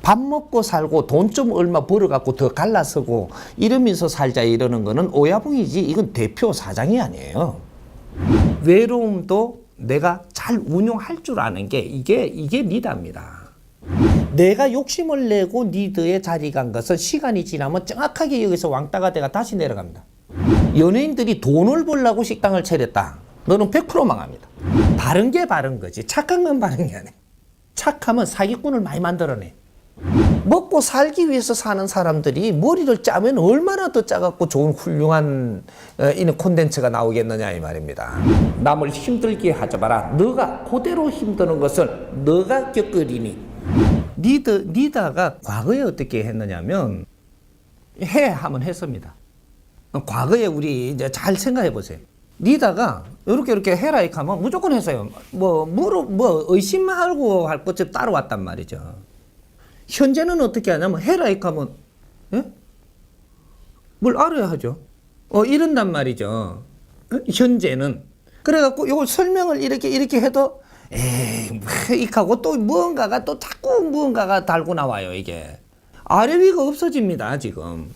밥 먹고 살고 돈 좀 얼마 벌어갖고 더 갈라서고 이러면서 살자 이러는 거는 오야붕이지 이건 대표 사장이 아니에요. 외로움도 내가 잘 운용할 줄 아는 게 이게 리더입니다. 내가 욕심을 내고 리더에 자리 간 것은 시간이 지나면 정확하게 여기서 왕따가 돼가 다시 내려갑니다. 연예인들이 돈을 벌려고 식당을 차렸다. 너는 100% 망합니다. 바른 게 바른 거지. 착한 건 바른 게 아니야. 착하면 사기꾼을 많이 만들어내. 먹고 살기 위해서 사는 사람들이 머리를 짜면 얼마나 더 짜갖고 좋은 훌륭한 이런 콘텐츠가 나오겠느냐 이 말입니다. 남을 힘들게 하지 마라. 너가 그대로 힘드는 것을 너가 겪으리니. 리더가 과거에 어떻게 했느냐면 하면 했습니다. 과거에 우리 이제 잘 생각해 보세요. 리더가 이렇게 해라 이렇게 하면 무조건 했어요. 의심하고 할 것처럼 따라왔단 말이죠. 현재는 어떻게 하냐면 해라 이렇게 하면 뭘 알아야 하죠. 이런단 말이죠. 현재는 그래갖고 이걸 설명을 이렇게 해도 이렇게 하고 또 무언가가 또 자꾸 무언가가 달고 나와요. 이게 아래 위가 없어집니다. 지금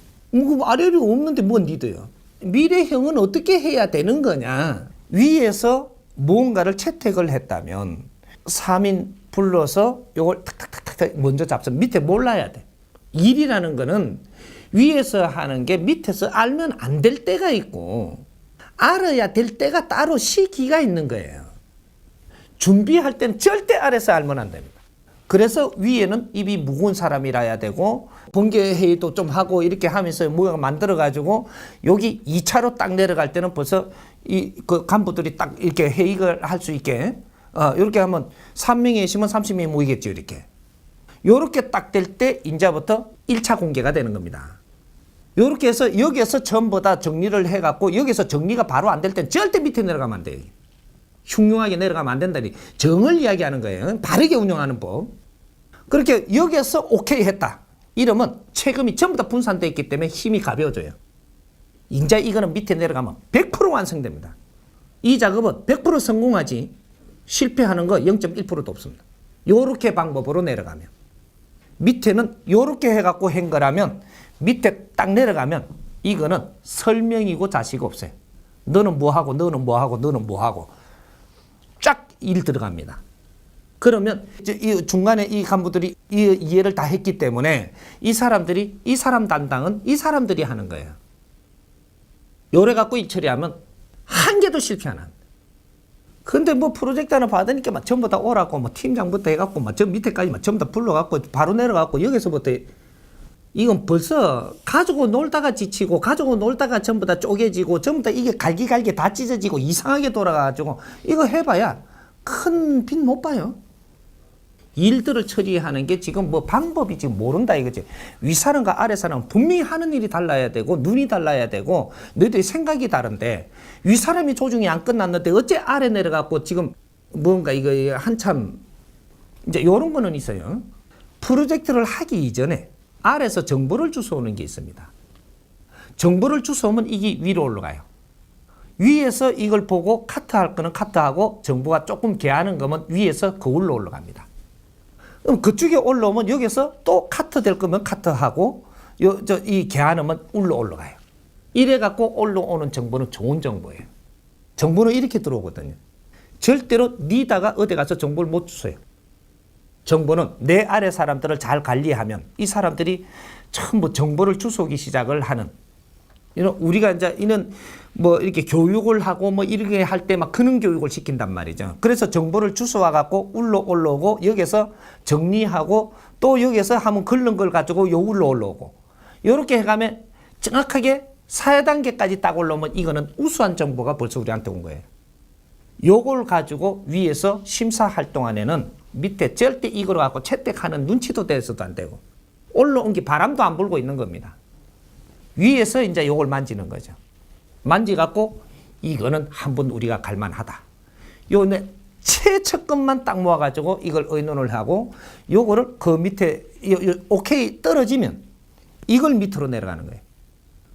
아래 위가 없는데 뭔 리더요. 미래형은 어떻게 해야 되는 거냐. 위에서 무언가를 채택을 했다면 3인 불러서 요걸 탁탁탁탁 먼저 잡서 밑에 몰라야 돼. 일이라는 거는 위에서 하는 게 밑에서 알면 안 될 때가 있고 알아야 될 때가 따로 시기가 있는 거예요. 준비할 때는 절대 아래서 알면 안 됩니다. 그래서 위에는 입이 무거운 사람이라야 되고 번개 회의도 좀 하고 이렇게 하면서 뭐가 만들어 가지고 여기 2차로 딱 내려갈 때는 벌써 그 간부들이 딱 이렇게 회의를 할 수 있게 이렇게 하면 3명이 있으면 30명이 모이겠죠. 이렇게 딱 될 때 이제부터 1차 공개가 되는 겁니다. 이렇게 해서 여기에서 전부 다 정리를 해갖고 여기서 정리가 바로 안 될 땐 절대 밑에 내려가면 안 돼요. 흉흉하게 내려가면 안 된다니 정을 이야기하는 거예요. 바르게 운영하는 법. 그렇게 여기에서 오케이 했다. 이러면 체금이 전부 다 분산되어 있기 때문에 힘이 가벼워져요. 이제 이거는 밑에 내려가면 100% 완성됩니다. 이 작업은 100% 성공하지 실패하는 거 0.1%도 없습니다. 요렇게 방법으로 내려가면 밑에는 요렇게 해갖고 한 거라면 밑에 딱 내려가면 이거는 설명이고 자시가 없어요. 너는 뭐하고 너는 뭐하고 너는 뭐하고 쫙 일 들어갑니다. 그러면 이 중간에 이 간부들이 이해를 다 했기 때문에 이 사람들이 이 사람 담당은 이 사람들이 하는 거예요. 요래 갖고 일 처리하면 한 개도 실패 안 합니다. 근데 프로젝트 하나 받으니까 막 전부 다 오라고 팀장부터 해갖고 저 밑에까지 전부 다 불러갖고 바로 내려갖고 여기서부터 이건 벌써 가지고 놀다가 지치고 가지고 놀다가 전부 다 쪼개지고 전부 다 이게 갈기갈기 다 찢어지고 이상하게 돌아가지고 이거 해봐야 큰 빚 못 봐요. 일들을 처리하는 게 지금 방법이 지금 모른다 이거지. 윗사람과 아랫사람은 분명히 하는 일이 달라야 되고 눈이 달라야 되고 너희들이 생각이 다른데 윗사람이 조정이 안 끝났는데 어째 아래 내려가고 지금 뭔가 이거 한참 이제 이런 거는 있어요. 프로젝트를 하기 이전에 아래에서 정보를 주워오는 게 있습니다. 정보를 주워오면 이게 위로 올라가요. 위에서 이걸 보고 카트할 거는 카트하고 정보가 조금 개하는 거면 위에서 거울로 올라갑니다. 그럼 그쪽에 올라오면 여기서 또 카트 될 거면 카트하고 이 개하는 울로 올라가요. 이래갖고 올라오는 정보는 좋은 정보예요. 정보는 이렇게 들어오거든요. 절대로 리더가 어디 가서 정보를 못 주세요. 정보는 내 아래 사람들을 잘 관리하면 이 사람들이 전부 정보를 주워오기 시작을 하는 우리가 이제 이렇게 교육을 하고 이렇게 할 때 막 근원 교육을 시킨단 말이죠. 그래서 정보를 주워와 갖고 울로 올라오고 여기서 정리하고 또 여기서 하면 걸른 걸 가지고 요 울로 올라오고 이렇게 해가면 정확하게 4단계까지 딱 올라오면 이거는 우수한 정보가 벌써 우리한테 온 거예요. 요걸 가지고 위에서 심사 활동 안에는 밑에 절대 이걸 갖고 채택하는 눈치도 돼서도 안 되고 올라온 게 바람도 안 불고 있는 겁니다. 위에서 이제 요걸 만지는 거죠. 만지갖고 이거는 한번 우리가 갈만하다. 요네 최측근만 딱 모아가지고 이걸 의논을 하고 요거를 그 밑에 오케이 떨어지면 이걸 밑으로 내려가는 거예요.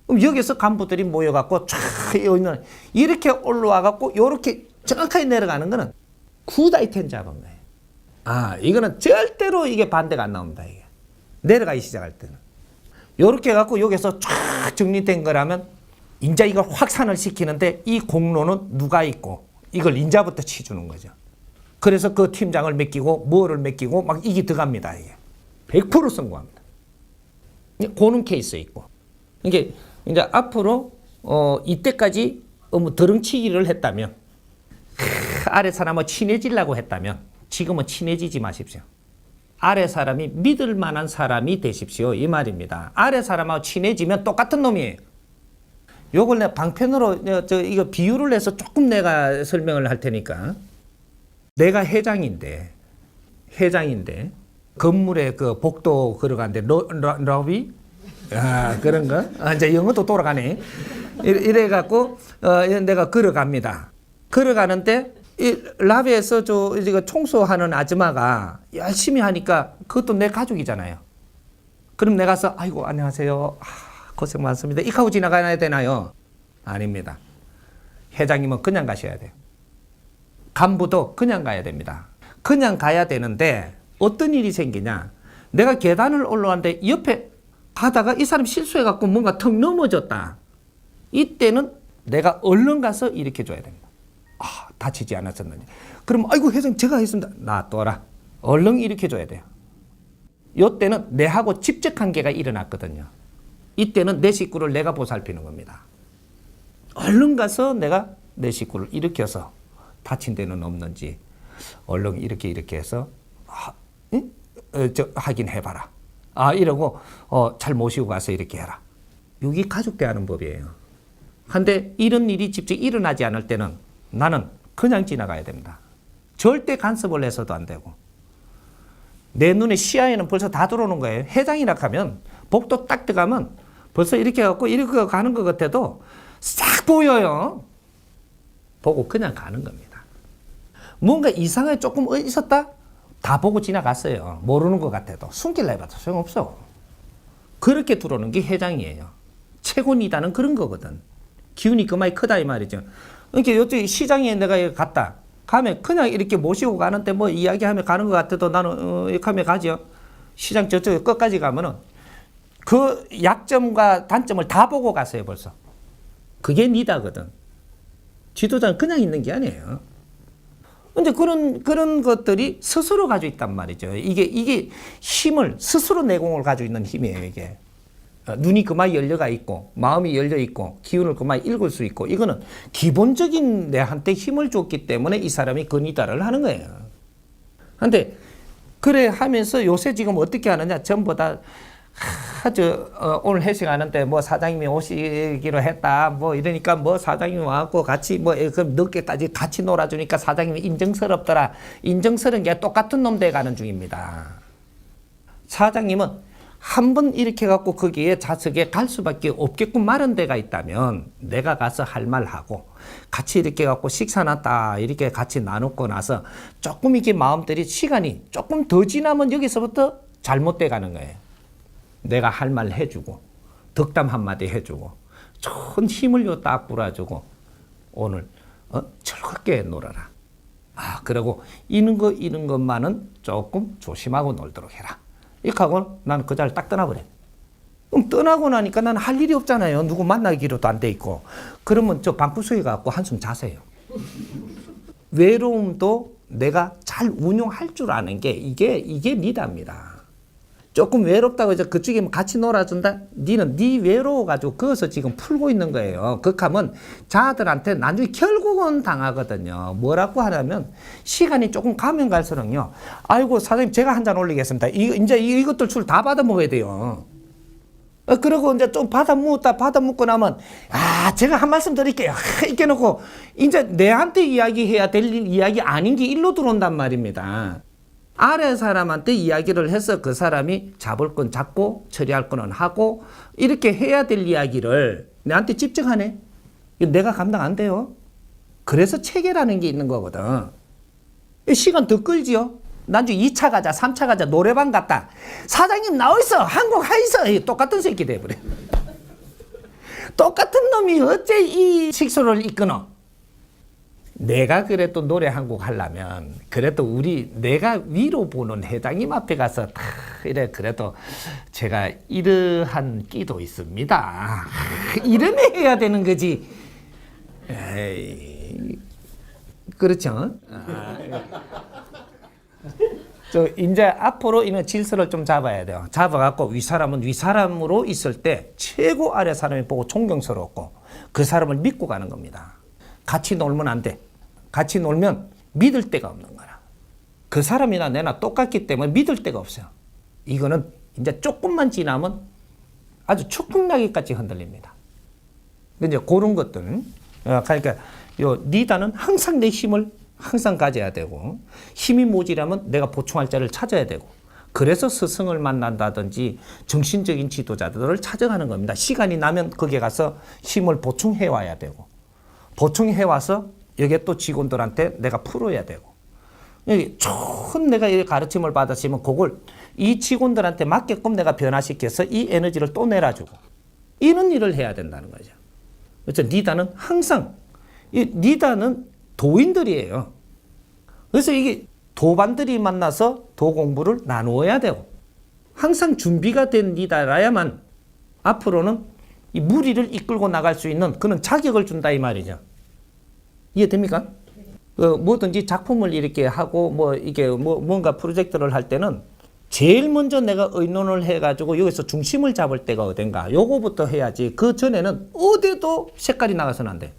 그럼 여기서 간부들이 모여갖고 쫙 의논 이렇게 올라와갖고 요렇게 정확하게 내려가는 거는 굿 아이템 잡은 거예요. 이거는 절대로 이게 반대가 안 나옵니다. 이게. 내려가기 시작할 때는. 요렇게 해갖고 여기서 쫙 정리된 거라면 인자 이걸 확산을 시키는데 이 공로는 누가 있고 이걸 인자부터 치주는 거죠. 그래서 그 팀장을 맡기고 뭐를 맡기고 막 이게 들어갑니다. 이게 100% 성공합니다. 고는 케이스 있고. 이게 이제 앞으로 이때까지 드렁치기를 했다면 아래 사람하고 친해지려고 했다면 지금은 친해지지 마십시오. 아래 사람이 믿을 만한 사람이 되십시오. 이 말입니다. 아래 사람하고 친해지면 똑같은 놈이에요. 요걸 내가 방편으로 이거 비유를 해서 조금 내가 설명을 할 테니까. 내가 회장인데 건물에 그 복도 걸어가는데 러비 그런 거 이제 영어도 돌아가네. 이래갖고 내가 걸어갑니다. 걸어가는데 이 라비에서 이거 청소하는 아줌마가 열심히 하니까 그것도 내 가족이잖아요. 그럼 내가 가서 아이고 안녕하세요. 고생 많습니다. 이하고 지나가야 되나요? 아닙니다. 회장님은 그냥 가셔야 돼요. 간부도 그냥 가야 됩니다. 그냥 가야 되는데 어떤 일이 생기냐. 내가 계단을 올라왔는데 옆에 가다가 이 사람 실수해갖고 뭔가 턱 넘어졌다. 이때는 내가 얼른 가서 일으켜 줘야 됩니다. 다치지 않았었는지. 그럼 아이고 회장님 제가 했습니다. 놔둬라. 얼른 일으켜 줘야 돼요. 이때는 내하고 직접 관계가 일어났거든요. 이때는 내 식구를 내가 보살피는 겁니다. 얼른 가서 내가 내 식구를 일으켜서 다친 데는 없는지 얼른 이렇게 해서 확인해봐라. 이러고 잘 모시고 가서 이렇게 해라. 이게 가족 대하는 법이에요. 근데 이런 일이 직접 일어나지 않을 때는 나는 그냥 지나가야 됩니다. 절대 간섭을 해서도 안 되고. 내 눈에 시야에는 벌써 다 들어오는 거예요. 회장이라 하면 복도 딱 들어가면 벌써 이렇게 해갖고 이렇게 가는 것 같아도 싹 보여요. 보고 그냥 가는 겁니다. 뭔가 이상하게 조금 있었다? 다 보고 지나갔어요. 모르는 것 같아도. 숨길라 해봐도 소용없어. 그렇게 들어오는 게 회장이에요. 최고니다는 그런 거거든. 기운이 그만이 크다 이 말이죠. 그러니까 요즘 시장에 내가 갔다. 가면 그냥 이렇게 모시고 가는데 뭐 이야기하며 가는 것 같아도 나는 이렇게 하며 가죠. 시장 저쪽 끝까지 가면은 그 약점과 단점을 다 보고 갔어요 벌써. 그게 니다거든. 지도자는 그냥 있는 게 아니에요. 근데 그런 것들이 스스로 가지고 있단 말이죠. 이게 힘을 스스로 내공을 가지고 있는 힘이에요 이게. 눈이 그만 열려가 있고 마음이 열려 있고 기운을 그만 읽을 수 있고 이거는 기본적인 내한테 힘을 줬기 때문에 이 사람이 근위다를 하는 거예요. 근데 그래 하면서 요새 지금 어떻게 하느냐 전부 다 오늘 회식하는데 뭐 사장님이 오시기로 했다 뭐 이러니까 뭐 사장님이 와갖고 같이 뭐 그럼 늦게까지 같이 놀아주니까 사장님이 인정스럽더라. 인정스러운 게 똑같은 놈 돼가는 중입니다. 사장님은 한 번 이렇게 갖고 거기에 좌석에 갈 수밖에 없겠고 마른 데가 있다면 내가 가서 할 말하고 같이 이렇게 갖고 식사나 딱 이렇게 같이 나누고 나서 조금 이게 마음들이 시간이 조금 더 지나면 여기서부터 잘못돼 가는 거예요. 내가 할 말 해주고 덕담 한마디 해주고 좋은 힘을 요 딱 불어주고 오늘 즐겁게 놀아라. 그러고 이런 것만은 조금 조심하고 놀도록 해라. 이렇게 하고 나는 그 자리를 딱 떠나버려. 그럼 떠나고 나니까 나는 할 일이 없잖아요. 누구 만나기로도 안 돼 있고. 그러면 저 방구석에 가고 한숨 자세요. 외로움도 내가 잘 운용할 줄 아는 게 이게 리더입니다. 조금 외롭다고 해서 그쪽에 같이 놀아준다? 니는 니 외로워가지고 거기서 지금 풀고 있는 거예요. 그렇게 하면 자들한테 나중에 결국은 당하거든요. 뭐라고 하냐면 시간이 조금 가면 갈수록요. 아이고 사장님 제가 한 잔 올리겠습니다. 이제 이것들 술 다 받아 먹어야 돼요. 그러고 이제 좀 받아 먹고 나면 제가 한 말씀 드릴게요. 이렇게 놓고 이제 내한테 이야기해야 될 이야기 아닌 게 일로 들어온단 말입니다. 아래 사람한테 이야기를 해서 그 사람이 잡을 건 잡고 처리할 거는 하고 이렇게 해야 될 이야기를 내한테 집중하네. 내가 감당 안 돼요. 그래서 체계라는 게 있는 거거든. 시간 더 끌지요. 나중에 2차 가자 3차 가자 노래방 갔다. 사장님 나와있어. 한국 하이서. 똑같은 새끼 돼버려. 똑같은 놈이 어째 이 식소를 이끄노. 내가 그래도 노래 한 곡 하려면 그래도 내가 위로 보는 회장님 앞에 가서 다 이래 그래도 제가 이러한 끼도 있습니다. 이러면 해야 되는 거지. 에이, 그렇죠? 저 이제 앞으로 이런 질서를 좀 잡아야 돼요. 잡아갖고 윗사람은 윗사람으로 있을 때 최고 아래 사람이 보고 존경스럽고 그 사람을 믿고 가는 겁니다. 같이 놀면 안 돼. 같이 놀면 믿을 데가 없는 거야. 그 사람이나 내나 똑같기 때문에 믿을 데가 없어요. 이거는 이제 조금만 지나면 아주 추풍나기까지 흔들립니다. 이제 그런 것들. 그러니까 요 리더는 항상 내 힘을 항상 가져야 되고 힘이 모자라면 내가 보충할 자를 찾아야 되고 그래서 스승을 만난다든지 정신적인 지도자들을 찾아가는 겁니다. 시간이 나면 거기에 가서 힘을 보충해 와야 되고 보충해 와서 여기에 또 직원들한테 내가 풀어야 되고 여기 좋은 내가 가르침을 받았으면 그걸 이 직원들한테 맞게끔 내가 변화시켜서 이 에너지를 또 내려주고 이런 일을 해야 된다는 거죠. 그래서 리더는 항상 이 리더는 도인들이에요. 그래서 이게 도반들이 만나서 도 공부를 나누어야 되고 항상 준비가 된 리더라야만 앞으로는 이 무리를 이끌고 나갈 수 있는 그런 자격을 준다 이 말이죠. 이해됩니까? 뭐든지 작품을 이렇게 하고 뭐 이게 뭔가 프로젝트를 할 때는 제일 먼저 내가 의논을 해가지고 여기서 중심을 잡을 때가 어딘가 요거부터 해야지. 그 전에는 어디도 색깔이 나가서는 안 돼.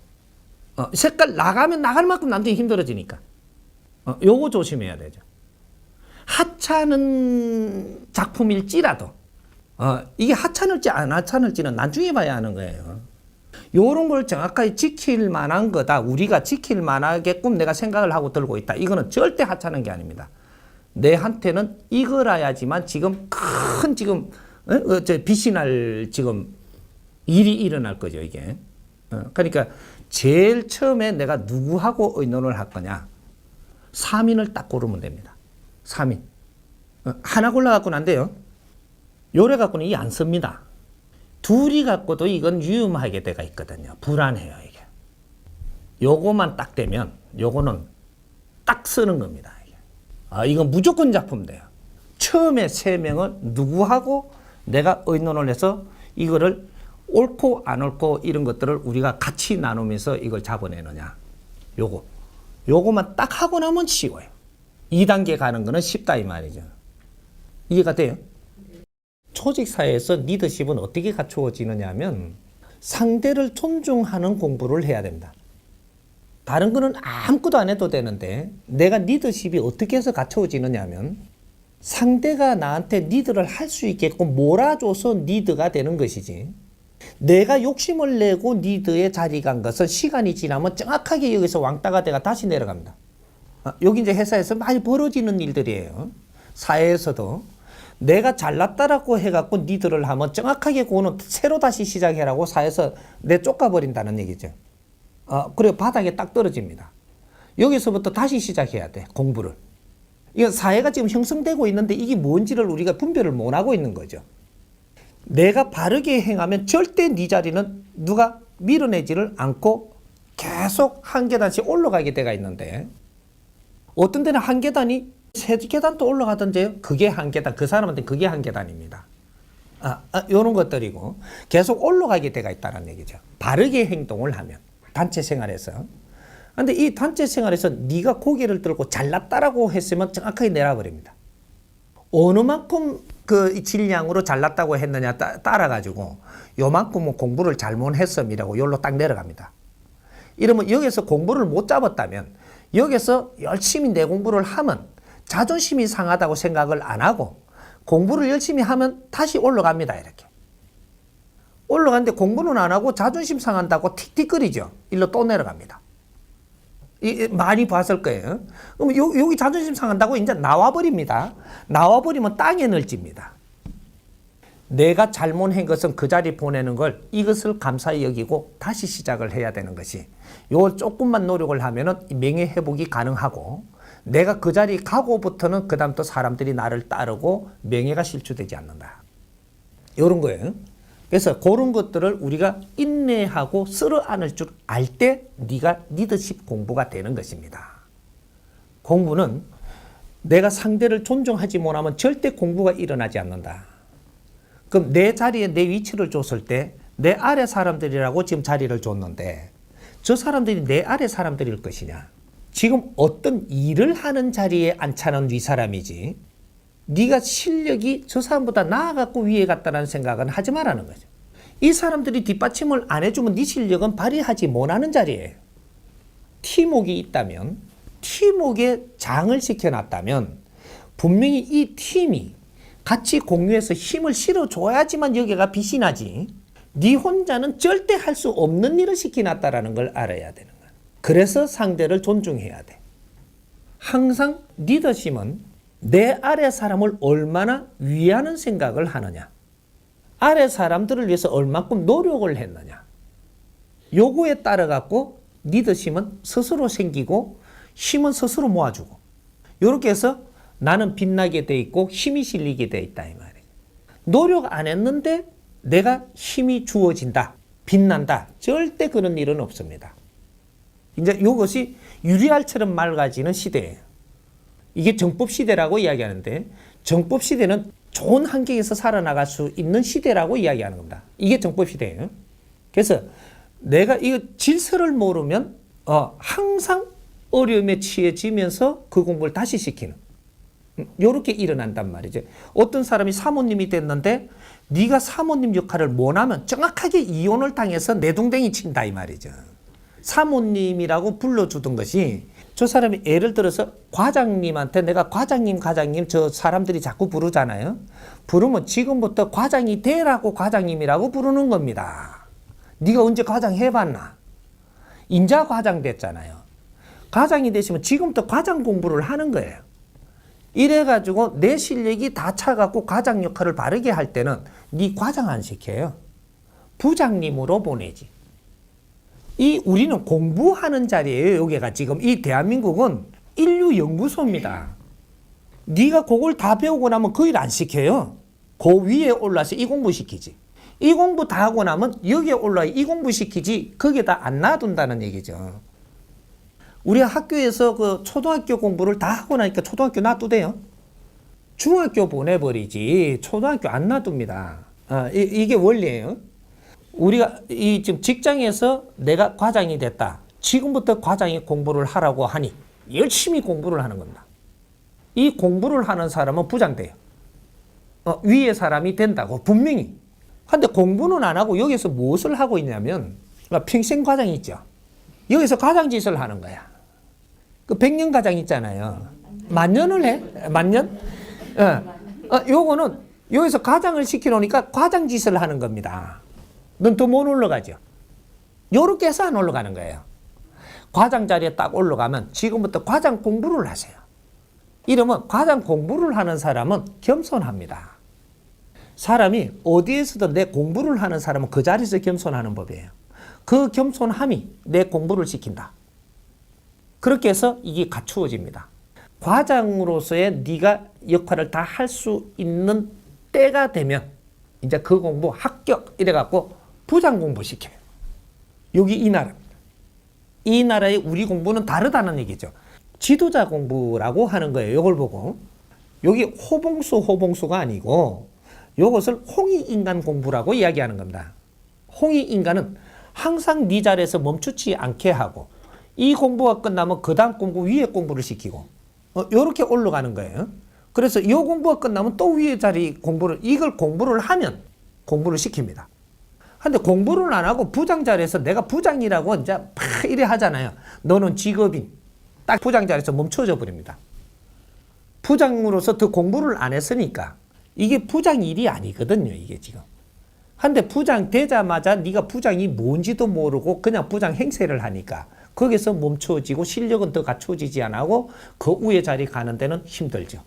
색깔 나가면 나갈 만큼 남들이 힘들어지니까. 요거 조심해야 되죠. 하찮은 작품일지라도 이게 하찮을지 안 하찮을지는 나중에 봐야 하는 거예요. 요런 걸 정확하게 지킬 만한 거다. 우리가 지킬 만하게끔 내가 생각을 하고 들고 있다. 이거는 절대 하찮은 게 아닙니다. 내한테는 이거라야지만 지금 큰 지금 빛이 날 지금 일이 일어날 거죠, 이게. 그러니까 제일 처음에 내가 누구하고 의논을 할 거냐. 3인을 딱 고르면 됩니다. 3인. 하나 골라갖고는 안 돼요. 요래 갖고는 이 안 씁니다. 둘이 갖고도 이건 위험하게 돼가 있거든요. 불안해요, 이게. 요거만 딱 되면 요거는 딱 쓰는 겁니다. 이건 무조건 작품 돼요. 처음에 3명은 누구하고 내가 의논을 해서 이거를 옳고 안 옳고 이런 것들을 우리가 같이 나누면서 이걸 잡아내느냐. 요거만 딱 하고 나면 쉬워요. 2단계 가는 거는 쉽다 이 말이죠. 이해가 돼요? 조직사회에서 리더십은 어떻게 갖추어지느냐 하면 상대를 존중하는 공부를 해야 됩니다. 다른 거는 아무것도 안 해도 되는데 내가 리더십이 어떻게 해서 갖춰지느냐 하면 상대가 나한테 리드를 할 수 있게끔 몰아줘서 리드가 되는 것이지 내가 욕심을 내고 리드에 자리 간 것은 시간이 지나면 정확하게 여기서 왕따가 돼가 다시 내려갑니다. 여기 이제 회사에서 많이 벌어지는 일들이에요. 사회에서도 내가 잘났다라고 해갖고 리드를 하면 정확하게 그거는 새로 다시 시작해라고 사회에서 내쫓아버린다는 얘기죠. 그리고 바닥에 딱 떨어집니다. 여기서부터 다시 시작해야 돼, 공부를. 이건 사회가 지금 형성되고 있는데 이게 뭔지를 우리가 분별을 못하고 있는 거죠. 내가 바르게 행하면 절대 네 자리는 누가 밀어내지를 않고 계속 한 계단씩 올라가게 돼가 있는데 어떤 데는 한 계단이 3계단도 올라가던데요. 그게 한 계단, 그 사람한테 그게 한 계단입니다. 요런 것들이고 계속 올라가게 돼가 있다는 얘기죠. 바르게 행동을 하면. 단체 생활에서. 근데 이 단체 생활에서 네가 고개를 들고 잘났다라고 했으면 정확하게 내려버립니다. 어느 만큼 그 질량으로 잘났다고 했느냐 따라가지고 요만큼은 공부를 잘못했음이라고 요로 딱 내려갑니다. 이러면 여기서 공부를 못 잡았다면 여기서 열심히 내 공부를 하면 자존심이 상하다고 생각을 안 하고 공부를 열심히 하면 다시 올라갑니다. 이렇게. 올라가는데 공부는 안 하고 자존심 상한다고 틱틱거리죠. 일로 또 내려갑니다. 많이 봤을 거예요. 그럼 여기 자존심 상한다고 이제 나와버립니다. 나와버리면 땅에 널집니다. 내가 잘못한 것은 그 자리 보내는 걸 이것을 감사히 여기고 다시 시작을 해야 되는 것이 요 조금만 노력을 하면은 명예 회복이 가능하고 내가 그 자리 가고부터는 그 다음 또 사람들이 나를 따르고 명예가 실추되지 않는다. 요런 거예요. 그래서 그런 것들을 우리가 인내하고 쓸어 안을 줄 알 때 네가 리더십 공부가 되는 것입니다. 공부는 내가 상대를 존중하지 못하면 절대 공부가 일어나지 않는다. 그럼 내 자리에 내 위치를 줬을 때 내 아래 사람들이라고 지금 자리를 줬는데 저 사람들이 내 아래 사람들일 것이냐. 지금 어떤 일을 하는 자리에 앉혀놓은 윗사람이지 네가 실력이 저 사람보다 나아갖고 위에 갔다는 생각은 하지 말라는 거죠. 이 사람들이 뒷받침을 안 해주면 네 실력은 발휘하지 못하는 자리예요. 팀웍이 있다면 팀웍에 장을 시켜놨다면 분명히 이 팀이 같이 공유해서 힘을 실어줘야지만 여기가 빛이 나지. 네 혼자는 절대 할 수 없는 일을 시켜놨다는 걸 알아야 되는 거야. 그래서 상대를 존중해야 돼. 항상 리더십은 내 아래 사람을 얼마나 위하는 생각을 하느냐. 아래 사람들을 위해서 얼마큼 노력을 했느냐. 요거에 따라 갖고 리더십은 스스로 생기고 힘은 스스로 모아주고 이렇게 해서 나는 빛나게 돼 있고 힘이 실리게 돼 있다 이 말이에요. 노력 안 했는데 내가 힘이 주어진다, 빛난다. 절대 그런 일은 없습니다. 이제 이것이 유리알처럼 맑아지는 시대예요. 이게 정법 시대라고 이야기하는데 정법 시대는 좋은 환경에서 살아나갈 수 있는 시대라고 이야기하는 겁니다. 이게 정법 시대예요. 그래서 내가 이거 질서를 모르면 항상 어려움에 취해지면서 그 공부를 다시 시키는 이렇게 일어난단 말이죠. 어떤 사람이 사모님이 됐는데 네가 사모님 역할을 못하면 정확하게 이혼을 당해서 내동댕이 친다 이 말이죠. 사모님이라고 불러주던 것이 저 사람이 예를 들어서 과장님한테 내가 과장님 저 사람들이 자꾸 부르잖아요. 부르면 지금부터 과장이 되라고 과장님이라고 부르는 겁니다. 네가 언제 과장 해봤나? 인자 과장 됐잖아요. 과장이 되시면 지금부터 과장 공부를 하는 거예요. 이래가지고 내 실력이 다 차갖고 과장 역할을 바르게 할 때는 네 과장 안 시켜요. 부장님으로 보내지. 우리는 공부하는 자리예요. 여기가 지금 이 대한민국은 인류 연구소입니다. 네가 그걸 다 배우고 나면 그 일 안 시켜요. 그 위에 올라서 이 공부 시키지. 이 공부 다 하고 나면 여기에 올라 이 공부 시키지. 거기에다 안 놔둔다는 얘기죠. 우리 학교에서 그 초등학교 공부를 다 하고 나니까 초등학교 놔두대요. 중학교 보내버리지 초등학교 안 놔둡니다. 이게 원리예요. 우리가 지금 직장에서 내가 과장이 됐다. 지금부터 과장이 공부를 하라고 하니 열심히 공부를 하는 겁니다. 이 공부를 하는 사람은 부장 돼요. 위에 사람이 된다고 분명히. 근데 공부는 안 하고 여기서 무엇을 하고 있냐면 평생 과장이 있죠. 여기서 과장 짓을 하는 거야. 그 100년 과장 있잖아요. 만년을 해? 만년? 요거는 여기서 과장을 시켜놓으니까 과장 짓을 하는 겁니다. 넌 더 못 올라가죠. 요렇게 해서 안 올라가는 거예요. 과장 자리에 딱 올라가면 지금부터 과장 공부를 하세요. 이러면 과장 공부를 하는 사람은 겸손합니다. 사람이 어디에서든 내 공부를 하는 사람은 그 자리에서 겸손하는 법이에요. 그 겸손함이 내 공부를 시킨다. 그렇게 해서 이게 갖추어집니다. 과장으로서의 네가 역할을 다 할 수 있는 때가 되면 이제 그 공부 합격 이래갖고 부장 공부 시켜요. 여기 이 나라입니다. 이 나라의 우리 공부는 다르다는 얘기죠. 지도자 공부라고 하는 거예요. 이걸 보고 여기 호봉수가 아니고 이것을 홍익인간 공부라고 이야기하는 겁니다. 홍익인간은 항상 네 자리에서 멈추지 않게 하고 이 공부가 끝나면 그 다음 공부 위에 공부를 시키고 이렇게 올라가는 거예요. 그래서 이 공부가 끝나면 또 위에 자리 이걸 공부를 하면 공부를 시킵니다. 근데 공부를 안 하고 부장 자리에서 내가 부장이라고 이제 팍 이래 하잖아요. 너는 직업인. 딱 부장 자리에서 멈춰져 버립니다. 부장으로서 더 공부를 안 했으니까 이게 부장 일이 아니거든요. 이게 지금. 근데 부장 되자마자 네가 부장이 뭔지도 모르고 그냥 부장 행세를 하니까 거기서 멈춰지고 실력은 더 갖춰지지 않고 그 위에 자리 가는 데는 힘들죠.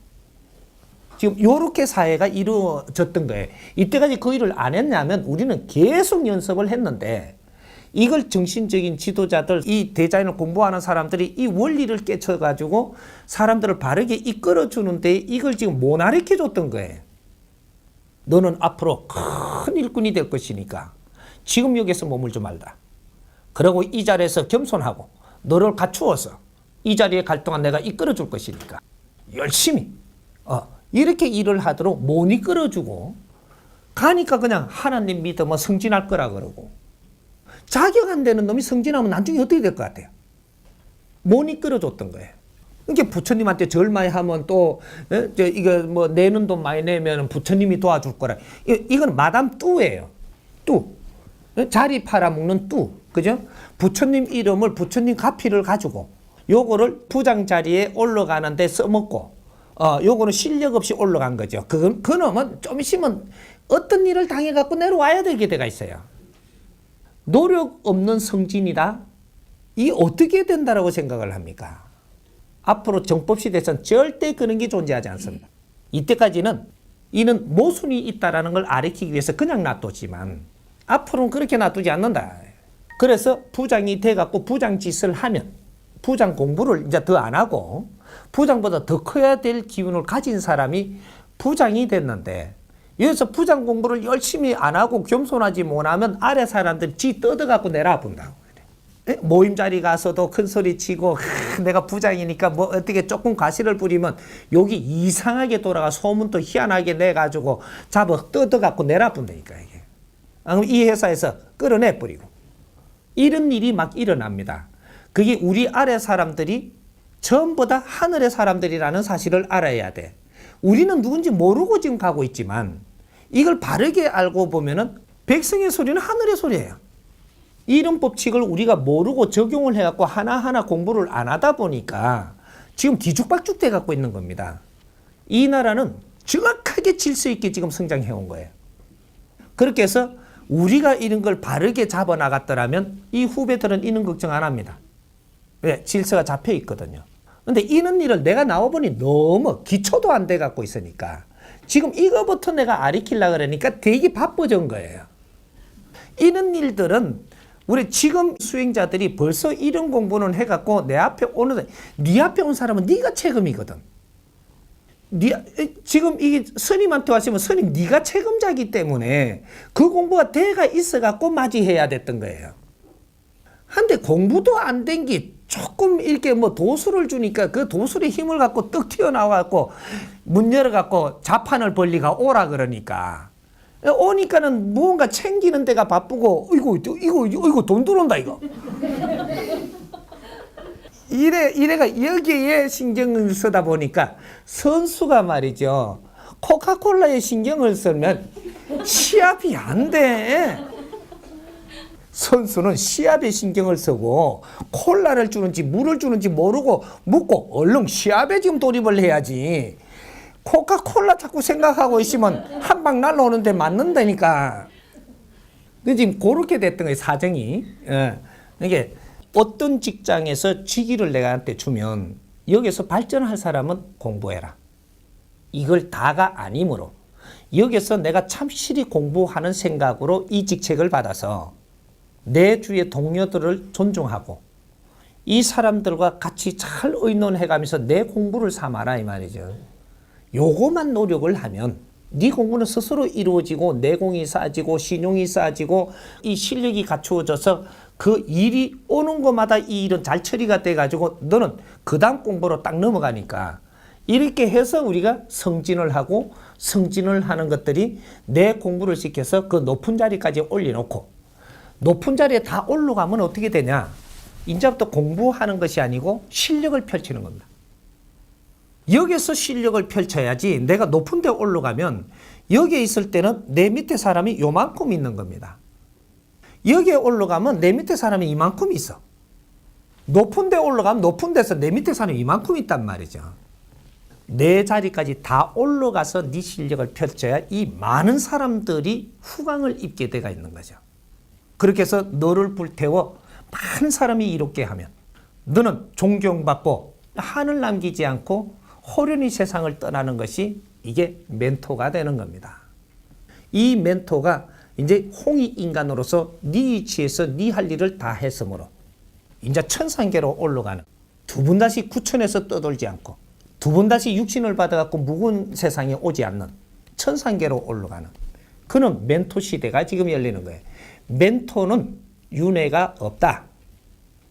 지금 이렇게 사회가 이루어졌던 거예요. 이때까지 그 일을 안 했냐면 우리는 계속 연습을 했는데 이걸 정신적인 지도자들, 이 디자인을 공부하는 사람들이 이 원리를 깨쳐가지고 사람들을 바르게 이끌어주는데 이걸 지금 못 가르쳐줬던 거예요. 너는 앞으로 큰 일꾼이 될 것이니까 지금 여기서 머물지 말다. 그리고 이 자리에서 겸손하고 너를 갖추어서 이 자리에 갈 동안 내가 이끌어줄 것이니까 열심히 이렇게 일을 하도록 못 이끌어주고 가니까 그냥 하나님 믿으면 승진할 거라 그러고 자격 안 되는 놈이 승진하면 나중에 어떻게 될 것 같아요? 못 이끌어줬던 거예요. 이게 부처님한테 절 많이 하면 또 이거 뭐 내는 돈 많이 내면 부처님이 도와줄 거라. 이건 마담 뚜예요. 뚜. 자리 팔아먹는 뚜. 그죠? 부처님 이름을 부처님 가피를 가지고 요거를 부장 자리에 올라가는데 써먹고 요거는 실력 없이 올라간 거죠. 그놈은 좀 있으면 어떤 일을 당해갖고 내려와야 되게 돼가 있어요. 노력 없는 승진이다? 이 어떻게 된다라고 생각을 합니까? 앞으로 정법시대에서는 절대 그런 게 존재하지 않습니다. 이때까지는 이는 모순이 있다라는 걸 가리키기 위해서 그냥 놔뒀지만 앞으로는 그렇게 놔두지 않는다. 그래서 부장이 돼갖고 부장 짓을 하면 부장 공부를 이제 더 안 하고 부장보다 더 커야 될 기운을 가진 사람이 부장이 됐는데 여기서 부장 공부를 열심히 안 하고 겸손하지 못하면 아래 사람들이 지 뜯어갖고 내려본다고. 모임 자리 가서도 큰 소리 치고 내가 부장이니까 뭐 어떻게 조금 과시를 부리면 여기 이상하게 돌아가 소문도 희한하게 내가지고 잡아 뜯어갖고 내려본다니까 이게. 그럼 이 회사에서 끌어내 버리고 이런 일이 막 일어납니다. 그게 우리 아래 사람들이 전부 다 하늘의 사람들이라는 사실을 알아야 돼. 우리는 누군지 모르고 지금 가고 있지만 이걸 바르게 알고 보면은 백성의 소리는 하늘의 소리예요. 이런 법칙을 우리가 모르고 적용을 해갖고 하나하나 공부를 안 하다 보니까 지금 뒤죽박죽 돼 갖고 있는 겁니다. 이 나라는 정확하게 질서 있게 지금 성장해 온 거예요. 그렇게 해서 우리가 이런 걸 바르게 잡아 나갔더라면 이 후배들은 이런 걱정 안 합니다. 왜? 질서가 잡혀 있거든요. 근데 이런 일을 내가 나와보니 너무 기초도 안 돼 갖고 있으니까 지금 이거부터 내가 가르치려고 그러니까 되게 바빠진 거예요. 이런 일들은 우리 지금 수행자들이 벌써 이런 공부는 해갖고 내 앞에 오는데 네 앞에 온 사람은 네가 책임이거든. 지금 이게 스님한테 왔으면 스님 네가 책임자이기 때문에 그 공부가 돼가 있어갖고 맞이해야 됐던 거예요. 한데 공부도 안 된 게 조금 이렇게 뭐 도수를 주니까 그 도술의 힘을 갖고 떡 튀어나와갖고 문 열어갖고 자판을 벌리가 오라 그러니까 오니까는 무언가 챙기는 데가 바쁘고 이거 돈 들어온다 이거. 이래가 여기에 신경을 쓰다 보니까 선수가 말이죠. 코카콜라에 신경을 쓰면 시합이 안 돼. 선수는 시합에 신경을 쓰고 콜라를 주는지 물을 주는지 모르고 묻고 얼른 시합에 지금 돌입을 해야지. 코카콜라 자꾸 생각하고 있으면 한 방 날라오는데 맞는다니까. 지금 그렇게 됐던 거예요, 사정이. 이게 어떤 직장에서 직위를 내한테 주면 여기서 발전할 사람은 공부해라. 이걸 다가 아니므로 여기서 내가 참실히 공부하는 생각으로 이 직책을 받아서 내 주위의 동료들을 존중하고 이 사람들과 같이 잘 의논해가면서 내 공부를 삼아라 이 말이죠. 요거만 노력을 하면 네 공부는 스스로 이루어지고 내공이 쌓아지고 신용이 쌓아지고 이 실력이 갖추어져서 그 일이 오는 것마다 이 일은 잘 처리가 돼가지고 너는 그 다음 공부로 딱 넘어가니까 이렇게 해서 우리가 승진을 하고 승진을 하는 것들이 내 공부를 시켜서 그 높은 자리까지 올려놓고 높은 자리에 다 올라가면 어떻게 되냐? 이제부터 공부하는 것이 아니고 실력을 펼치는 겁니다. 여기서 실력을 펼쳐야지 내가 높은 데 올라가면 여기에 있을 때는 내 밑에 사람이 요만큼 있는 겁니다. 여기에 올라가면 내 밑에 사람이 이만큼 있어. 높은 데 올라가면 높은 데서 내 밑에 사람이 이만큼 있단 말이죠. 내 자리까지 다 올라가서 네 실력을 펼쳐야 이 많은 사람들이 후광을 입게 돼가 있는 거죠. 그렇게 해서 너를 불태워 많은 사람이 이롭게 하면 너는 존경받고 한을 남기지 않고 호련히 세상을 떠나는 것이 이게 멘토가 되는 겁니다. 이 멘토가 이제 홍익인간으로서 네 위치에서 네 할 일을 다 했으므로 이제 천상계로 올라가는 두 번 다시 구천에서 떠돌지 않고 두 번 다시 육신을 받아갖고 묵은 세상에 오지 않는 천상계로 올라가는 그는 멘토 시대가 지금 열리는 거예요. 멘토는 윤회가 없다.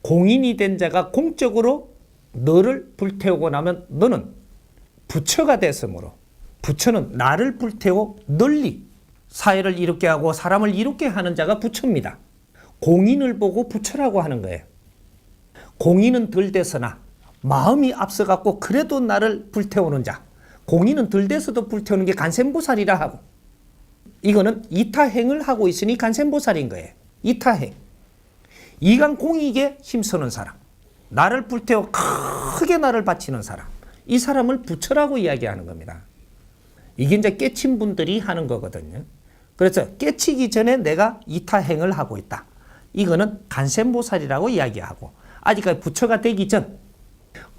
공인이 된 자가 공적으로 너를 불태우고 나면 너는 부처가 됐으므로 부처는 나를 불태워 널리 사회를 이롭게 하고 사람을 이롭게 하는 자가 부처입니다. 공인을 보고 부처라고 하는 거예요. 공인은 덜 돼서나 마음이 앞서갖고 그래도 나를 불태우는 자. 공인은 덜 돼서도 불태우는 게 간센보살이라 하고, 이거는 이타행을 하고 있으니 간센보살인 거예요. 이타행. 이강공익에 힘쓰는 사람, 나를 불태워 크게 나를 바치는 사람, 이 사람을 부처라고 이야기하는 겁니다. 이게 이제 깨친 분들이 하는 거거든요. 그래서 깨치기 전에 내가 이타행을 하고 있다. 이거는 간센보살이라고 이야기하고, 아직까지 부처가 되기 전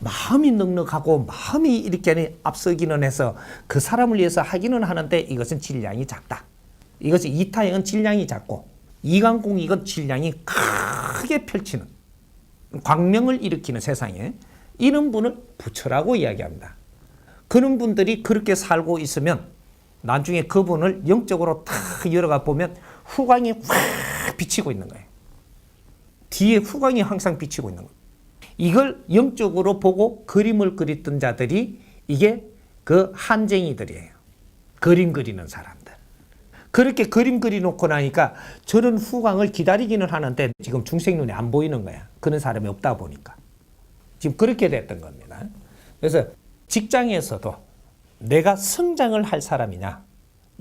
마음이 넉넉하고 마음이 이렇게 앞서기는 해서 그 사람을 위해서 하기는 하는데 이것은 질량이 작다. 이것은 이타행은 질량이 작고, 이강공익은 질량이 크게 펼치는, 광명을 일으키는 세상에 이런 분을 부처라고 이야기합니다. 그런 분들이 그렇게 살고 있으면 나중에 그분을 영적으로 탁 열어가 보면 후광이 확 비치고 있는 거예요. 뒤에 후광이 항상 비치고 있는 거예요. 이걸 영적으로 보고 그림을 그렸던 자들이 이게 그 한쟁이들이에요. 그림 그리는 사람들. 그렇게 그림 그려놓고 나니까 저런 후광을 기다리기는 하는데 지금 중생 눈에 안 보이는 거야. 그런 사람이 없다 보니까. 지금 그렇게 됐던 겁니다. 그래서 직장에서도 내가 성장을 할 사람이냐,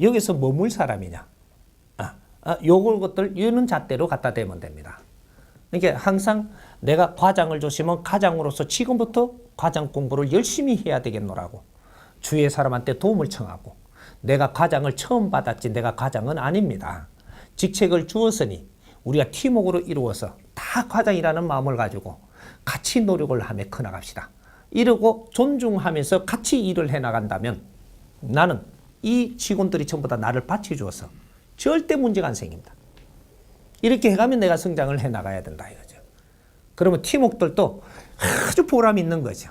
여기서 머물 사람이냐, 요걸 것들 이런 잣대로 갖다 대면 됩니다. 그러니까 항상 내가 과장을 줬으면 과장으로서 지금부터 과장 공부를 열심히 해야 되겠노라고 주위의 사람한테 도움을 청하고, 내가 과장을 처음 받았지 내가 과장은 아닙니다. 직책을 주었으니 우리가 팀워크로 이루어서 다 과장이라는 마음을 가지고 같이 노력을 하며 커나갑시다. 이러고 존중하면서 같이 일을 해나간다면 나는 이 직원들이 전부 다 나를 바쳐주어서 절대 문제가 안 생깁니다. 이렇게 해가면 내가 성장을 해나가야 된다 이거죠. 그러면 팀워크들도 아주 보람 있는 거죠.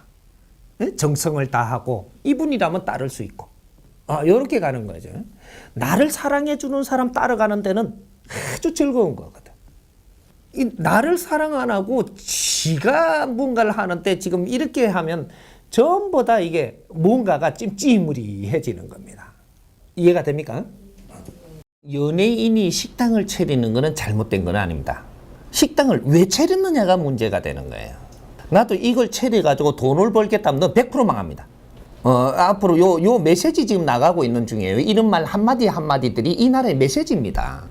정성을 다하고 이분이라면 따를 수 있고, 이렇게 가는 거죠. 나를 사랑해주는 사람 따라가는 데는 아주 즐거운 거거든. 이 나를 사랑 안 하고 지가 뭔가를 하는데 지금 이렇게 하면 전부 다 이게 뭔가가 찜찜무리해지는 겁니다. 이해가 됩니까? 연예인이 식당을 차리는 거는 잘못된 건 아닙니다. 식당을 왜 차렸느냐가 문제가 되는 거예요. 나도 이걸 차려가지고 돈을 벌겠다면 너 100% 망합니다. 앞으로 요 메시지 지금 나가고 있는 중이에요. 이런 말 한마디 한마디들이 이 나라의 메시지입니다.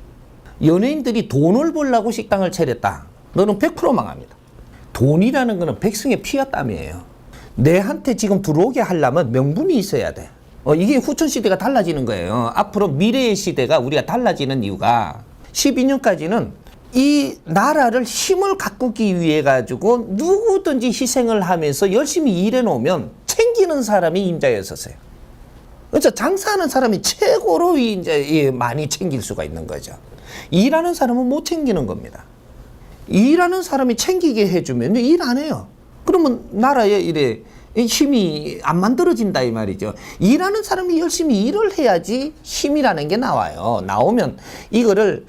연예인들이 돈을 벌려고 식당을 차렸다. 너는 100% 망합니다. 돈이라는 거는 백성의 피와 땀이에요. 내한테 지금 들어오게 하려면 명분이 있어야 돼. 이게 후천시대가 달라지는 거예요. 앞으로 미래의 시대가 우리가 달라지는 이유가 12년까지는 이 나라를 힘을 가꾸기 위해 가지고 누구든지 희생을 하면서 열심히 일해 놓으면 챙기는 사람이 임자였었어요. 그래서 장사하는 사람이 최고로 이제 많이 챙길 수가 있는 거죠. 일하는 사람은 못 챙기는 겁니다. 일하는 사람이 챙기게 해주면 일 안 해요. 그러면 나라에 이래 힘이 안 만들어진다 이 말이죠. 일하는 사람이 열심히 일을 해야지 힘이라는 게 나와요. 나오면 이거를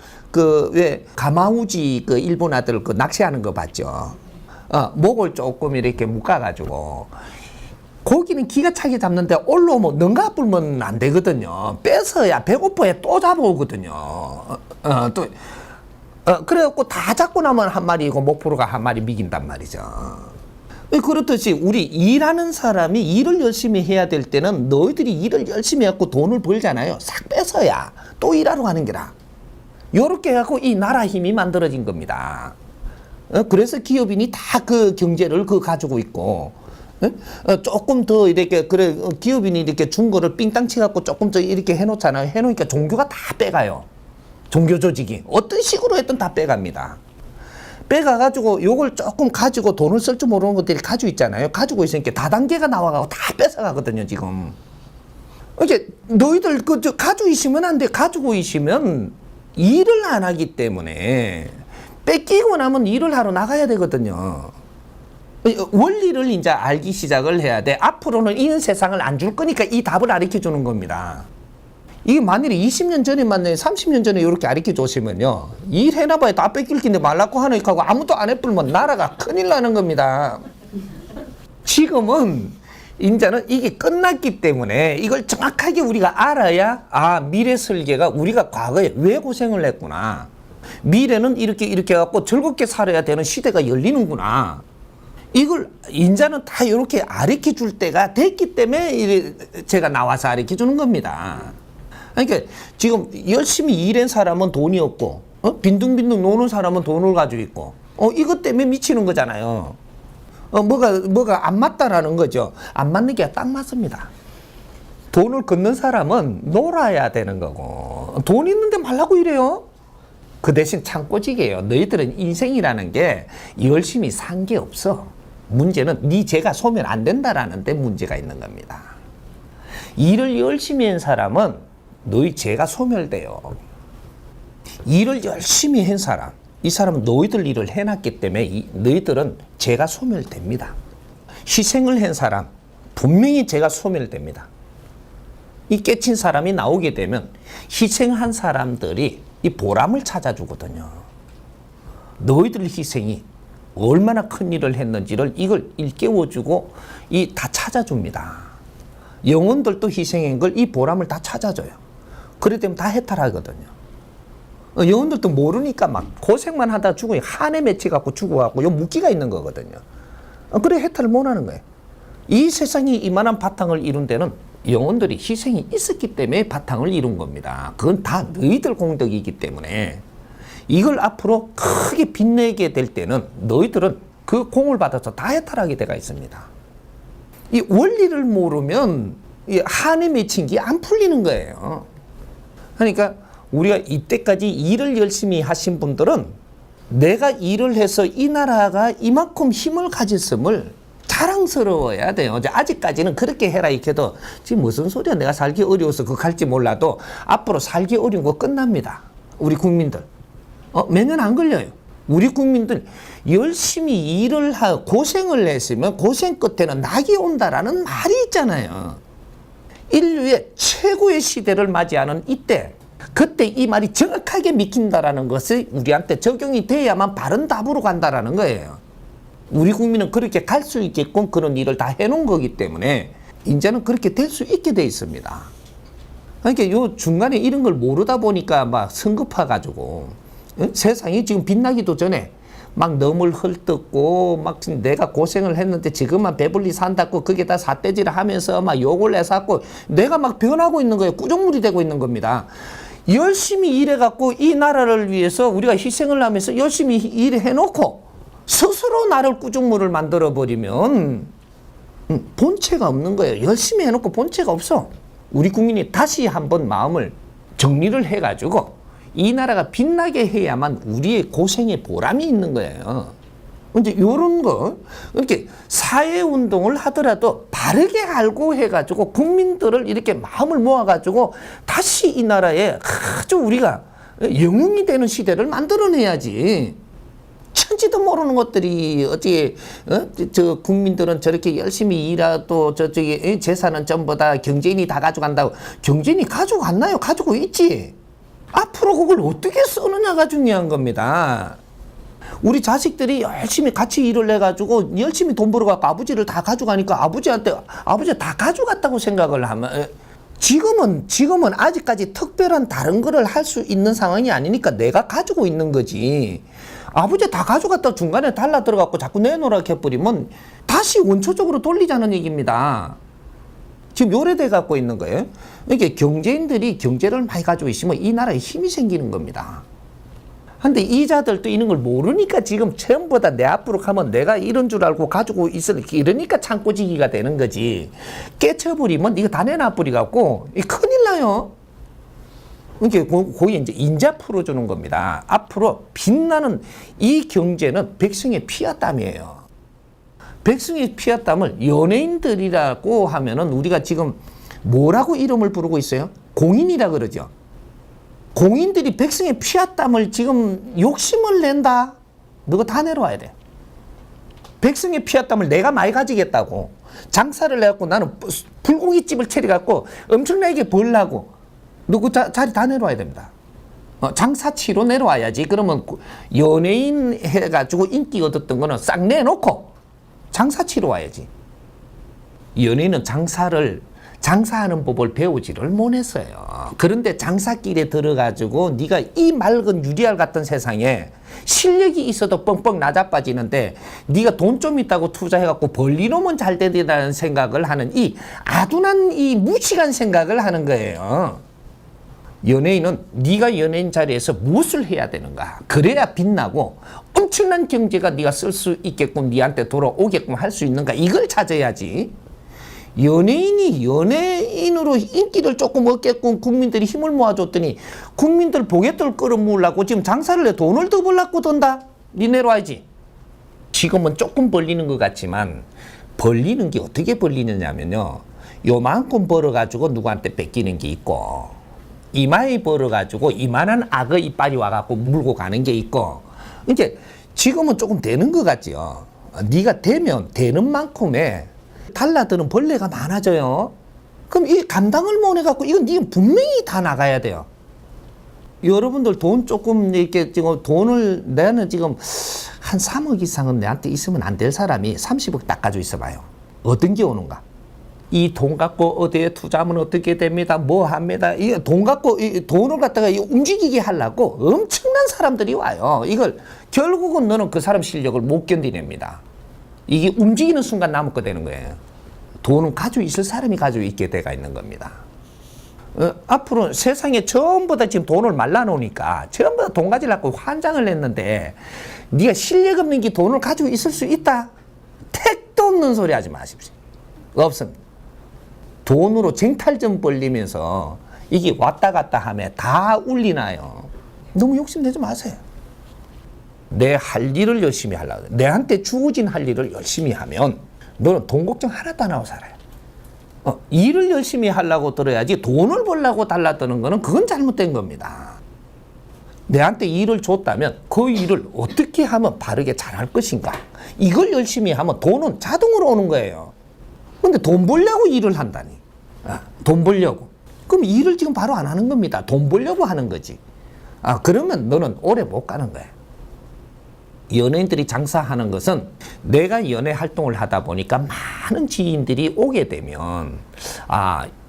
왜 가마우지 일본 아들 낚시하는 거 봤죠. 목을 조금 이렇게 묶어가지고 고기는 기가 차게 잡는데 올라오면 능가 불면 안 되거든요. 뺏어야 배고파야 또 잡아오거든요. 그래갖고 다 잡고 나면 한 마리고 목포로가 한 마리 미긴단 말이죠. 그렇듯이 우리 일하는 사람이 일을 열심히 해야 될 때는 너희들이 일을 열심히 해갖고 돈을 벌잖아요. 싹 뺏어야 또 일하러 가는 게라. 요렇게 해갖고 이 나라 힘이 만들어진 겁니다. 그래서 기업인이 다 그 경제를 가지고 있고, 조금 더 이렇게 기업인이 이렇게 준 거를 삥땅 치갖고 조금 더 이렇게 해놓잖아요. 해놓으니까 종교가 다 빼가요. 종교 조직이 어떤 식으로 했든 다 빼갑니다. 빼가가지고 요걸 조금 가지고 돈을 쓸 줄 모르는 것들이 가지고 있잖아요. 가지고 있으니까 다단계가 나와가고 다 뺏어가거든요, 지금. 이제 너희들 가지고 있으면 안 돼. 가지고 있으면 일을 안 하기 때문에 뺏기고 나면 일을 하러 나가야 되거든요. 원리를 이제 알기 시작을 해야 돼. 앞으로는 이 세상을 안 줄 거니까 이 답을 가르쳐 주는 겁니다. 이게 만일에 20년 전에 만나요, 30년 전에 이렇게 가르쳐 줬으면요, 일 해놔봐야 다 뺏길 텐데 말라고 하니까 아무도 안 해불면 나라가 큰일 나는 겁니다. 지금은 이제는 이게 끝났기 때문에 이걸 정확하게 우리가 알아야 미래 설계가 우리가 과거에 왜 고생을 했구나. 미래는 이렇게 갖고 즐겁게 살아야 되는 시대가 열리는구나. 이걸 인자는 다 이렇게 가르쳐 줄 때가 됐기 때문에 제가 나와서 가르쳐 주는 겁니다. 그러니까 지금 열심히 일한 사람은 돈이 없고 빈둥빈둥 노는 사람은 돈을 가지고 있고 이것 때문에 미치는 거잖아요. 뭐가 안 맞다라는 거죠. 안 맞는 게 딱 맞습니다. 돈을 걷는 사람은 놀아야 되는 거고 돈 있는데 말라고 이래요. 그 대신 창고지게요. 너희들은 인생이라는 게 열심히 산 게 없어. 문제는 네 죄가 소멸 안 된다라는 데 문제가 있는 겁니다. 일을 열심히 한 사람은 너희 죄가 소멸돼요. 일을 열심히 한 사람, 이 사람은 너희들 일을 해놨기 때문에 너희들은 죄가 소멸됩니다. 희생을 한 사람, 분명히 죄가 소멸됩니다. 이 깨친 사람이 나오게 되면 희생한 사람들이 이 보람을 찾아주거든요. 너희들 희생이 얼마나 큰 일을 했는지를 이걸 일깨워주고 다 찾아줍니다. 영혼들도 희생한 걸 이 보람을 다 찾아줘요. 그래 되면 다 해탈하거든요. 영혼들도 모르니까 막 고생만 하다 죽어요. 한해 맺혀갖고 죽어갖고 요 묶기가 있는 거거든요. 그래 해탈을 못하는 거예요. 이 세상이 이만한 바탕을 이룬 데는 영혼들이 희생이 있었기 때문에 바탕을 이룬 겁니다. 그건 다 너희들 공덕이기 때문에 이걸 앞으로 크게 빛내게 될 때는 너희들은 그 공을 받아서 다 해탈하게 돼가 있습니다. 이 원리를 모르면 이 한해 맺힌 게 안 풀리는 거예요. 그러니까 우리가 이때까지 일을 열심히 하신 분들은 내가 일을 해서 이 나라가 이만큼 힘을 가졌음을 자랑스러워야 돼요. 아직까지는 그렇게 해라 이렇게도 지금 무슨 소리야. 내가 살기 어려워서 그거 갈지 몰라도 앞으로 살기 어려운 거 끝납니다. 우리 국민들. 몇 년 안 걸려요. 우리 국민들 열심히 일을 하고 고생을 했으면 고생 끝에는 낙이 온다라는 말이 있잖아요. 인류의 최고의 시대를 맞이하는 이때 그때 이 말이 정확하게 믿긴다라는 것이 우리한테 적용이 돼야만 바른 답으로 간다라는 거예요. 우리 국민은 그렇게 갈 수 있게끔 그런 일을 다 해놓은 거기 때문에 이제는 그렇게 될 수 있게 돼 있습니다. 그러니까 요 중간에 이런 걸 모르다 보니까 막 성급해가지고 세상이 지금 빛나기도 전에 막 너물 헐뜯고 막 내가 고생을 했는데 지금만 배불리 산다고 그게 다 삿대질을 하면서 막 욕을 내서갖고 내가 막 변하고 있는 거예요. 꾸중물이 되고 있는 겁니다. 열심히 일해갖고 이 나라를 위해서 우리가 희생을 하면서 열심히 일해놓고 스스로 나를 꾸중물을 만들어버리면 본체가 없는 거예요. 열심히 해놓고 본체가 없어. 우리 국민이 다시 한번 마음을 정리를 해가지고 이 나라가 빛나게 해야만 우리의 고생의 보람이 있는 거예요. 이제 요런 거, 이렇게 사회운동을 하더라도 바르게 알고 해가지고 국민들을 이렇게 마음을 모아가지고 다시 이 나라에 아주 우리가 영웅이 되는 시대를 만들어내야지. 천지도 모르는 것들이 어찌 저 국민들은 저렇게 열심히 일하도 저쪽에 재산은 전부 다 경제인이 다 가져간다고. 경제인이 가져갔나요? 가지고 있지. 앞으로 그걸 어떻게 쓰느냐가 중요한 겁니다. 우리 자식들이 열심히 같이 일을 해가지고 열심히 돈 벌어갖고 아버지를 다 가져가니까 아버지가 다 가져갔다고 생각을 하면 지금은 아직까지 특별한 다른 거를 할 수 있는 상황이 아니니까 내가 가지고 있는 거지. 아버지 다 가져갔다고 중간에 달라 들어갖고 자꾸 내놓으라 해버리면 다시 원초적으로 돌리자는 얘기입니다. 지금 요래돼 갖고 있는 거예요. 이게 경제인들이 경제를 많이 가지고 있으면 이 나라에 힘이 생기는 겁니다. 근데 이자들도 이런 걸 모르니까 지금 처음보다 내 앞으로 가면 내가 이런 줄 알고 가지고 있을 이러니까 창고지기가 되는 거지. 깨쳐버리면 이거 다 내놔버리갖고 큰일 나요. 이게 거기 이제 인자 풀어주는 겁니다. 앞으로 빛나는 이 경제는 백성의 피와 땀이에요. 백성의 피와 땀을 연예인들이라고 하면은 우리가 지금 뭐라고 이름을 부르고 있어요? 공인이라 그러죠. 공인들이 백성의 피와 땀을 지금 욕심을 낸다. 너가 다 내려와야 돼. 백성의 피와 땀을 내가 많이 가지겠다고 장사를 해갖고 나는 불고기집을 차려갖고 엄청나게 벌라고 너 그 자리 다 내려와야 됩니다. 장사치로 내려와야지. 그러면 연예인 해가지고 인기 얻었던 거는 싹 내놓고 장사치로 와야지. 연예인은 장사하는 법을 배우지를 못했어요. 그런데 장사길에 들어가지고 네가 이 맑은 유리알 같은 세상에 실력이 있어도 뻥뻥 나자빠지는데 네가 돈 좀 있다고 투자해갖고 벌리놓으면 잘 된다는 생각을 하는 이 아둔한 이 무식한 생각을 하는 거예요. 연예인은 네가 연예인 자리에서 무엇을 해야 되는가? 그래야 빛나고 엄청난 경제가 네가 쓸 수 있게끔 네한테 돌아오게끔 할 수 있는가? 이걸 찾아야지. 연예인이 연예인으로 인기를 조금 얻게끔 국민들이 힘을 모아줬더니 국민들 보갯돌 끌어모으려고 지금 장사를 해 돈을 더 벌려고 든다? 니네로 알지? 지금은 조금 벌리는 것 같지만 벌리는 게 어떻게 벌리느냐면요. 요만큼 벌어가지고 누구한테 뺏기는 게 있고 이마에 벌어가지고 이만한 악어 이빨이 와갖고 물고 가는 게 있고 이제 지금은 조금 되는 것 같지요. 네가 되면 되는 만큼의 달라드는 벌레가 많아져요. 그럼 이 감당을 못 해갖고 이건 네가 분명히 다 나가야 돼요. 여러분들 돈 조금 이렇게 지금 돈을 나는 지금 한 3억 이상은 내한테 있으면 안 될 사람이 30억 딱 가지고 있어봐요. 어떤 게 오는가? 이 돈 갖고 어디에 투자하면 어떻게 됩니다. 뭐 합니다. 이 돈 갖고 이 돈을 갖다가 움직이게 하려고 엄청난 사람들이 와요. 이걸 결국은 너는 그 사람 실력을 못 견디냅니다. 이게 움직이는 순간 나먹게 되는 거예요. 돈은 가지고 있을 사람이 가지고 있게 돼가 있는 겁니다. 앞으로 세상에 전부 다 지금 돈을 말라놓으니까 전부 다 돈 가지려고 환장을 했는데 네가 실력 없는 게 돈을 가지고 있을 수 있다? 택도 없는 소리 하지 마십시오. 없습니다. 돈으로 쟁탈전 벌리면서 이게 왔다 갔다 하면 다 울리나요. 너무 욕심내지 마세요. 내 할 일을 열심히 하려고. 내한테 주어진 할 일을 열심히 하면 너는 돈 걱정 하나도 안 하고 살아요. 일을 열심히 하려고 들어야지 돈을 벌려고 달라드는 거는 그건 잘못된 겁니다. 내한테 일을 줬다면 그 일을 어떻게 하면 바르게 잘할 것인가. 이걸 열심히 하면 돈은 자동으로 오는 거예요. 근데 돈 벌려고 일을 한다니. 돈 벌려고. 그럼 일을 지금 바로 안 하는 겁니다. 돈 벌려고 하는 거지. 그러면 너는 오래 못 가는 거예요. 연예인들이 장사하는 것은 내가 연예 활동을 하다 보니까 많은 지인들이 오게 되면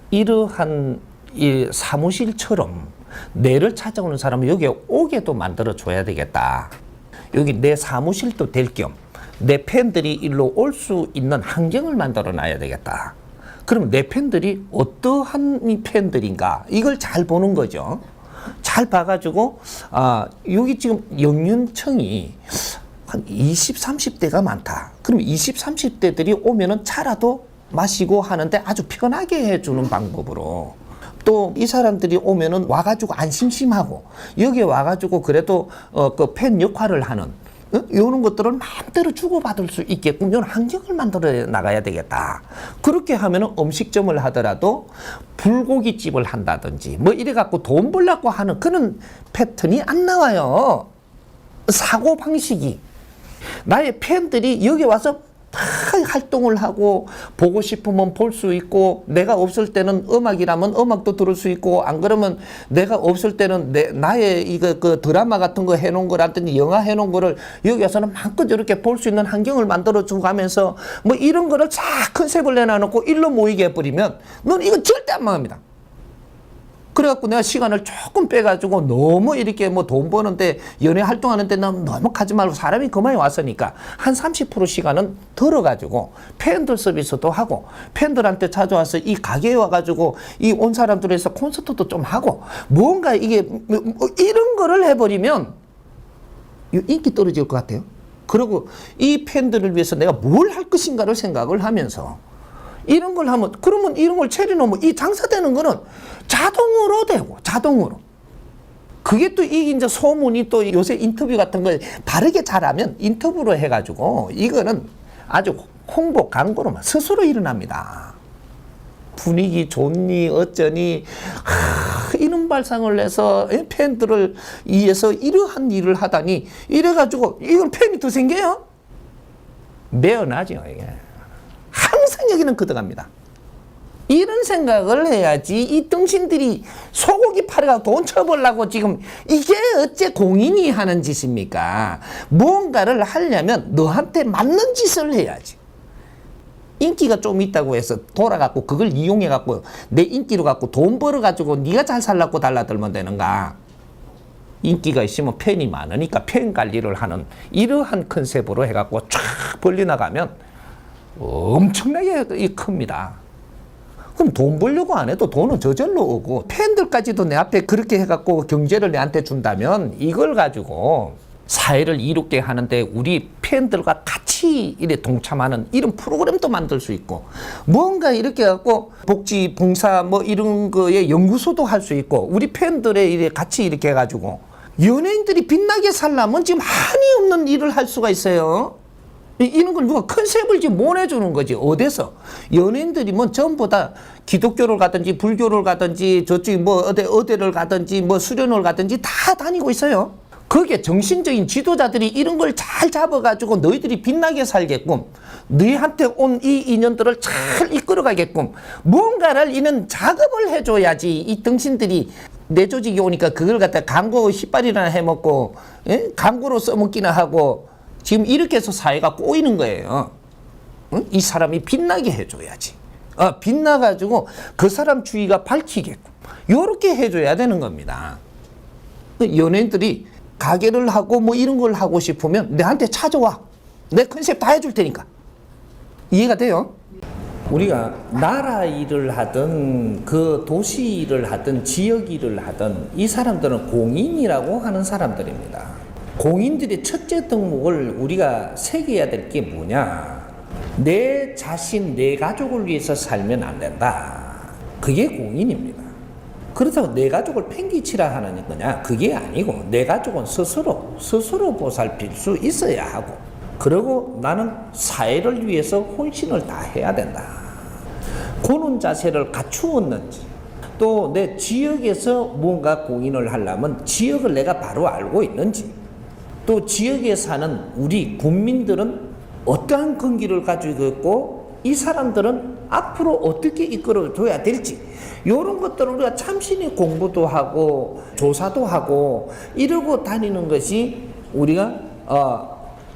이러한 이 사무실처럼 내를 찾아오는 사람은 여기에 오게도 만들어 줘야 되겠다. 여기 내 사무실도 될 겸 내 팬들이 일로 올 수 있는 환경을 만들어 놔야 되겠다. 그럼 내 팬들이 어떠한 이 팬들인가 이걸 잘 보는 거죠. 잘 봐가지고 여기 지금 영윤청이 한 20, 30대가 많다. 그럼 20, 30대들이 오면은 차라도 마시고 하는데 아주 편하게 해주는 방법으로 또 이 사람들이 오면은 와가지고 안 심심하고 여기에 와가지고 그래도 그 팬 역할을 하는 이런 것들을 마음대로 주고받을 수 있게끔 이런 환경을 만들어 나가야 되겠다. 그렇게 하면은 음식점을 하더라도 불고기집을 한다든지 뭐 이래갖고 돈 벌려고 하는 그런 패턴이 안 나와요. 사고방식이. 나의 팬들이 여기 와서 다 활동을 하고 보고 싶으면 볼 수 있고 내가 없을 때는 음악이라면 음악도 들을 수 있고 안 그러면 내가 없을 때는 나의 이거 그 드라마 같은 거 해놓은 거라든지 영화 해놓은 거를 여기 와서는 마음껏 이렇게 볼 수 있는 환경을 만들어주고 가면서 뭐 이런 거를 쫙 컨셉을 내놔놓고 일로 모이게 해버리면 넌 이건 절대 안 망합니다. 그래갖고 내가 시간을 조금 빼가지고 너무 이렇게 뭐 돈 버는데 연애 활동하는데 너무 가지 말고 사람이 그만이 왔으니까 한 30% 시간은 들어가지고 팬들 서비스도 하고 팬들한테 찾아와서 이 가게에 와가지고 이 온 사람들에서 콘서트도 좀 하고 뭔가 이게 이런 거를 해버리면 인기 떨어질 것 같아요. 그리고 이 팬들을 위해서 내가 뭘 할 것인가를 생각을 하면서 이런 걸 하면 그러면 이런 걸 차려놓으면 이 장사되는 거는 자동으로 되고 자동으로 그게 또 이게 이제 소문이 또 요새 인터뷰 같은 거 바르게 잘하면 인터뷰로 해가지고 이거는 아주 홍보 광고로만 스스로 일어납니다. 분위기 좋니 어쩌니 이런 발상을 내서 팬들을 위해서 이러한 일을 하다니 이래가지고 이건 팬이 더 생겨요? 매어나죠 이게. 항상 여기는 걷어갑니다. 이런 생각을 해야지 이 등신들이 소고기 팔아가 돈 쳐보려고 지금 이게 어째 공인이 하는 짓입니까? 무언가를 하려면 너한테 맞는 짓을 해야지. 인기가 좀 있다고 해서 돌아갖고 그걸 이용해갖고 내 인기로 갖고 돈 벌어가지고 네가 잘 살라고 달라들면 되는가? 인기가 있으면 팬이 많으니까 팬 관리를 하는 이러한 컨셉으로 해갖고 쫙 벌려나가면 엄청나게 큽니다. 그럼 돈 벌려고 안 해도 돈은 저절로 오고 팬들까지도 내 앞에 그렇게 해갖고 경제를 내한테 준다면 이걸 가지고 사회를 이롭게 하는데 우리 팬들과 같이 이래 동참하는 이런 프로그램도 만들 수 있고 뭔가 이렇게 해갖고 복지 봉사 뭐 이런 거에 연구소도 할 수 있고 우리 팬들의 이래 같이 이렇게 해가지고 연예인들이 빛나게 살려면 지금 한이 없는 일을 할 수가 있어요. 이런 걸 누가 컨셉을 지금 못 해주는 거지. 어디서? 연예인들이 뭐 전부 다 기독교를 가든지 불교를 가든지 저쪽에 뭐 어디를 가든지 뭐 수련을 가든지 다 다니고 있어요. 거기에 정신적인 지도자들이 이런 걸 잘 잡아가지고 너희들이 빛나게 살게끔 너희한테 온 이 인연들을 잘 이끌어가게끔 뭔가를 이런 작업을 해줘야지 이 등신들이 내 조직이 오니까 그걸 갖다 광고 휘발이나 해먹고 광고로 써먹기나 하고 지금 이렇게 해서 사회가 꼬이는 거예요. 이 사람이 빛나게 해줘야지. 빛나가지고 그 사람 주위가 밝히게끔 이렇게 해줘야 되는 겁니다. 연예인들이 가게를 하고 뭐 이런 걸 하고 싶으면 내한테 찾아와. 내 컨셉 다 해줄 테니까. 이해가 돼요? 우리가 나라 일을 하든 그 도시 일을 하든 지역 일을 하든 이 사람들은 공인이라고 하는 사람들입니다. 공인들의 첫째 덕목을 우리가 새겨야 될 게 뭐냐? 내 자신, 내 가족을 위해서 살면 안 된다. 그게 공인입니다. 그렇다고 내 가족을 팽개치라 하는 거냐? 그게 아니고 내 가족은 스스로 보살필 수 있어야 하고 그리고 나는 사회를 위해서 혼신을 다 해야 된다. 그런 자세를 갖추었는지 또 내 지역에서 뭔가 공인을 하려면 지역을 내가 바로 알고 있는지 또 지역에 사는 우리 국민들은 어떠한 근기를 가지고 있고 이 사람들은 앞으로 어떻게 이끌어줘야 될지 이런 것들을 우리가 참신히 공부도 하고 조사도 하고 이러고 다니는 것이 우리가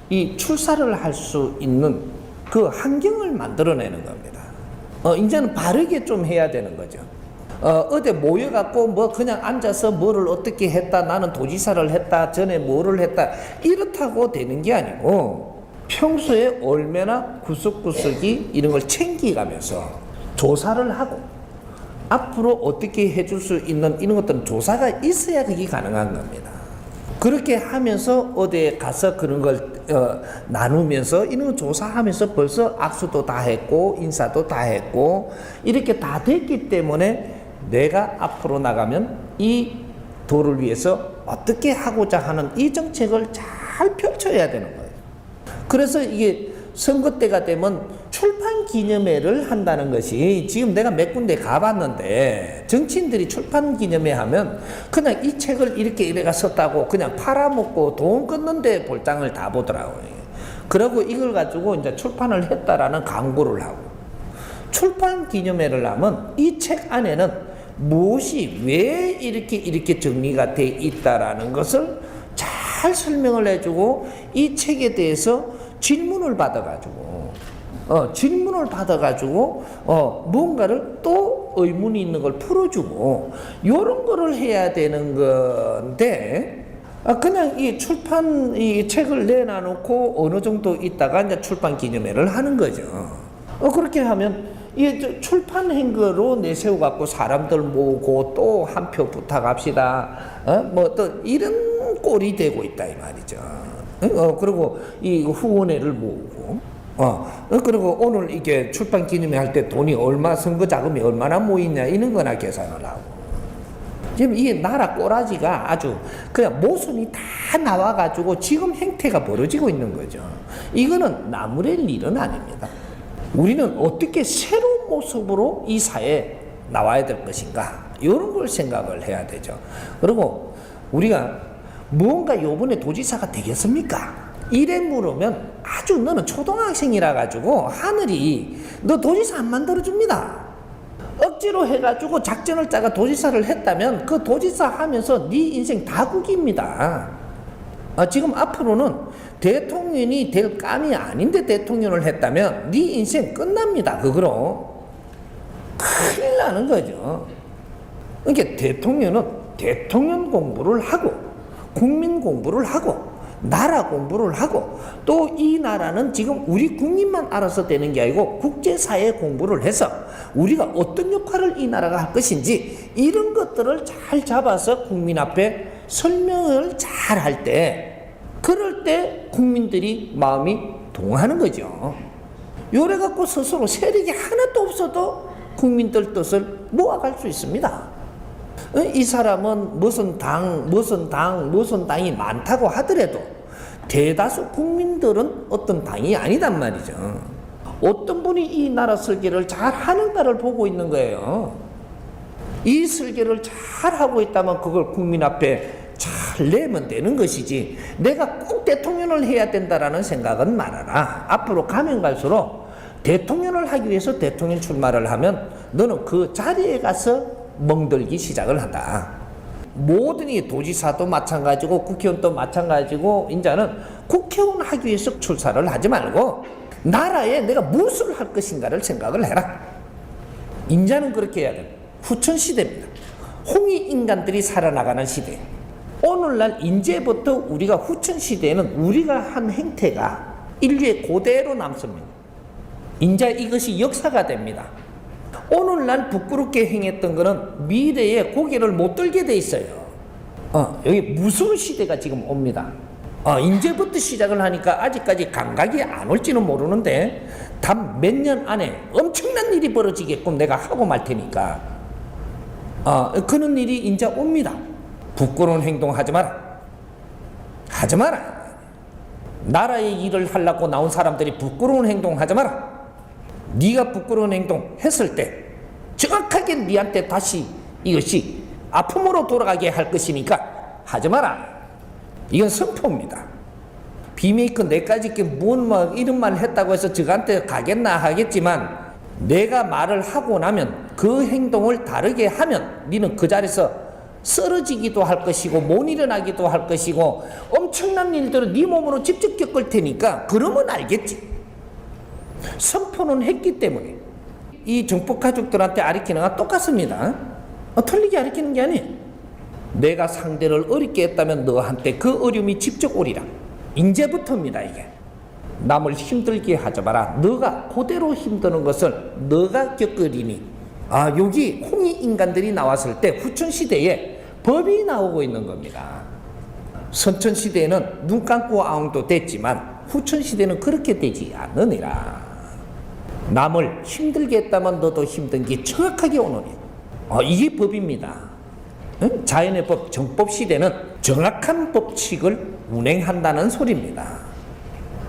이 출사를 할 수 있는 그 환경을 만들어내는 겁니다. 이제는 바르게 좀 해야 되는 거죠. 어디 모여갖고 뭐 그냥 앉아서 뭐를 어떻게 했다 나는 도지사를 했다 전에 뭐를 했다 이렇다고 되는 게 아니고 평소에 얼마나 구석구석이 이런 걸 챙기가면서 조사를 하고 앞으로 어떻게 해줄 수 있는 이런 것들은 조사가 있어야 그게 가능한 겁니다. 그렇게 하면서 어디에 가서 그런 걸 나누면서 이런 거 조사하면서 벌써 악수도 다 했고 인사도 다 했고 이렇게 다 됐기 때문에 내가 앞으로 나가면 이 도를 위해서 어떻게 하고자 하는 이 정책을 잘 펼쳐야 되는 거예요. 그래서 이게 선거 때가 되면 출판 기념회를 한다는 것이 지금 내가 몇 군데 가봤는데 정치인들이 출판 기념회 하면 그냥 이 책을 이렇게 이래가 썼다고 그냥 팔아먹고 돈 끊는데 볼장을 다 보더라고요. 그리고 이걸 가지고 이제 출판을 했다라는 광고를 하고 출판 기념회를 하면 이 책 안에는 무엇이 왜 이렇게 정리가 돼 있다라는 것을 잘 설명을 해주고 이 책에 대해서 질문을 받아가지고 뭔가를 또 의문이 있는 걸 풀어주고 이런 거를 해야 되는 건데 그냥 이 출판 이 책을 내놔놓고 어느 정도 있다가 이제 출판 기념회를 하는 거죠. 그렇게 하면 이 출판 행거로 내세워 갖고 사람들 모으고 또 한 표 부탁합시다. 뭐 또 이런 꼴이 되고 있다 이 말이죠. 그리고 이 후원회를 모으고, 그리고 오늘 이게 출판 기념회 할 때 돈이 얼마, 선거 자금이 얼마나 모이냐, 이런 거나 계산을 하고. 지금 이게 나라 꼬라지가 아주 그냥 모순이 다 나와가지고 지금 행태가 벌어지고 있는 거죠. 이거는 나무랄 일은 아닙니다. 우리는 어떻게 새로운 모습으로 이 사회에 나와야 될 것인가, 이런 걸 생각을 해야 되죠. 그리고 우리가 뭔가 요번에 도지사가 되겠습니까? 이래 물으면 아주 너는 초등학생이라 가지고 하늘이 너 도지사 안 만들어줍니다. 억지로 해가지고 작전을 짜가 도지사를 했다면 그 도지사 하면서 네 인생 다 구깁니다. 지금 앞으로는 대통령이 될 감이 아닌데 대통령을 했다면 네 인생 끝납니다. 그거로 큰일 나는 거죠. 그러니까 대통령은 대통령 공부를 하고 국민 공부를 하고 나라 공부를 하고 또 이 나라는 지금 우리 국민만 알아서 되는 게 아니고 국제사회 공부를 해서 우리가 어떤 역할을 이 나라가 할 것인지 이런 것들을 잘 잡아서 국민 앞에 설명을 잘 할 때 그럴 때 국민들이 마음이 동하는 거죠. 요래 갖고 스스로 세력이 하나도 없어도 국민들 뜻을 모아갈 수 있습니다. 이 사람은 무슨 당이 많다고 하더라도 대다수 국민들은 어떤 당이 아니단 말이죠. 어떤 분이 이 나라 설계를 잘 하는가를 보고 있는 거예요. 이 설계를 잘 하고 있다면 그걸 국민 앞에 잘 내면 되는 것이지 내가 꼭 대통령을 해야 된다라는 생각은 말아라. 앞으로 가면 갈수록 대통령을 하기 위해서 대통령 출마를 하면 너는 그 자리에 가서 멍들기 시작을 한다. 모든 이 도지사도 마찬가지고 국회의원도 마찬가지고 이제는 국회의원 하기 위해서 출사를 하지 말고 나라에 내가 무엇을 할 것인가를 생각을 해라. 인자는 그렇게 해야 돼. 후천시대입니다. 홍익인간들이 살아나가는 시대. 오늘날 이제부터 우리가 후천시대에는 우리가 한 행태가 인류의 고대로 남습니다. 이제 이것이 역사가 됩니다. 오늘날 부끄럽게 행했던 것은 미래에 고개를 못 들게 돼 있어요. 여기 무서운 시대가 지금 옵니다. 이제부터 시작을 하니까 아직까지 감각이 안 올지는 모르는데 단 몇 년 안에 엄청난 일이 벌어지게끔 내가 하고 말 테니까 그런 일이 이제 옵니다. 부끄러운 행동 하지 마라. 하지 마라. 나라의 일을 하려고 나온 사람들이 부끄러운 행동 하지 마라. 네가 부끄러운 행동 했을 때 정확하게 네한테 다시 이것이 아픔으로 돌아가게 할 것이니까 하지 마라. 이건 선포입니다. 비메이커 내까지 뭔 이런 말 했다고 해서 저한테 가겠나 하겠지만 내가 말을 하고 나면 그 행동을 다르게 하면 너는 그 자리에서 쓰러지기도 할 것이고 못 일어나기도 할 것이고 엄청난 일들을 네 몸으로 직접 겪을 테니까 그러면 알겠지. 선포는 했기 때문에 이 정법 가족들한테 가르치는 건 똑같습니다. 틀리게 가르치는 게 아니에요. 내가 상대를 어렵게 했다면 너한테 그 어려움이 직접 오리라. 이제부터입니다. 이게 남을 힘들게 하지 마라. 너가 그대로 힘드는 것을 너가 겪으리니. 여기 홍익인간들이 나왔을 때 후천시대에 법이 나오고 있는 겁니다. 선천시대에는 눈 감고 아웅도 됐지만 후천시대는 그렇게 되지 않느니라. 남을 힘들게 했다면 너도 힘든 게 정확하게 오느니. 이게 법입니다. 자연의 법, 정법 시대는 정확한 법칙을 운행한다는 소리입니다.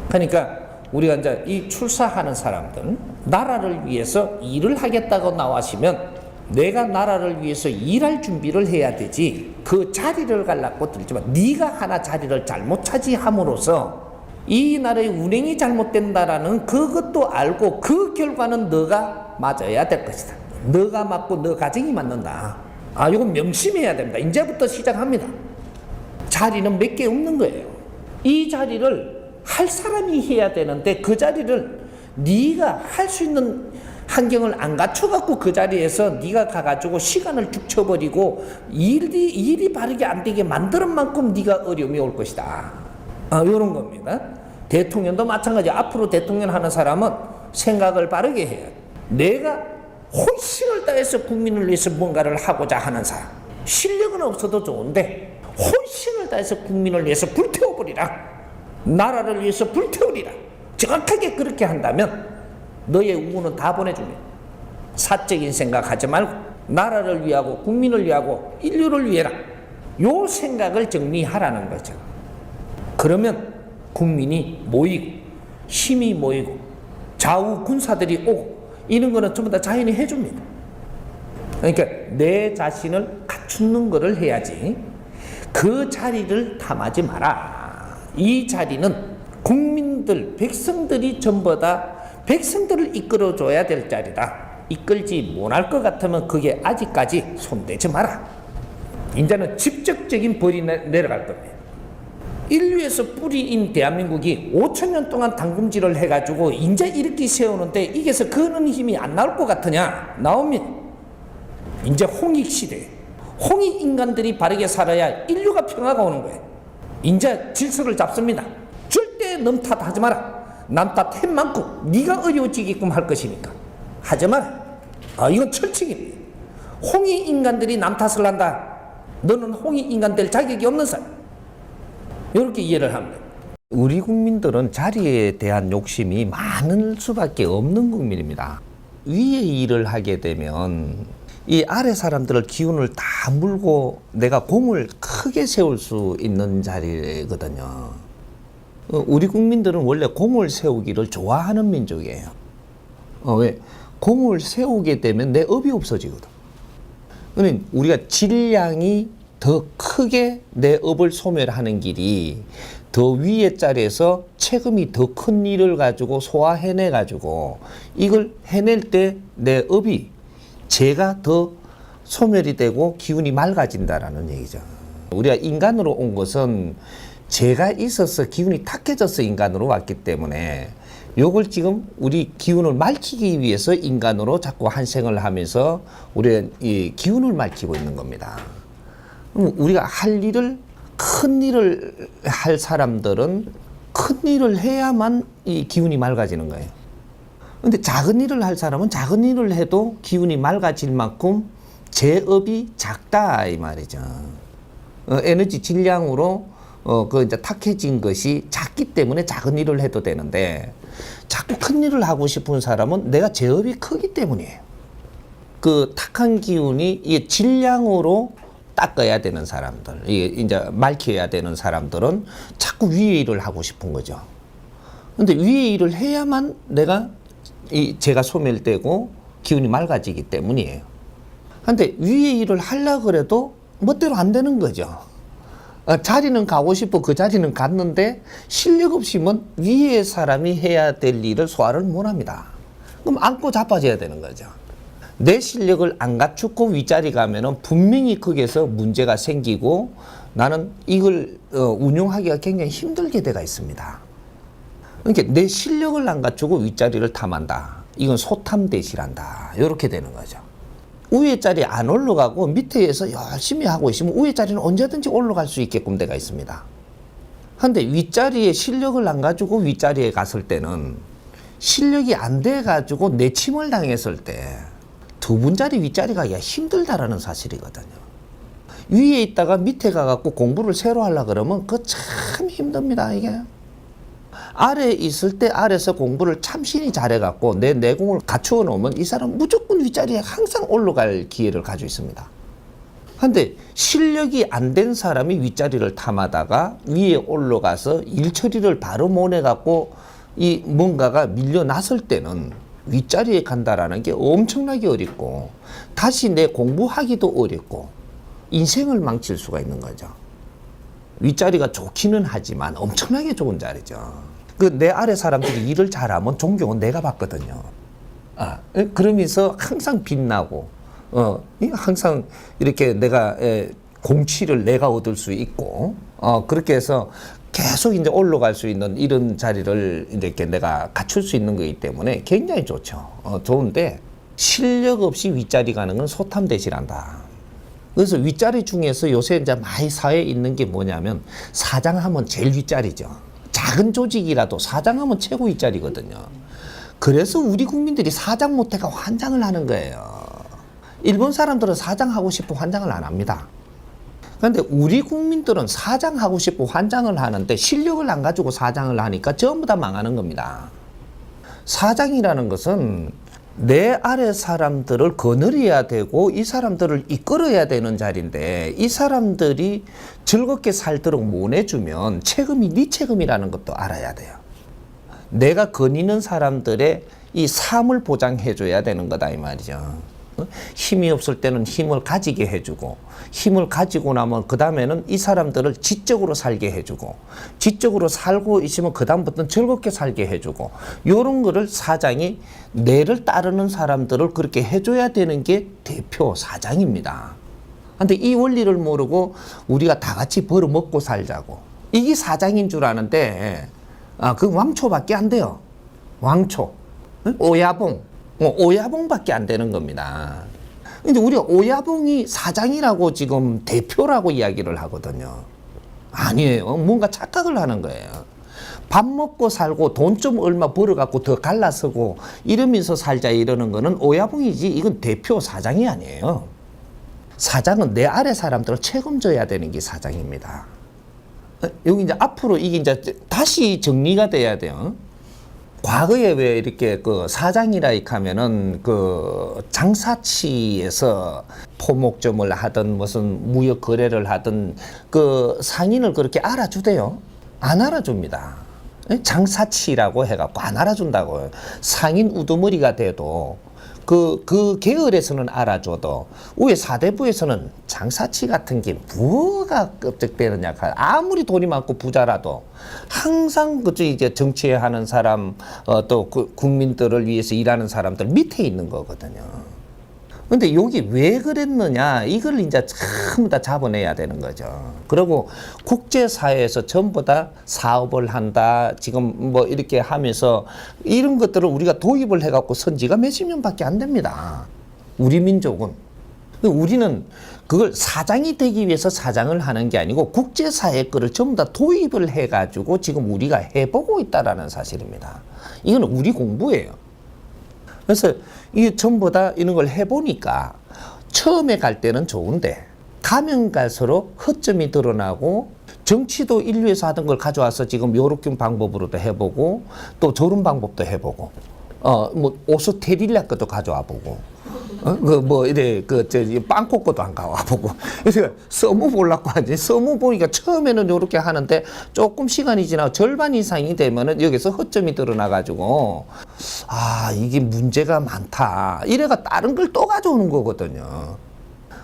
그러니까 우리가 이제 이 출사하는 사람들, 나라를 위해서 일을 하겠다고 나와시면 내가 나라를 위해서 일할 준비를 해야 되지. 그 자리를 갈라고 들지만 네가 하나 자리를 잘못 차지함으로써 이 나라의 운행이 잘못된다라는 그것도 알고 그 결과는 너가 맞아야 될 것이다. 너가 맞고 너 가정이 맞는다. 이건 명심해야 됩니다. 이제부터 시작합니다. 자리는 몇 개 없는 거예요. 이 자리를 할 사람이 해야 되는데 그 자리를 네가 할 수 있는 환경을 안 갖춰갖고 그 자리에서 네가 가가지고 시간을 쭉 쳐버리고 일이 바르게 안 되게 만드는 만큼 네가 어려움이 올 것이다. 이런 겁니다. 대통령도 마찬가지. 앞으로 대통령 하는 사람은 생각을 바르게 해야 돼. 내가 혼신을 다해서 국민을 위해서 뭔가를 하고자 하는 사람. 실력은 없어도 좋은데 혼신을 다해서 국민을 위해서 불태워버리라. 나라를 위해서 불태우리라. 정확하게 그렇게 한다면 너의 우는 다 보내줍니다. 사적인 생각하지 말고 나라를 위하고 국민을 위하고 인류를 위해라. 요 생각을 정리하라는 거죠. 그러면 국민이 모이고 힘이 모이고 좌우 군사들이 오고 이런 거는 전부 다 자연이 해줍니다. 그러니까 내 자신을 갖추는 거를 해야지 그 자리를 탐하지 마라. 이 자리는 국민들, 백성들이 전부 다 백성들을 이끌어줘야 될 자리다. 이끌지 못할 것 같으면 그게 아직까지 손대지 마라. 이제는 직접적인 벌이 내려갈 겁니다. 인류에서 뿌리인 대한민국이 5천년 동안 당금질을 해가지고 이제 이렇게 세우는데 이게서 거는 힘이 안 나올 것 같으냐? 나오면 이제 홍익시대, 홍익 인간들이 바르게 살아야 인류가 평화가 오는 거예요. 이제 질서를 잡습니다. 절대 남 탓하지 마라. 남 탓한 만큼 네가 어려워지게끔 할 것이니까 하지 마라. 이건 철칙입니다. 홍익 인간들이 남 탓을 한다. 너는 홍익 인간 될 자격이 없는 사람. 이렇게 이해를 합니다. 우리 국민들은 자리에 대한 욕심이 많을 수밖에 없는 국민입니다. 위에 일을 하게 되면 이 아래 사람들을 기운을 다 물고 내가 공을 크게 세울 수 있는 자리거든요. 우리 국민들은 원래 공을 세우기를 좋아하는 민족이에요. 왜? 공을 세우게 되면 내 업이 없어지거든. 그러니까 우리가 질량이 더 크게 내 업을 소멸하는 길이 더 위에 자리에서 체금이 더 큰 일을 가지고 소화해내 가지고 이걸 해낼 때 내 업이 재가 더 소멸이 되고 기운이 맑아진다라는 얘기죠. 우리가 인간으로 온 것은 재가 있어서 기운이 탁해져서 인간으로 왔기 때문에 요걸 지금 우리 기운을 맑히기 위해서 인간으로 자꾸 한생을 하면서 우리가 이 기운을 맑히고 있는 겁니다. 우리가 할 일을 큰 일을 할 사람들은 큰 일을 해야만 이 기운이 맑아지는 거예요. 근데 작은 일을 할 사람은 작은 일을 해도 기운이 맑아질 만큼 제업이 작다 이 말이죠. 에너지 질량으로 이제 탁해진 것이 작기 때문에 작은 일을 해도 되는데 자꾸 큰 일을 하고 싶은 사람은 내가 제업이 크기 때문이에요. 그 탁한 기운이 이게 질량으로 닦아야 되는 사람들, 이게 이제 맑혀야 되는 사람들은 자꾸 위에 일을 하고 싶은 거죠. 근데 위에 일을 해야만 내가 제가 소멸되고 기운이 맑아지기 때문이에요. 근데 위에 일을 하려고 그래도 멋대로 안 되는 거죠. 자리는 가고 싶어 그 자리는 갔는데 실력 없이면 위에 사람이 해야 될 일을 소화를 못 합니다. 그럼 안고 자빠져야 되는 거죠. 내 실력을 안 갖추고 윗자리 가면은 분명히 거기에서 문제가 생기고 나는 이걸 운용하기가 굉장히 힘들게 돼가 있습니다. 그러니까 내 실력을 안 갖추고 윗자리를 탐한다. 이건 소탐대실한다. 이렇게 되는 거죠. 위에 자리에 안 올라가고 밑에서 열심히 하고 있으면 위에 자리는 언제든지 올라갈 수 있게끔 돼가 있습니다. 그런데 윗자리에 실력을 안 가지고 윗자리에 갔을 때는 실력이 안 돼 가지고 내침을 당했을 때 두 분자리 윗자리 가기가 힘들다라는 사실이거든요. 위에 있다가 밑에 가갖고 공부를 새로 하려고 그러면 그거 참 힘듭니다, 이게. 아래에 있을 때 아래에서 공부를 참신히 잘해갖고 내 내공을 갖추어 놓으면 이 사람 무조건 윗자리에 항상 올라갈 기회를 가지고 있습니다. 그런데 실력이 안 된 사람이 윗자리를 탐하다가 위에 올라가서 일 처리를 바로 못 해갖고 이 뭔가가 밀려났을 때는 윗자리에 간다라는 게 엄청나게 어렵고 다시 내 공부하기도 어렵고 인생을 망칠 수가 있는 거죠. 윗자리가 좋기는 하지만 엄청나게 좋은 자리죠. 그 내 아래 사람들이 일을 잘하면 존경은 내가 받거든요. 그러면서 항상 빛나고 항상 이렇게 내가 공치를 내가 얻을 수 있고 그렇게 해서 계속 이제 올라갈 수 있는 이런 자리를 이렇게 내가 갖출 수 있는 거기 때문에 굉장히 좋죠. 좋은데 실력 없이 윗자리 가는 건 소탐대실한다. 그래서 윗자리 중에서 요새 이제 많이 사회에 있는 게 뭐냐면 사장하면 제일 윗자리죠. 작은 조직이라도 사장하면 최고 윗자리거든요. 그래서 우리 국민들이 사장 못해가 환장을 하는 거예요. 일본 사람들은 사장하고 싶어 환장을 안 합니다. 그런데 우리 국민들은 사장하고 싶어 환장을 하는데 실력을 안 가지고 사장을 하니까 전부 다 망하는 겁니다. 사장이라는 것은 내 아래 사람들을 거느려야 되고 이 사람들을 이끌어야 되는 자리인데 이 사람들이 즐겁게 살도록 못 해주면 책임이 네 책임이라는 것도 알아야 돼요. 내가 거니는 사람들의 이 삶을 보장해줘야 되는 거다 이 말이죠. 힘이 없을 때는 힘을 가지게 해주고 힘을 가지고 나면 그 다음에는 이 사람들을 지적으로 살게 해주고 지적으로 살고 있으면 그 다음부터는 즐겁게 살게 해주고 이런 거를 사장이 내를 따르는 사람들을 그렇게 해줘야 되는 게 대표 사장입니다. 근데 이 원리를 모르고 우리가 다 같이 벌어먹고 살자고 이게 사장인 줄 아는데 그 왕초밖에 안 돼요. 왕초, 오야봉, 오야봉밖에 안 되는 겁니다. 근데 우리가 오야봉이 사장이라고 지금 대표라고 이야기를 하거든요. 아니에요. 뭔가 착각을 하는 거예요. 밥 먹고 살고 돈 좀 얼마 벌어갖고 더 갈라서고 이러면서 살자 이러는 거는 오야봉이지 이건 대표 사장이 아니에요. 사장은 내 아래 사람들을 책임져야 되는 게 사장입니다. 여기 이제 앞으로 이게 이제 다시 정리가 돼야 돼요. 과거에 왜 이렇게 그 사장이라 하면은 그 장사치에서 포목점을 하든 무슨 무역 거래를 하든 그 상인을 그렇게 알아주대요. 안 알아줍니다. 장사치라고 해갖고 안 알아준다고요. 상인 우두머리가 돼도 그 계열에서는 알아줘도 위에 사대부에서는 장사치 같은 게 뭐가 껍적대느냐. 아무리 돈이 많고 부자라도 항상 그저 이제 정치하는 사람 또 그 국민들을 위해서 일하는 사람들 밑에 있는 거거든요. 근데 여기 왜 그랬느냐 이걸 이제 전부 다 잡아내야 되는 거죠. 그리고 국제사회에서 전부 다 사업을 한다 지금 뭐 이렇게 하면서 이런 것들을 우리가 도입을 해갖고 선지가 몇십 년밖에 안 됩니다. 우리 민족은. 우리는 그걸 사장이 되기 위해서 사장을 하는 게 아니고 국제사회 거를 전부 다 도입을 해가지고 지금 우리가 해보고 있다라는 사실입니다. 이건 우리 공부예요. 그래서 이게 전부 다 이런 걸 해보니까 처음에 갈 때는 좋은데 가면 갈수록 허점이 드러나고 정치도 인류에서 하던 걸 가져와서 지금 요렇게 방법으로도 해보고 또 저런 방법도 해보고 뭐 오스테릴라 것도 가져와 보고 그 뭐 이래 저 빵코 것도 안 가와 보고 그래서 써무 보려고 하지. 써무 보니까 처음에는 요렇게 하는데 조금 시간이 지나고 절반 이상이 되면은 여기서 허점이 드러나 가지고 이게 문제가 많다 이래가 다른 걸 또 가져오는 거거든요.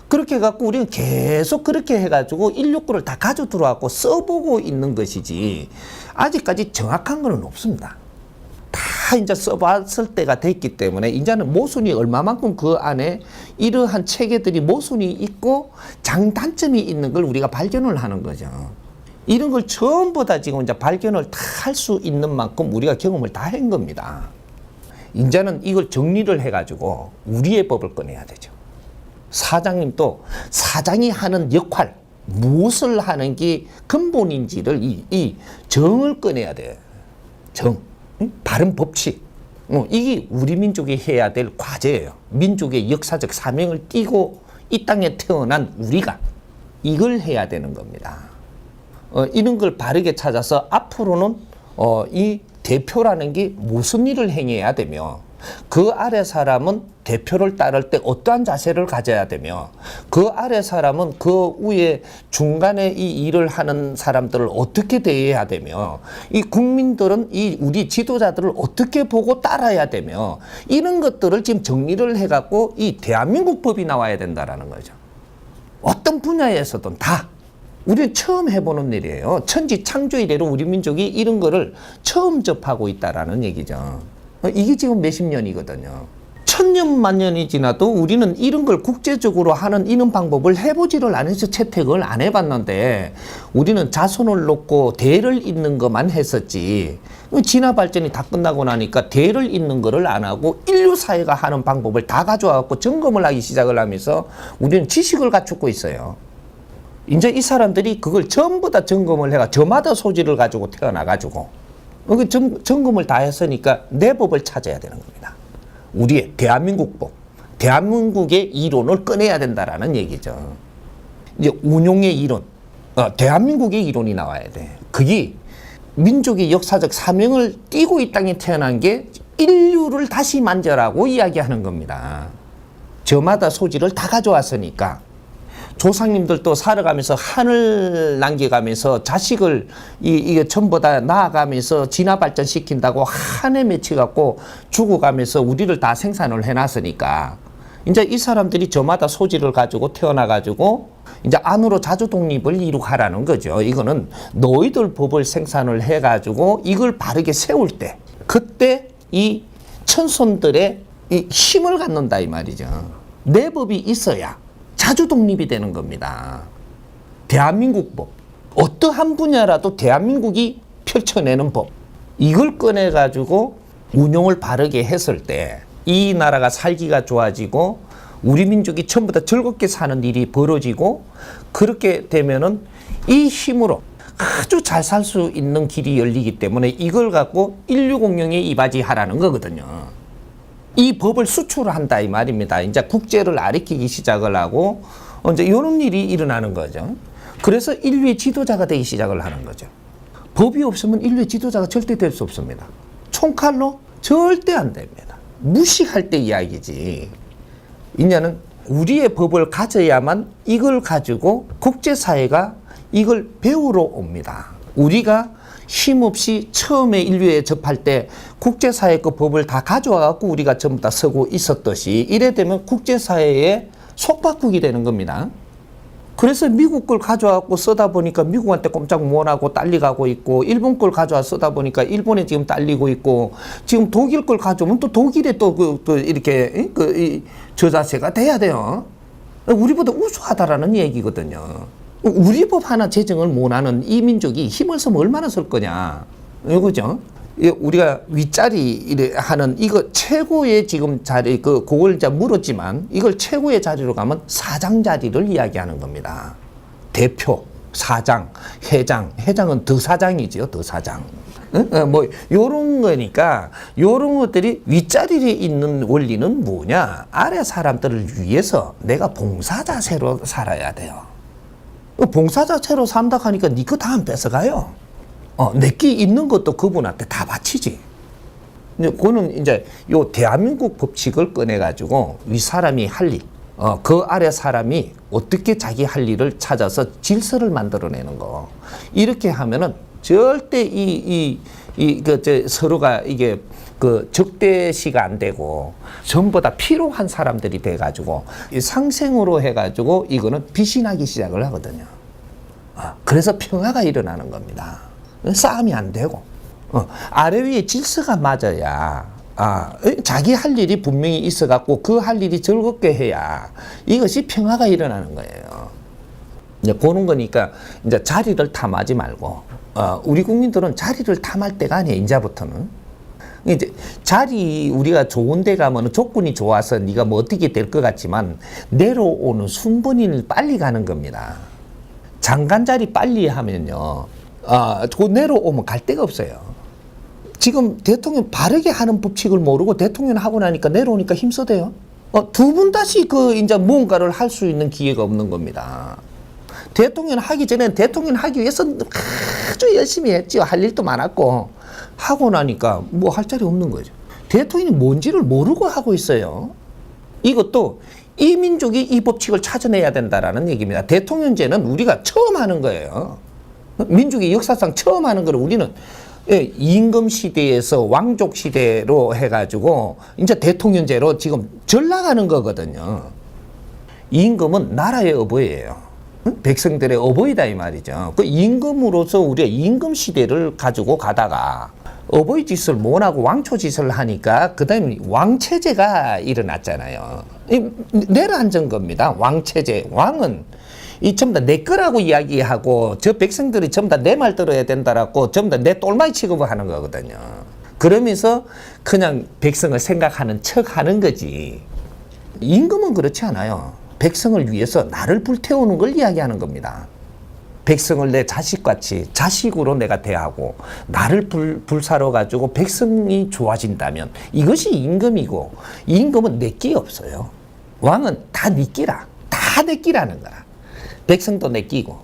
그렇게 해갖고 우리는 계속 그렇게 해가지고 인류 거를 다 가져 들어왔고 써보고 있는 것이지 아직까지 정확한 건 없습니다. 다 이제 써봤을 때가 됐기 때문에 이제는 모순이 얼마만큼 그 안에 이러한 체계들이 모순이 있고 장단점이 있는 걸 우리가 발견을 하는 거죠. 이런 걸 전부 다 지금 이제 발견을 다 할 수 있는 만큼 우리가 경험을 다 한 겁니다. 이제는 이걸 정리를 해가지고 우리의 법을 꺼내야 되죠. 사장님도 사장이 하는 역할, 무엇을 하는 게 근본인지를 이 정을 꺼내야 돼요. 정. 바른 법칙. 이게 우리 민족이 해야 될 과제예요. 민족의 역사적 사명을 띠고 이 땅에 태어난 우리가 이걸 해야 되는 겁니다. 이런 걸 바르게 찾아서 앞으로는 이 대표라는 게 무슨 일을 행해야 되며 그 아래 사람은 대표를 따를 때 어떠한 자세를 가져야 되며 그 아래 사람은 그 위에 중간에 이 일을 하는 사람들을 어떻게 대해야 되며 이 국민들은 이 우리 지도자들을 어떻게 보고 따라야 되며 이런 것들을 지금 정리를 해갖고 이 대한민국 법이 나와야 된다라는 거죠. 어떤 분야에서든 다. 우리는 처음 해보는 일이에요. 천지 창조 이래로 우리 민족이 이런 거를 처음 접하고 있다라는 얘기죠. 이게 지금 몇십 년이거든요. 천년 만년이 지나도 우리는 이런 걸 국제적으로 하는 이런 방법을 해보지를 않아서 채택을 안 해봤는데 우리는 자손을 놓고 대를 잇는 것만 했었지. 진화 발전이 다 끝나고 나니까 대를 잇는 거를 안 하고 인류 사회가 하는 방법을 다 가져와갖고 점검을 하기 시작을 하면서 우리는 지식을 갖추고 있어요. 이제 이 사람들이 그걸 전부 다 점검을 해가 저마다 소질을 가지고 태어나가지고 점검을 다 했으니까 내 법을 찾아야 되는 겁니다. 우리의 대한민국 법, 대한민국의 이론을 꺼내야 된다라는 얘기죠. 이제 운용의 이론, 대한민국의 이론이 나와야 돼. 그게 민족의 역사적 사명을 띠고 이 땅에 태어난 게 인류를 다시 만져라고 이야기하는 겁니다. 저마다 소질을 다 가져왔으니까. 조상님들도 살아가면서 한을 남겨가면서 자식을 이게 전부 다 낳아가면서 진화 발전시킨다고 한에 맺혀갖고 죽어가면서 우리를 다 생산을 해놨으니까 이제 이 사람들이 저마다 소질을 가지고 태어나가지고 이제 안으로 자주 독립을 이룩하라는 거죠. 이거는 너희들 법을 생산을 해가지고 이걸 바르게 세울 때 그때 이 천손들의 이 힘을 갖는다 이 말이죠. 내 법이 있어야 자주 독립이 되는 겁니다. 대한민국 법, 어떠한 분야라도 대한민국이 펼쳐내는 법, 이걸 꺼내가지고 운용을 바르게 했을 때 이 나라가 살기가 좋아지고 우리 민족이 전부 다 즐겁게 사는 일이 벌어지고, 그렇게 되면은 이 힘으로 아주 잘 살 수 있는 길이 열리기 때문에 이걸 갖고 1600에 이바지하라는 거거든요. 이 법을 수출한다 이 말입니다. 이제 국제를 아리키기 시작을 하고 이제 이런 일이 일어나는 거죠. 그래서 인류의 지도자가 되기 시작을 하는 거죠. 법이 없으면 인류의 지도자가 절대 될 수 없습니다. 총칼로 절대 안 됩니다. 무식할 때 이야기지. 이제는 우리의 법을 가져야만 이걸 가지고 국제사회가 이걸 배우러 옵니다. 우리가 힘없이 처음에 인류에 접할 때 국제사회 그 법을 다 가져와 갖고 우리가 전부 다 쓰고 있었듯이, 이래 되면 국제사회의 속박국이 되는 겁니다. 그래서 미국 걸 가져와 갖고 쓰다 보니까 미국한테 꼼짝 못하고 딸리가고 있고, 일본 걸 가져와 쓰다 보니까 일본에 지금 딸리고 있고, 지금 독일 걸 가져오면 또 독일에 또 이렇게 저자세가 돼야 돼요. 우리보다 우수하다라는 얘기거든요. 우리 법 하나 제정을 못하는 이 민족이 힘을 쓰면 얼마나 쓸 거냐. 이거죠. 우리가 윗자리 하는 이거 최고의 지금 자리, 그걸 이제 물었지만 이걸 최고의 자리로 가면 사장 자리를 이야기하는 겁니다. 대표, 사장, 회장은 더 사장이지요, 더 사장. 뭐 요런 거니까 요런 것들이 윗자리에 있는 원리는 뭐냐? 아래 사람들을 위해서 내가 봉사자세로 살아야 돼요. 봉사자세로 산다 하니까 니 거 다 안 뺏어가요. 내게 있는 것도 그분한테 다 바치지. 그거는 이제 요 대한민국 법칙을 꺼내가지고 위 사람이 할 일, 그 아래 사람이 어떻게 자기 할 일을 찾아서 질서를 만들어내는 거. 이렇게 하면은 절대 서로가 이게 적대시가 안 되고 전부 다 필요한 사람들이 돼가지고 상생으로 해가지고 이거는 빛이 나기 시작을 하거든요. 그래서 평화가 일어나는 겁니다. 싸움이 안 되고 아래 위에 질서가 맞아야 자기 할 일이 분명히 있어갖고 그 할 일이 즐겁게 해야 이것이 평화가 일어나는 거예요. 이제 보는 거니까 이제 자리를 탐하지 말고 우리 국민들은 자리를 탐할 때가 아니에요. 이제부터는 이제 자리 우리가 좋은 데 가면 조건이 좋아서 네가 뭐 어떻게 될 것 같지만 내려오는 순번이 빨리 가는 겁니다. 장관 자리 빨리 하면요. 그 내려오면 갈 데가 없어요. 지금 대통령 바르게 하는 법칙을 모르고 대통령 하고 나니까 내려오니까 힘써대요. 두 분 다시 이제 무언가를 할 수 있는 기회가 없는 겁니다. 대통령 하기 전에 대통령 하기 위해서 아주 열심히 했죠. 할 일도 많았고 하고 나니까 뭐 할 자리 없는 거죠. 대통령이 뭔지를 모르고 하고 있어요. 이것도 이 민족이 이 법칙을 찾아내야 된다라는 얘기입니다. 대통령제는 우리가 처음 하는 거예요. 민족이 역사상 처음 하는 걸 우리는 임금 시대에서 왕족 시대로 해가지고 이제 대통령제로 지금 전락하는 거거든요. 임금은 나라의 어버이예요. 백성들의 어버이다 이 말이죠. 그 임금으로서 우리가 임금 시대를 가지고 가다가 어버이 짓을 못하고 왕초 짓을 하니까 그 다음에 왕체제가 일어났잖아요. 내려앉은 겁니다. 왕체제. 왕은 전부 다 내 거라고 이야기하고 저 백성들이 전부 다 내 말 들어야 된다라고 전부 다 내 똘마이 취급을 하는 거거든요. 그러면서 그냥 백성을 생각하는 척 하는 거지. 임금은 그렇지 않아요. 백성을 위해서 나를 불태우는 걸 이야기하는 겁니다. 백성을 내 자식같이 자식으로 내가 대하고 나를 불사러 가지고 백성이 좋아진다면 이것이 임금이고, 임금은 내 끼 없어요. 왕은 다 네 끼라. 다 내 끼라는 거라. 백성도 내 끼고.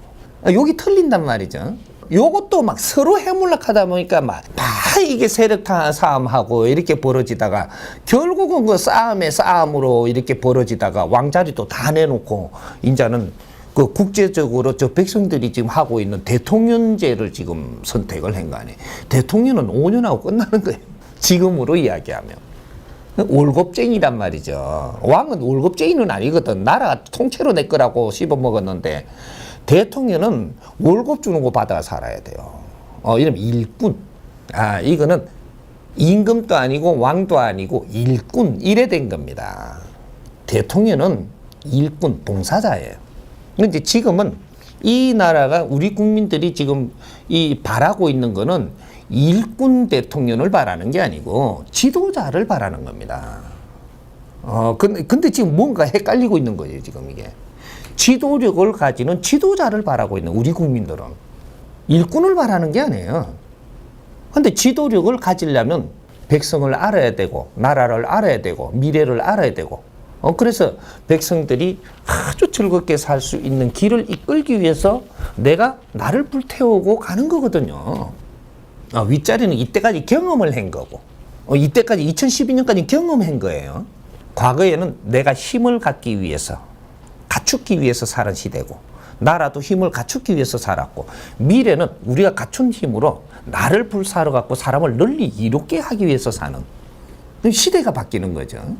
여기 틀린단 말이죠. 요것도 막 서로 해물락하다 보니까 막 이게 세력 싸움하고 이렇게 벌어지다가 결국은 그 싸움으로 이렇게 벌어지다가 왕자리도 다 내놓고 이제는 그 국제적으로 저 백성들이 지금 하고 있는 대통령제를 지금 선택을 한 거 아니에요. 대통령은 5년하고 끝나는 거예요. 지금으로 이야기하면. 월급쟁이란 말이죠. 왕은 월급쟁이는 아니거든. 나라가 통째로 내 거라고 씹어먹었는데 대통령은 월급 주는 거 받아 살아야 돼요. 이러면 일꾼. 이거는 임금도 아니고 왕도 아니고 일꾼. 이래 된 겁니다. 대통령은 일꾼, 봉사자예요. 근데 지금은 이 나라가 우리 국민들이 지금 이 바라고 있는 거는 일꾼 대통령을 바라는 게 아니고 지도자를 바라는 겁니다. 근데 지금 뭔가 헷갈리고 있는 거예요, 지금 이게. 지도력을 가지는 지도자를 바라고 있는 우리 국민들은 일꾼을 바라는 게 아니에요. 근데 지도력을 가지려면 백성을 알아야 되고, 나라를 알아야 되고, 미래를 알아야 되고, 그래서 백성들이 아주 즐겁게 살 수 있는 길을 이끌기 위해서 내가 나를 불태우고 가는 거거든요. 윗자리는 이때까지 경험을 한 거고, 이때까지 2012년까지 경험한 거예요. 과거에는 내가 힘을 갖기 위해서, 갖추기 위해서 사는 시대고, 나라도 힘을 갖추기 위해서 살았고, 미래는 우리가 갖춘 힘으로 나를 불사러 갖고 사람을 널리 이롭게 하기 위해서 사는 시대가 바뀌는 거죠.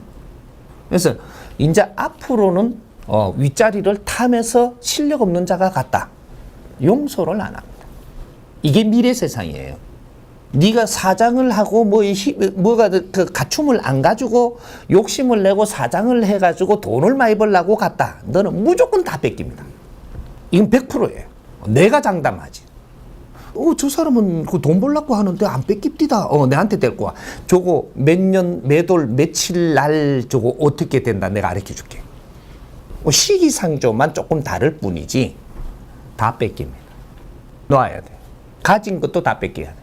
그래서 이제 앞으로는 윗자리를 탐해서 실력 없는 자가 같다. 용서를 안 합니다. 이게 미래 세상이에요. 네가 사장을 하고 뭐가 그 갖춤을 안 가지고 욕심을 내고 사장을 해가지고 돈을 많이 벌라고 갔다. 너는 무조건 다 뺏깁니다. 이건 100%예요. 내가 장담하지. 저 사람은 그 돈 벌라고 하는데 안 뺏깁디다. 내한테 데리고 와. 저거 몇 년, 몇 월, 며칠 날 저거 어떻게 된다. 내가 가르쳐 줄게. 시기상조만 조금 다를 뿐이지 다 뺏깁니다. 놔야 돼. 가진 것도 다 뺏겨야 돼.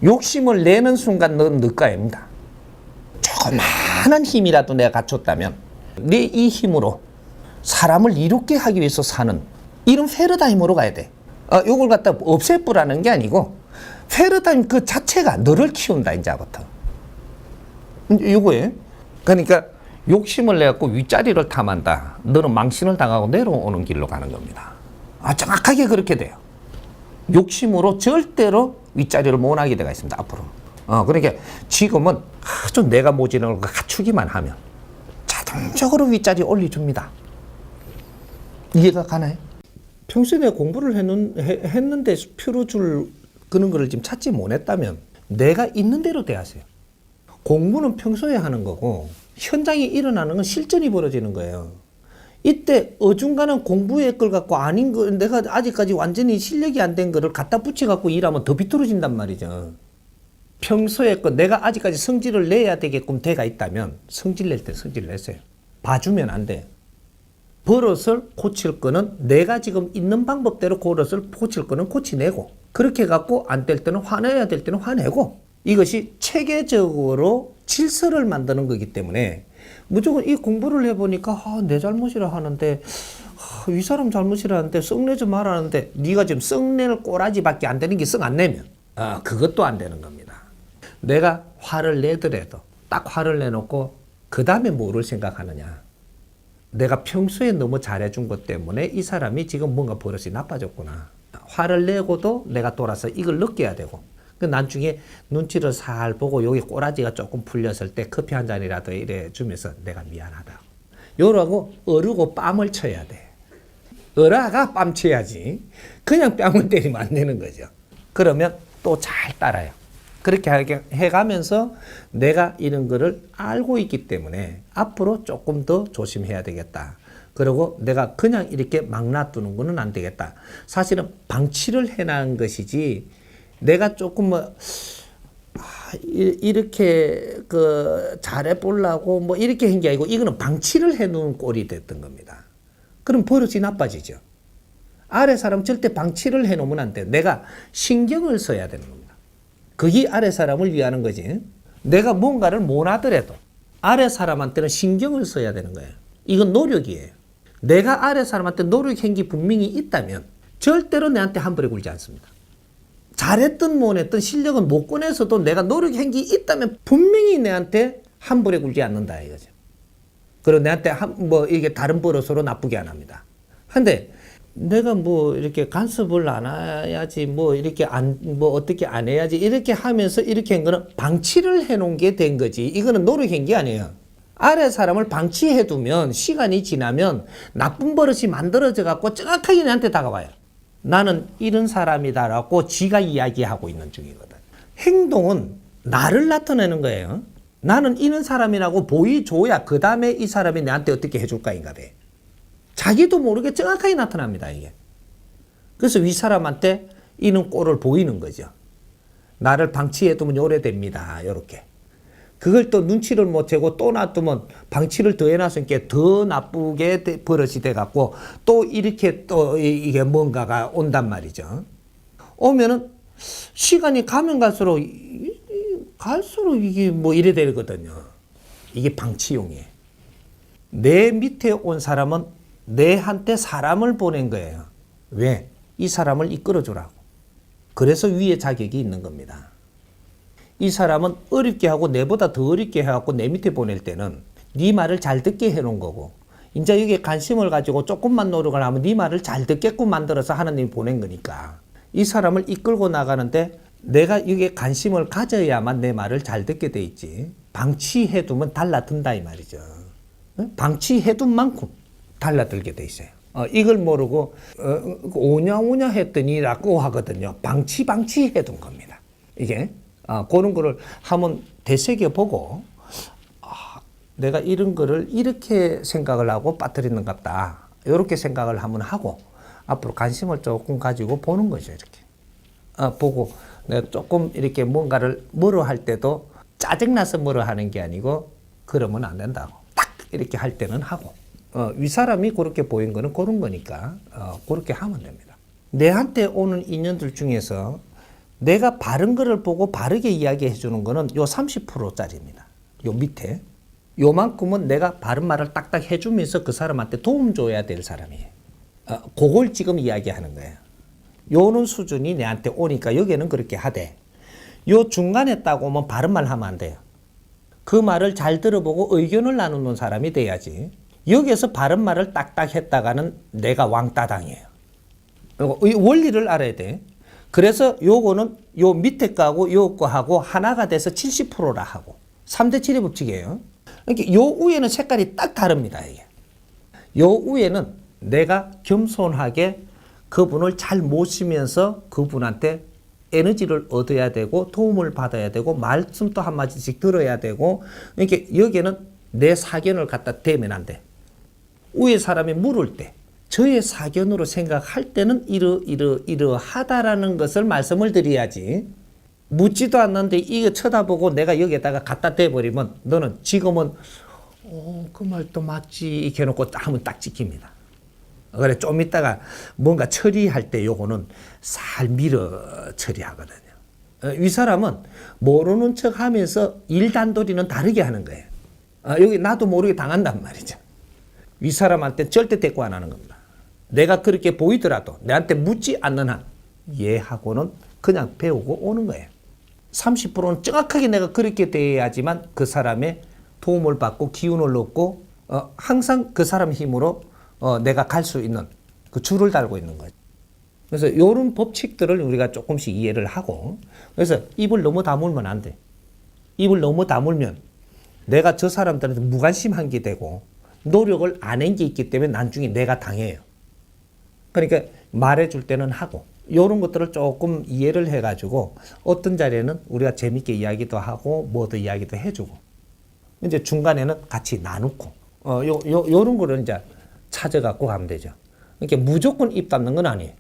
욕심을 내는 순간 넌 늦가입니다. 조그마한 힘이라도 내가 갖췄다면 내 이 힘으로 사람을 이롭게 하기 위해서 사는 이런 패러다임으로 가야 돼. 요걸 갖다 없애뿌라는 게 아니고 패러다임 그 자체가 너를 키운다 이제부터. 요거에 그러니까 욕심을 내갖고 윗자리를 탐한다. 너는 망신을 당하고 내려오는 길로 가는 겁니다. 정확하게 그렇게 돼요. 욕심으로 절대로 윗자리를 못 하게 되어 있습니다. 앞으로. 그러니까 지금은 아주 내가 모지는 걸 갖추기만 하면 자동적으로 윗자리 올려줍니다. 이해가 가나요? 평소에 내가 공부를 했는데 표로 줄 그런 거를 지금 찾지 못했다면 내가 있는 대로 대하세요. 공부는 평소에 하는 거고 현장에 일어나는 건 실전이 벌어지는 거예요. 이때 어중간한 공부의 걸 갖고 아닌 거 내가 아직까지 완전히 실력이 안 된 거를 갖다 붙여 갖고 일하면 더 비뚤어진단 말이죠. 평소에 거 내가 아직까지 성질을 내야 되게끔 돼가 있다면 성질 낼 때 성질 내세요. 봐주면 안 돼. 버릇을 고칠 거는 내가 지금 있는 방법대로 버릇을 고칠 거는 고치내고 그렇게 갖고 안 될 때는 화내야 될 때는 화내고 이것이 체계적으로 질서를 만드는 거기 때문에 무조건 이 공부를 해보니까 내 잘못이라 하는데 이 사람 잘못이라 하는데 썩내지 말라는데 네가 지금 썩낼 꼬라지밖에 안 되는 게 썩 안 내면 그것도 안 되는 겁니다. 내가 화를 내더라도 딱 화를 내놓고 그 다음에 뭐를 생각하느냐. 내가 평소에 너무 잘해준 것 때문에 이 사람이 지금 뭔가 버릇이 나빠졌구나. 화를 내고도 내가 돌아서 이걸 느껴야 되고 나중에 눈치를 살 보고 여기 꼬라지가 조금 풀렸을 때 커피 한 잔이라도 이래 주면서 내가 미안하다. 요러고 어르고 뺨을 쳐야 돼. 어라가 뺨 쳐야지. 그냥 뺨을 때리면 안 되는 거죠. 그러면 또 잘 따라요. 그렇게 해가면서 내가 이런 거를 알고 있기 때문에 앞으로 조금 더 조심해야 되겠다. 그리고 내가 그냥 이렇게 막 놔두는 거는 안 되겠다. 사실은 방치를 해놓은 것이지 내가 조금 이렇게 잘해 보려고 이렇게 한 게 아니고 이거는 방치를 해놓은 꼴이 됐던 겁니다. 그럼 버릇이 나빠지죠. 아래 사람 절대 방치를 해놓으면 안 돼. 내가 신경을 써야 되는 겁니다. 그게 아래 사람을 위하는 거지. 내가 뭔가를 못 하더라도 아래 사람한테는 신경을 써야 되는 거예요. 이건 노력이에요. 내가 아래 사람한테 노력한 게 분명히 있다면 절대로 내한테 함부로 굴지 않습니다. 잘했든 못했든 실력은 못 꺼내서도 내가 노력한 게 있다면 분명히 내한테 함부로 굴지 않는다 이거죠. 그리고 내한테 이게 다른 버릇으로 나쁘게 안 합니다. 근데 내가 이렇게 간섭을 안 해야지 이렇게 어떻게 안 해야지 이렇게 하면서 이렇게 한 거는 방치를 해놓은 게 된 거지. 이거는 노력한 게 아니에요. 아래 사람을 방치해 두면 시간이 지나면 나쁜 버릇이 만들어져 갖고 정확하게 내한테 다가와요. 나는 이런 사람이다라고 지가 이야기하고 있는 중이거든. 행동은 나를 나타내는 거예요. 나는 이런 사람이라고 보여줘야 그 다음에 이 사람이 내한테 어떻게 해줄까 인가 돼. 자기도 모르게 정확하게 나타납니다. 이게 그래서 윗사람한테 이는 꼴을 보이는 거죠. 나를 방치해두면 오래됩니다. 이렇게. 그걸 또 눈치를 못 채고 또 놔두면 방치를 더 해놨으니까 더 나쁘게 버릇이 돼갖고 또 이렇게 또 이게 뭔가가 온단 말이죠. 오면은 시간이 가면 갈수록 이게 뭐 이래 되거든요. 이게 방치용이에요. 내 밑에 온 사람은 내한테 사람을 보낸 거예요. 왜? 이 사람을 이끌어주라고. 그래서 위에 자격이 있는 겁니다. 이 사람은 어렵게 하고 내보다 더 어렵게 해갖고 내 밑에 보낼 때는 네 말을 잘 듣게 해놓은 거고, 이제 여기에 관심을 가지고 조금만 노력을 하면 네 말을 잘 듣게끔 만들어서 하나님이 보낸 거니까 이 사람을 이끌고 나가는데 내가 여기에 관심을 가져야만 내 말을 잘 듣게 돼 있지. 방치해두면 달라든다 이 말이죠. 방치해둔 만큼 달라들게 돼 있어요. 이걸 모르고 오냐오냐 했더니라고 하거든요. 방치해둔 겁니다. 이게 그런 거를 한번 되새겨보고 내가 이런 거를 이렇게 생각을 하고 빠뜨리는 것 같다. 이렇게 생각을 한번 하고 앞으로 관심을 조금 가지고 보는 거죠. 이렇게 보고 내가 조금 이렇게 뭔가를 뭐로 할 때도 짜증나서 뭐로 하는 게 아니고 그러면 안 된다고 딱 이렇게 할 때는 하고 윗사람이 그렇게 보인 거는 그런 거니까 그렇게 하면 됩니다. 내한테 오는 인연들 중에서 내가 바른 거를 보고 바르게 이야기해 주는 거는 요 30%짜리입니다. 요 밑에 요만큼은 내가 바른 말을 딱딱 해주면서 그 사람한테 도움 줘야 될 사람이에요. 그걸 지금 이야기하는 거예요. 요는 수준이 내한테 오니까 여기는 그렇게 하되 요 중간에 딱 오면 바른 말 하면 안 돼요. 그 말을 잘 들어보고 의견을 나누는 사람이 돼야지. 여기에서 바른 말을 딱딱 했다가는 내가 왕따당해요. 원리를 알아야 돼. 그래서 요거는 요 밑에 거하고 요 거하고 하나가 돼서 70%라 하고 3대 7의 법칙이에요. 그러니까 요 위에는 색깔이 딱 다릅니다. 이게. 요 위에는 내가 겸손하게 그분을 잘 모시면서 그분한테 에너지를 얻어야 되고 도움을 받아야 되고 말씀도 한마디씩 들어야 되고 이렇게 여기에는 내 사견을 갖다 대면 안 돼. 위에 사람이 물을 때 저의 사견으로 생각할 때는 이러하다라는 것을 말씀을 드려야지. 묻지도 않는데 이거 쳐다보고 내가 여기에다가 갖다 대버리면 너는 지금은 그 말도 맞지 이렇게 해놓고 한번 딱 찍힙니다. 그래 좀 이따가 뭔가 처리할 때 요거는 살 밀어 처리하거든요. 이 사람은 모르는 척 하면서 일 단도리는 다르게 하는 거예요. 여기 나도 모르게 당한단 말이죠. 이 사람한테 절대 대꾸 안 하는 겁니다. 내가 그렇게 보이더라도 내한테 묻지 않는 한 얘하고는 그냥 배우고 오는 거예요. 30%는 정확하게 내가 그렇게 대해야지만 그 사람의 도움을 받고 기운을 얻고 항상 그 사람 힘으로 내가 갈 수 있는 그 줄을 달고 있는 거죠. 그래서 이런 법칙들을 우리가 조금씩 이해를 하고 그래서 입을 너무 다물면 안 돼. 입을 너무 다물면 내가 저 사람들한테 무관심한 게 되고 노력을 안 한 게 있기 때문에 나중에 내가 당해요. 그러니까 말해줄 때는 하고 이런 것들을 조금 이해를 해가지고 어떤 자리에는 우리가 재밌게 이야기도 하고 뭐도 이야기도 해주고 이제 중간에는 같이 나누고 요런 거를 이제 찾아갖고 가면 되죠. 그러니까 무조건 입 닫는 건 아니에요.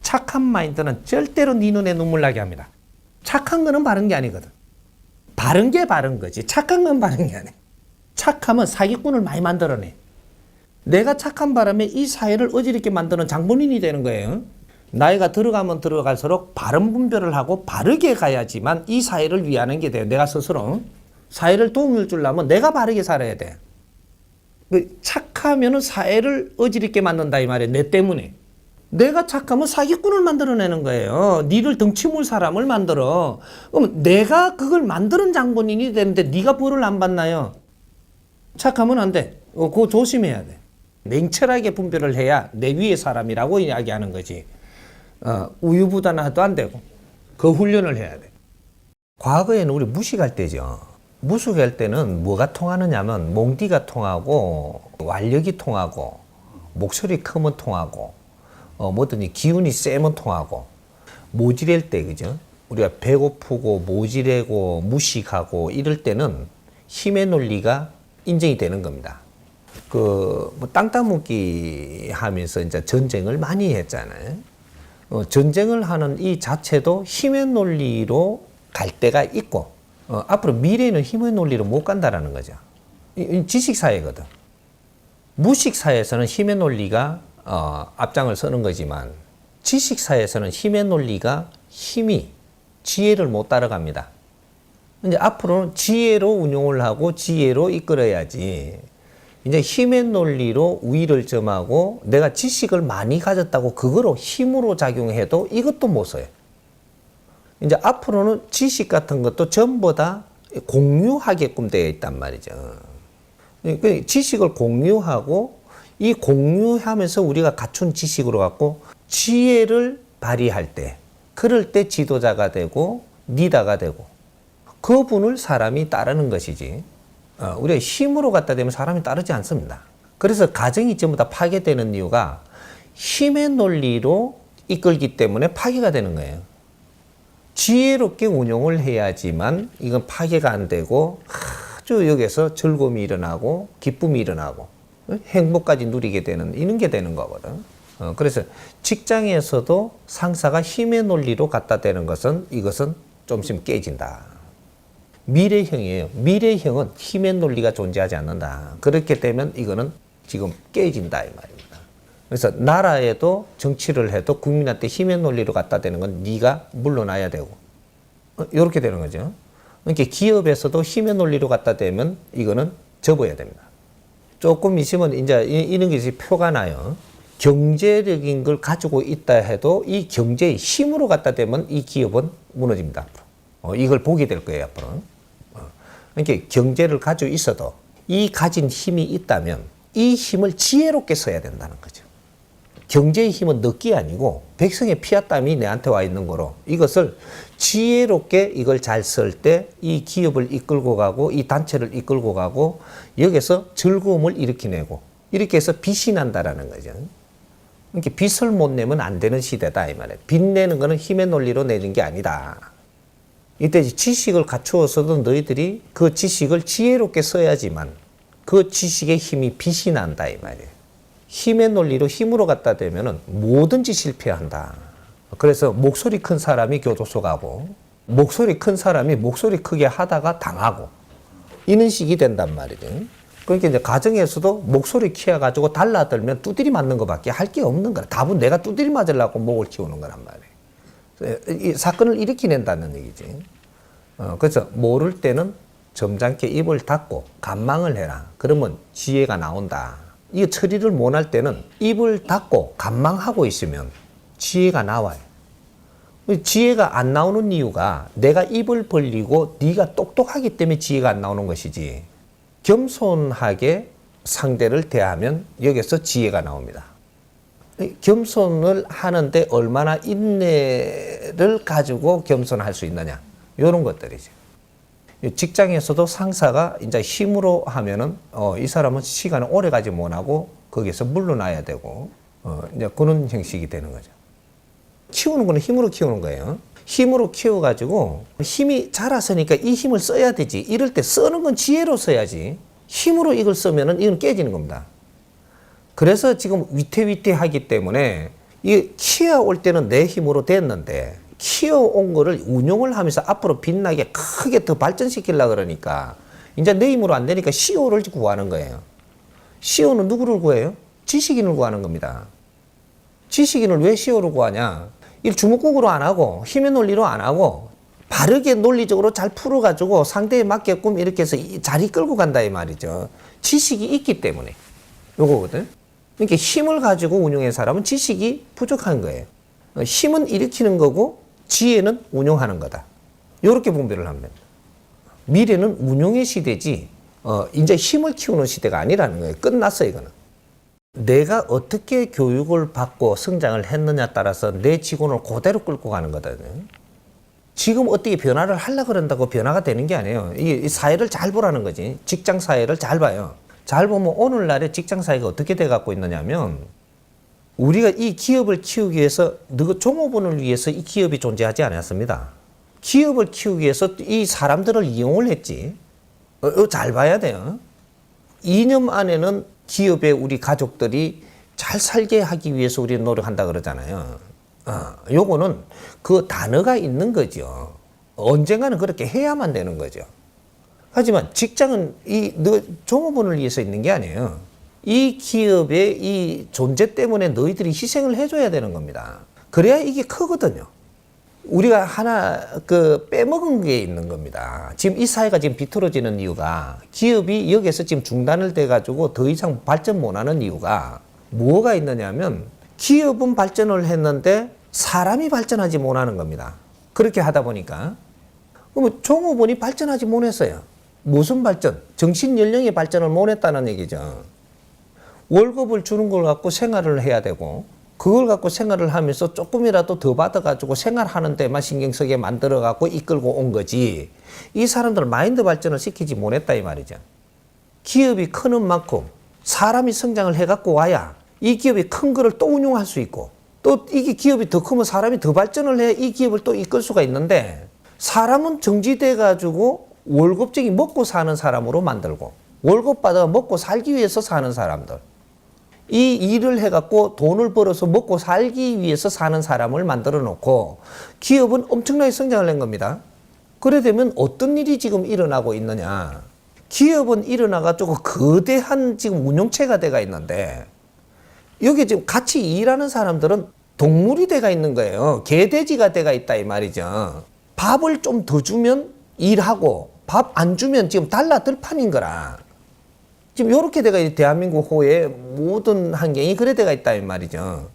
착한 마인드는 절대로 네 눈에 눈물 나게 합니다. 착한 거는 바른 게 아니거든. 바른 게 바른 거지. 착한 건 바른 게 아니에요. 착하면 사기꾼을 많이 만들어내. 내가 착한 바람에 이 사회를 어지럽게 만드는 장본인이 되는 거예요. 나이가 들어가면 들어갈수록 바른 분별을 하고 바르게 가야지만 이 사회를 위하는 게 돼요. 내가 스스로. 사회를 도움을 주려면 내가 바르게 살아야 돼. 착하면 사회를 어지럽게 만든다 이 말이에요. 내 때문에. 내가 착하면 사기꾼을 만들어내는 거예요. 니를 덩치물 사람을 만들어. 그럼 내가 그걸 만드는 장본인이 되는데 네가 벌을 안 받나요? 착하면 안 돼. 그거 조심해야 돼. 냉철하게 분별을 해야 내 위의 사람이라고 이야기하는 거지. 우유부단해도 안 되고 그 훈련을 해야 돼. 과거에는 우리 무식할 때죠. 무식할 때는 뭐가 통하느냐면 몽디가 통하고 완력이 통하고 목소리 크면 통하고 뭐든지 기운이 세면 통하고 모질할 때 그죠? 우리가 배고프고 모질하고 무식하고 이럴 때는 힘의 논리가 인정이 되는 겁니다. 뭐 땅 따먹기 하면서 이제 전쟁을 많이 했잖아요. 전쟁을 하는 이 자체도 힘의 논리로 갈 때가 있고 앞으로 미래는 힘의 논리로 못 간다라는 거죠. 지식사회거든. 무식사회에서는 힘의 논리가 앞장을 서는 거지만 지식사회에서는 힘의 논리가 힘이 지혜를 못 따라갑니다. 이제 앞으로는 지혜로 운용을 하고 지혜로 이끌어야지. 이제 힘의 논리로 우위를 점하고 내가 지식을 많이 가졌다고 그거로 힘으로 작용해도 이것도 못 써요. 이제 앞으로는 지식 같은 것도 전부 다 공유하게끔 되어 있단 말이죠. 지식을 공유하고 이 공유하면서 우리가 갖춘 지식으로 갖고 지혜를 발휘할 때 그럴 때 지도자가 되고 리더가 되고 그분을 사람이 따르는 것이지 우리가 힘으로 갖다 대면 사람이 따르지 않습니다. 그래서 가정이 전부 다 파괴되는 이유가 힘의 논리로 이끌기 때문에 파괴가 되는 거예요. 지혜롭게 운용을 해야지만 이건 파괴가 안 되고 아주 여기서 즐거움이 일어나고 기쁨이 일어나고 행복까지 누리게 되는 이런 게 되는 거거든. 그래서 직장에서도 상사가 힘의 논리로 갖다 대는 것은 이것은 좀 있으면 깨진다. 미래형이에요. 미래형은 힘의 논리가 존재하지 않는다. 그렇게 되면 이거는 지금 깨진다 이 말입니다. 그래서 나라에도 정치를 해도 국민한테 힘의 논리로 갖다 대는 건 네가 물러나야 되고 이렇게 되는 거죠. 그러니까 기업에서도 힘의 논리로 갖다 대면 이거는 접어야 됩니다. 조금 있으면 이제 이런 것이 표가 나요. 경제력인 걸 가지고 있다 해도 이 경제의 힘으로 갖다 대면 이 기업은 무너집니다. 앞으로. 이걸 보게 될 거예요. 앞으로. 그러니까 경제를 가지고 있어도 이 가진 힘이 있다면 이 힘을 지혜롭게 써야 된다는 거죠. 경제의 힘은 넣기 아니고 백성의 피와 땀이 내한테 와 있는 거로 이것을 지혜롭게 이걸 잘 쓸 때 이 기업을 이끌고 가고 이 단체를 이끌고 가고 여기서 즐거움을 일으키내고 이렇게 해서 빚이 난다라는 거죠. 그러니까 빚을 못 내면 안 되는 시대다 이 말이에요. 빚 내는 거는 힘의 논리로 내는 게 아니다. 이때 지식을 갖추어서도 너희들이 그 지식을 지혜롭게 써야지만 그 지식의 힘이 빚이 난다 이 말이에요. 힘의 논리로 힘으로 갖다 대면은 뭐든지 실패한다. 그래서 목소리 큰 사람이 교도소 가고 목소리 큰 사람이 목소리 크게 하다가 당하고 이런 식이 된단 말이죠. 그러니까 이제 가정에서도 목소리 키워가지고 달라들면 두드리 맞는 것밖에 할 게 없는 거라. 답은 내가 두드리 맞으려고 목을 키우는 거란 말이에요. 이 사건을 일으키낸다는 얘기지. 그래서 모를 때는 점잖게 입을 닫고 간망을 해라. 그러면 지혜가 나온다. 이 처리를 못할 때는 입을 닫고 간망하고 있으면 지혜가 나와요. 지혜가 안 나오는 이유가 내가 입을 벌리고 네가 똑똑하기 때문에 지혜가 안 나오는 것이지. 겸손하게 상대를 대하면 여기서 지혜가 나옵니다. 겸손을 하는데 얼마나 인내를 가지고 겸손할 수 있느냐. 이런 것들이죠. 직장에서도 상사가 이제 힘으로 하면은 이 사람은 시간을 오래 가지 못하고 거기서 물러나야 되고 이제 그런 형식이 되는 거죠. 키우는 거는 힘으로 키우는 거예요. 힘으로 키워가지고 힘이 자랐으니까 이 힘을 써야 되지. 이럴 때 쓰는 건 지혜로 써야지. 힘으로 이걸 쓰면은 이건 깨지는 겁니다. 그래서 지금 위태위태하기 때문에 이 키워올 때는 내 힘으로 됐는데 키워온 거를 운용을 하면서 앞으로 빛나게 크게 더 발전시키려고 그러니까 이제 내 힘으로 안 되니까 CEO를 구하는 거예요. CEO는 누구를 구해요? 지식인을 구하는 겁니다. 지식인을 왜 CEO를 구하냐? 이 주먹국으로 안 하고 힘의 논리로 안 하고 바르게 논리적으로 잘 풀어가지고 상대에 맞게끔 이렇게 해서 잘 이끌고 간다 이 말이죠. 지식이 있기 때문에 요거거든. 그러니까 힘을 가지고 운용한 사람은 지식이 부족한 거예요. 힘은 일으키는 거고 지혜는 운용하는 거다. 이렇게 분별을 하면 됩니다. 미래는 운용의 시대지 이제 힘을 키우는 시대가 아니라는 거예요. 끝났어 이거는. 내가 어떻게 교육을 받고 성장을 했느냐에 따라서 내 직원을 그대로 끌고 가는 거거든요. 지금 어떻게 변화를 하려고 그런다고 변화가 되는 게 아니에요. 이 사회를 잘 보라는 거지. 직장 사회를 잘 봐요. 잘 보면 오늘날의 직장 사회가 어떻게 돼 갖고 있느냐면 우리가 이 기업을 키우기 위해서 종업원을 위해서 이 기업이 존재하지 않았습니다. 기업을 키우기 위해서 이 사람들을 이용을 했지. 잘 봐야 돼요. 2년 안에는 기업에 우리 가족들이 잘 살게 하기 위해서 우리는 노력한다 그러잖아요. 요거는 그 단어가 있는 거죠. 언젠가는 그렇게 해야만 되는 거죠. 하지만 직장은 너 종업원을 위해서 있는 게 아니에요. 이 기업의 이 존재 때문에 너희들이 희생을 해줘야 되는 겁니다. 그래야 이게 크거든요. 우리가 하나 빼먹은 게 있는 겁니다. 지금 이 사회가 지금 비틀어지는 이유가 기업이 여기에서 지금 중단을 돼가지고 더 이상 발전 못하는 이유가 뭐가 있느냐면 기업은 발전을 했는데 사람이 발전하지 못하는 겁니다. 그렇게 하다 보니까 그러면 종업원이 발전하지 못했어요. 무슨 발전? 정신 연령의 발전을 못했다는 얘기죠. 월급을 주는 걸 갖고 생활을 해야 되고 그걸 갖고 생활을 하면서 조금이라도 더 받아가지고 생활하는 데만 신경 쓰게 만들어갖고 이끌고 온 거지. 이 사람들 마인드 발전을 시키지 못했다 이 말이죠. 기업이 크는 만큼 사람이 성장을 해갖고 와야 이 기업이 큰 거를 또 운용할 수 있고 또 이게 기업이 더 크면 사람이 더 발전을 해 이 기업을 또 이끌 수가 있는데 사람은 정지돼가지고 월급쟁이 먹고 사는 사람으로 만들고 월급 받아 먹고 살기 위해서 사는 사람들. 이 일을 해갖고 돈을 벌어서 먹고 살기 위해서 사는 사람을 만들어 놓고 기업은 엄청나게 성장을 낸 겁니다. 그래 되면 어떤 일이 지금 일어나고 있느냐. 기업은 일어나가지고 거대한 지금 운용체가 돼가 있는데 여기 지금 같이 일하는 사람들은 동물이 돼가 있는 거예요. 개돼지가 돼가 있다 이 말이죠. 밥을 좀 더 주면 일하고 밥 안 주면 지금 달라들판인 거라. 지금 이렇게 돼가 대한민국 호의 모든 환경이 그래 돼가 있다 이 말이죠.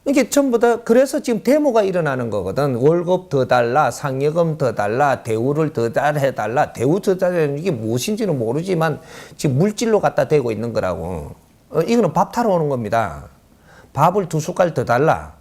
이게 전부 다 그래서 지금 데모가 일어나는 거거든. 월급 더 달라, 상여금 더 달라, 대우를 더 해달라. 대우 더 달라는 이게 무엇인지는 모르지만 지금 물질로 갖다 대고 있는 거라고. 이거는 밥 타러 오는 겁니다. 밥을 2숟갈 더 달라.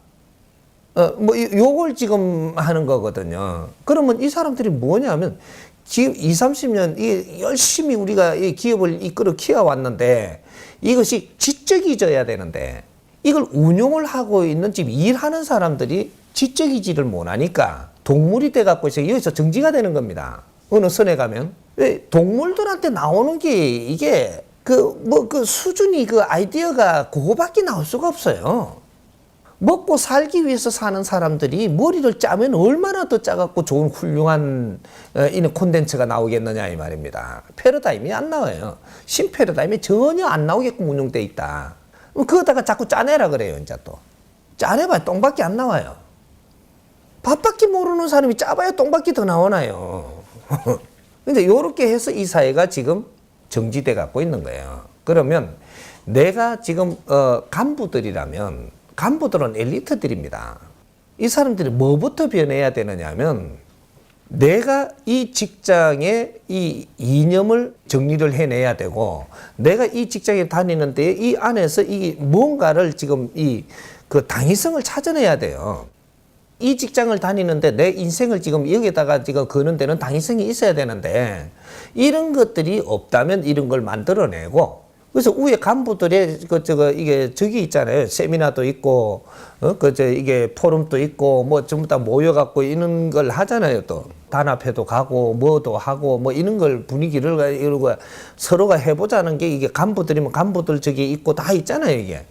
요걸 지금 하는 거거든요. 그러면 이 사람들이 뭐냐면 지금 20, 30년 이 열심히 우리가 이 기업을 이끌어 키워왔는데 이것이 지적이져야 되는데 이걸 운용을 하고 있는 지금 일하는 사람들이 지적이지를 못하니까 동물이 돼갖고 여기서 정지가 되는 겁니다. 어느 선에 가면. 왜 동물들한테 나오는 게 이게 그 수준이 그 아이디어가 그거밖에 나올 수가 없어요. 먹고 살기 위해서 사는 사람들이 머리를 짜면 얼마나 더 짜갖고 좋은 훌륭한 이런 콘텐츠가 나오겠느냐 이 말입니다. 패러다임이 안 나와요. 신패러다임이 전혀 안 나오게끔 운용돼 있다. 그거다가 자꾸 짜내라 그래요. 이제 또 짜내봐야 똥밖에 안 나와요. 밥밖에 모르는 사람이 짜봐야 똥밖에 더 나오나요. 근데 요렇게 해서 이 사회가 지금 정지돼 갖고 있는 거예요. 그러면 내가 지금 간부들이라면 간부들은 엘리트들입니다. 이 사람들이 뭐부터 변해야 되느냐면 내가 이 직장의 이 이념을 정리를 해내야 되고 내가 이 직장에 다니는데 이 안에서 이 뭔가를 지금 그 당위성을 찾아내야 돼요. 이 직장을 다니는데 내 인생을 지금 여기다가 지금 거는 데는 당위성이 있어야 되는데 이런 것들이 없다면 이런 걸 만들어내고 그래서 위에 간부들의 이게 저기 있잖아요. 세미나도 있고, 이게 포럼도 있고, 뭐 전부 다 모여갖고 이런 걸 하잖아요. 또 단합회도 가고, 뭐도 하고, 뭐 이런 걸 분위기를 이러고 서로가 해보자는 게 이게 간부들이면 간부들 저기 있고 다 있잖아요. 이게.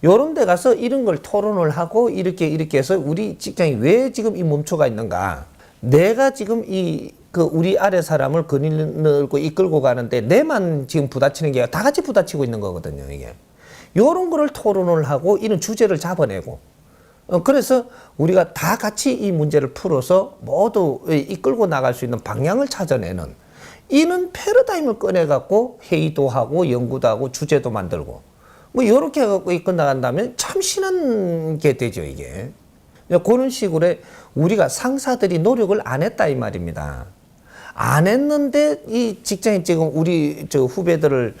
요런 데 가서 이런 걸 토론을 하고 이렇게 해서 우리 직장이 왜 지금 이 멈춰가 있는가. 내가 지금 우리 아래 사람을 거닐고 이끌고 가는데 내만 지금 부딪히는 게 아니라 다 같이 부딪히고 있는 거거든요, 이게. 요런 거를 토론을 하고 이런 주제를 잡아내고. 그래서 우리가 다 같이 이 문제를 풀어서 모두 이끌고 나갈 수 있는 방향을 찾아내는 이런 패러다임을 꺼내갖고 회의도 하고 연구도 하고 주제도 만들고 뭐 요렇게 해갖고 이끌어 나간다면 참 신한 게 되죠, 이게. 그런 식으로 우리가 상사들이 노력을 안 했다 이 말입니다. 안 했는데 이 직장인 지금 우리 후배들을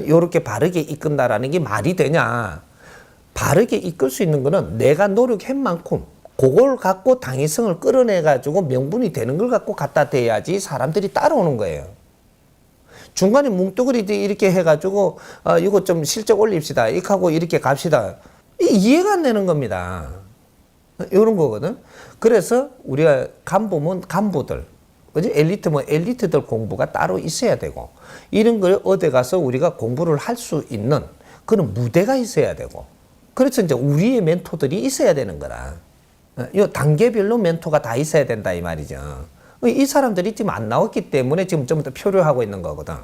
이렇게 바르게 이끈다라는 게 말이 되냐. 바르게 이끌 수 있는 거는 내가 노력한 만큼 그걸 갖고 당위성을 끌어내가지고 명분이 되는 걸 갖고 갖다 대야지 사람들이 따라오는 거예요. 중간에 뭉뚱그리 이렇게 해가지고 이거 좀 실적 올립시다. 이렇게 하고 이렇게 갑시다. 이해가 안 되는 겁니다. 이런 거거든. 그래서 우리가 간부면 간부들, 그지? 엘리트면 엘리트들 공부가 따로 있어야 되고, 이런 걸 어디 가서 우리가 공부를 할 수 있는 그런 무대가 있어야 되고, 그래서 이제 우리의 멘토들이 있어야 되는 거라. 이 단계별로 멘토가 다 있어야 된다 이 말이죠. 이 사람들이 지금 안 나왔기 때문에 지금 좀 더 표류하고 있는 거거든.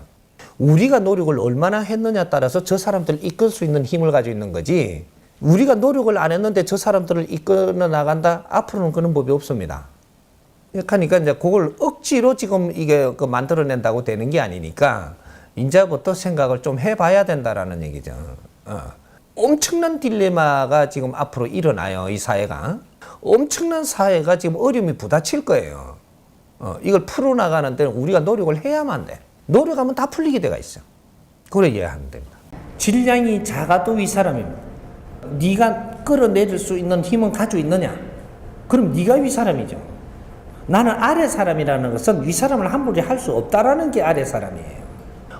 우리가 노력을 얼마나 했느냐에 따라서 저 사람들을 이끌 수 있는 힘을 가지고 있는 거지. 우리가 노력을 안 했는데 저 사람들을 이끌어 나간다? 앞으로는 그런 법이 없습니다. 그러니까 이제 그걸 억지로 지금 이게 만들어낸다고 되는 게 아니니까 이제부터 생각을 좀 해봐야 된다라는 얘기죠. 엄청난 딜레마가 지금 앞으로 일어나요. 이 사회가. 엄청난 사회가 지금 어려움이 부딪힐 거예요. 이걸 풀어나가는 데는 우리가 노력을 해야만 돼. 노력하면 다 풀리게 돼가 있어. 그래 이해하면 됩니다. 질량이 작아도 위사람입니다. 네가 끌어내릴 수 있는 힘은 가지고 있느냐? 그럼 네가 위사람이죠. 나는 아래 사람이라는 것은 위사람을 함부로 할 수 없다라는 게 아래 사람이에요.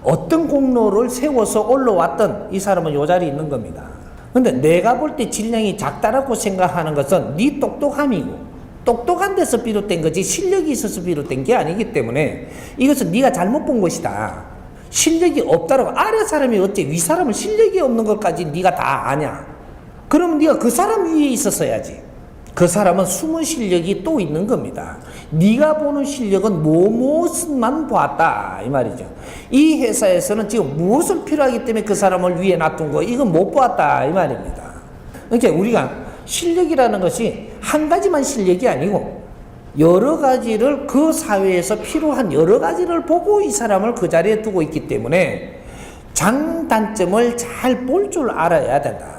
어떤 공로를 세워서 올라왔던 이 사람은 이 자리에 있는 겁니다. 근데 내가 볼 때 질량이 작다라고 생각하는 것은 네 똑똑함이고 똑똑한 데서 비롯된 거지 실력이 있어서 비롯된 게 아니기 때문에 이것은 네가 잘못 본 것이다. 실력이 없다라고. 아래 사람이 어째 위 사람은 실력이 없는 것까지 네가 다 아냐? 그러면 네가 그 사람 위에 있었어야지. 그 사람은 숨은 실력이 또 있는 겁니다. 네가 보는 실력은 무엇만 보았다 이 말이죠. 이 회사에서는 지금 무엇을 필요하기 때문에 그 사람을 위에 놔둔 거 이건 못 보았다 이 말입니다. 그러니까 우리가 실력이라는 것이 한 가지만 실력이 아니고 여러 가지를 그 사회에서 필요한 여러 가지를 보고 이 사람을 그 자리에 두고 있기 때문에 장단점을 잘 볼 줄 알아야 된다.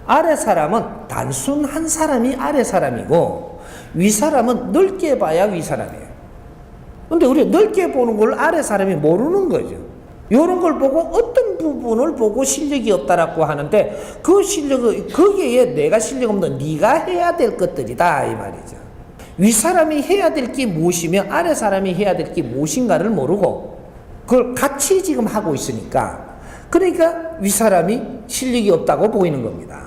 아래 사람은 단순 한 사람이 아래 사람이고 위 사람은 넓게 봐야 위 사람이에요. 근데 우리가 넓게 보는 걸 아래 사람이 모르는 거죠. 이런 걸 보고 어떤 부분을 보고 실력이 없다라고 하는데 그 실력을 거기에 내가 실력 없는 네가 해야 될 것들이다 이 말이죠. 위 사람이 해야 될 게 무엇이며 아래 사람이 해야 될 게 무엇인가를 모르고 그걸 같이 지금 하고 있으니까 그러니까 위 사람이 실력이 없다고 보이는 겁니다.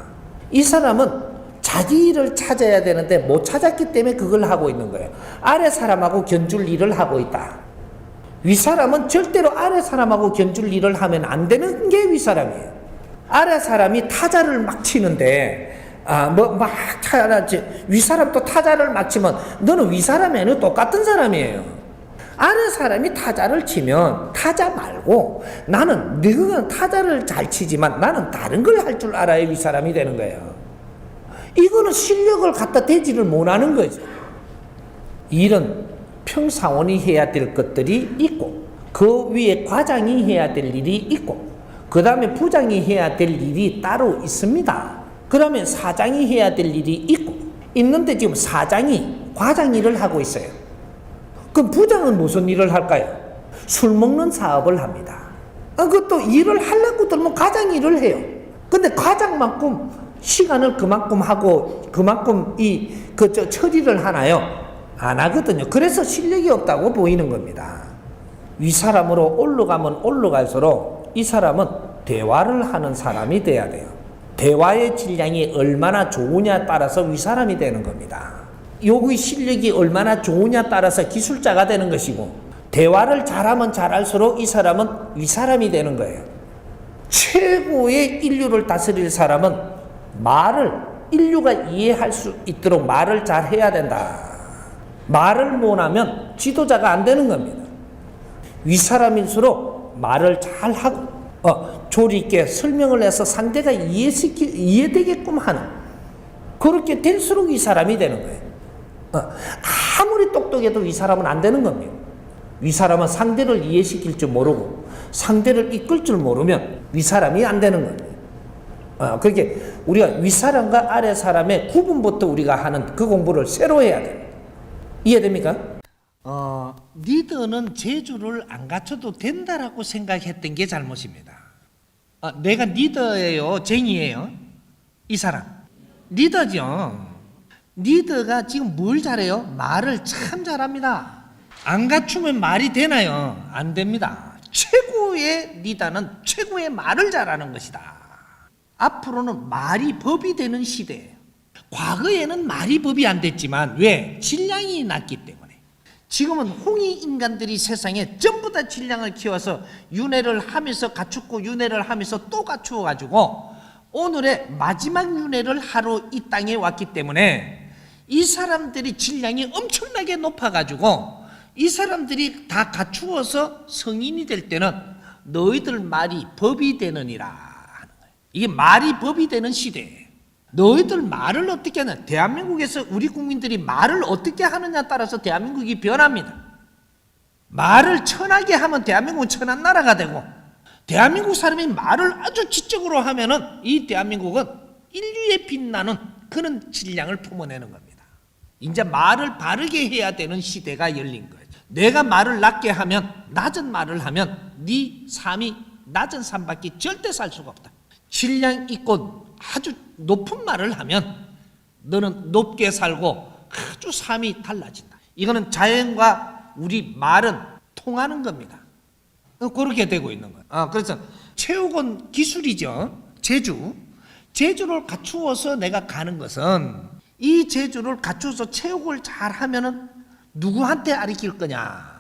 이 사람은 자기 일을 찾아야 되는데 못 찾았기 때문에 그걸 하고 있는 거예요. 아래 사람하고 견줄 일을 하고 있다. 위 사람은 절대로 아래 사람하고 견줄 일을 하면 안 되는 게 위 사람이에요. 아래 사람이 타자를 막 치는데 위 사람도 타자를 막 치면 너는 위 사람이 아니고 똑같은 사람이에요. 아래 사람이 타자를 치면 타자 말고 나는 너는 타자를 잘 치지만 나는 다른 걸 할 줄 알아야 위 사람이 되는 거예요. 이거는 실력을 갖다 대지를 못하는 거죠. 일은 평사원이 해야 될 것들이 있고 그 위에 과장이 해야 될 일이 있고 그 다음에 부장이 해야 될 일이 따로 있습니다. 그러면 사장이 해야 될 일이 있고 있는데 지금 사장이 과장 일을 하고 있어요. 그럼 부장은 무슨 일을 할까요? 술 먹는 사업을 합니다. 그것도 일을 하려고 들면 과장 일을 해요. 근데 과장만큼 시간을 그만큼 하고 그만큼 처리를 하나요? 안 하거든요. 그래서 실력이 없다고 보이는 겁니다. 윗사람으로 올라가면 올라갈수록 이 사람은 대화를 하는 사람이 돼야 돼요. 대화의 질량이 얼마나 좋으냐에 따라서 윗사람이 되는 겁니다. 여기 실력이 얼마나 좋으냐에 따라서 기술자가 되는 것이고 대화를 잘하면 잘할수록 이 사람은 윗사람이 되는 거예요. 최고의 인류를 다스릴 사람은 인류가 이해할 수 있도록 말을 잘 해야 된다. 말을 못하면 지도자가 안 되는 겁니다. 윗사람일수록 말을 잘 하고 조리 있게 설명을 해서 상대가 이해되게끔 하는 그렇게 될수록 이 사람이 되는 거예요. 아무리 똑똑해도 이 사람은 안 되는 겁니다. 이 사람은 상대를 이해시킬 줄 모르고 상대를 이끌 줄 모르면 이 사람이 안 되는 겁니다. 그렇게 우리가 윗사람과 아래 사람의 구분부터 우리가 하는 그 공부를 새로 해야 돼요. 이해됩니까? 리더는 재주를 안 갖춰도 된다라고 생각했던 게 잘못입니다. 내가 리더예요, 쟁이에요? 이 사람 리더죠. 리더가 지금 뭘 잘해요? 말을 참 잘합니다. 안 갖추면 말이 되나요? 안 됩니다. 최고의 리더는 최고의 말을 잘하는 것이다. 앞으로는 말이 법이 되는 시대예요. 과거에는 말이 법이 안 됐지만 왜? 질량이 낮기 때문에. 지금은 홍이 인간들이 세상에 전부 다 질량을 키워서 윤회를 하면서 갖추고 윤회를 하면서 또 갖추어 가지고 오늘의 마지막 윤회를 하러 이 땅에 왔기 때문에 이 사람들이 질량이 엄청나게 높아가지고 이 사람들이 다 갖추어서 성인이 될 때는 너희들 말이 법이 되느니라 하는 거예요. 이게 말이 법이 되는 시대예요. 너희들 말을 어떻게 하냐. 대한민국에서 우리 국민들이 말을 어떻게 하느냐에 따라서 대한민국이 변합니다. 말을 천하게 하면 대한민국은 천한 나라가 되고, 대한민국 사람이 말을 아주 지적으로 하면은 이 대한민국은 인류에 빛나는 그런 질량을 품어내는 겁니다. 이제 말을 바르게 해야 되는 시대가 열린 거예요. 내가 말을 낮게 하면, 낮은 말을 하면 네 삶이 낮은 삶밖에 절대 살 수가 없다. 질량 있고 아주 높은 말을 하면 너는 높게 살고 아주 삶이 달라진다. 이거는 자연과 우리 말은 통하는 겁니다. 그렇게 되고 있는 거예요. 그래서 체육은 기술이죠. 제주를 갖추어서 내가 가는 것은, 이 제주를 갖추어서 체육을 잘 하면은 누구한테 가르칠 거냐?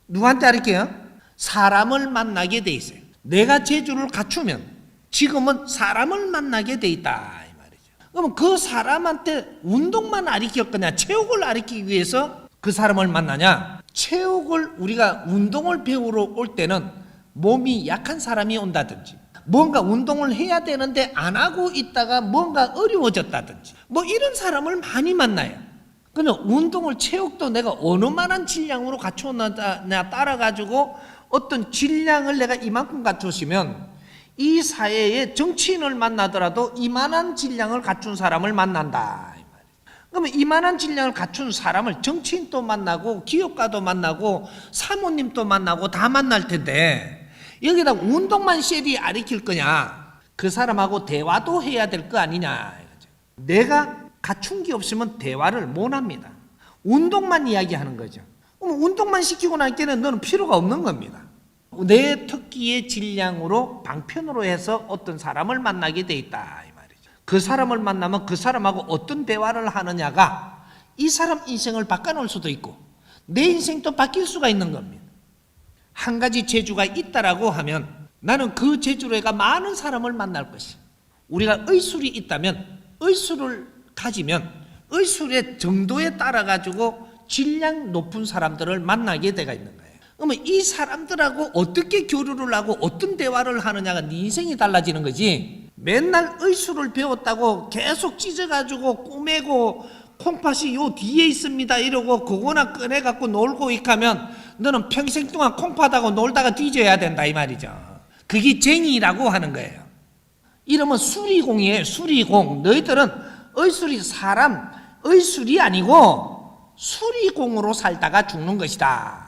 누구한테 가르쳐요? 사람을 만나게 돼 있어요. 내가 제주를 갖추면 지금은 사람을 만나게 돼 있다 이 말이죠. 그러면 그 사람한테 운동만 가르칠 거냐? 체육을 가르치기 위해서 그 사람을 만나냐? 체육을 우리가 운동을 배우러 올 때는 몸이 약한 사람이 온다든지, 뭔가 운동을 해야 되는데 안 하고 있다가 뭔가 어려워졌다든지, 뭐 이런 사람을 많이 만나요. 그러면 운동을, 체육도 내가 어느 만한 질량으로 갖추었느냐 따라가지고 어떤 질량을 내가 이만큼 갖추시면 이 사회에 정치인을 만나더라도 이만한 질량을 갖춘 사람을 만난다. 그러면 이만한 질량을 갖춘 사람을 정치인도 만나고 기업가도 만나고 사모님도 만나고 다 만날 텐데 여기다 운동만 쉐리 가르칠 거냐? 그 사람하고 대화도 해야 될 거 아니냐? 내가 갖춘 게 없으면 대화를 못 합니다. 운동만 이야기하는 거죠. 그럼 운동만 시키고 날 때는 너는 필요가 없는 겁니다. 내 특기의 질량으로 방편으로 해서 어떤 사람을 만나게 돼 있다 이 말이죠. 그 사람을 만나면 그 사람하고 어떤 대화를 하느냐가 이 사람 인생을 바꿔놓을 수도 있고 내 인생도 바뀔 수가 있는 겁니다. 한 가지 재주가 있다라고 하면 나는 그 재주로 해가 많은 사람을 만날 것이야. 우리가 의술이 있다면 의술을 가지면 의술의 정도에 따라 가지고 질량 높은 사람들을 만나게 되가 있는 거예요. 그러면 이 사람들하고 어떻게 교류를 하고 어떤 대화를 하느냐가 네 인생이 달라지는 거지. 맨날 의술을 배웠다고 계속 찢어가지고 꼬매고 콩팥이 요 뒤에 있습니다 이러고 그거나 꺼내갖고 놀고 있다면 너는 평생 동안 콩팥하고 놀다가 뒤져야 된다 이 말이죠. 그게 쟁이라고 하는 거예요. 이러면 수리공이에요. 수리공. 너희들은 의술이 사람 의술이 아니고 수리공으로 살다가 죽는 것이다.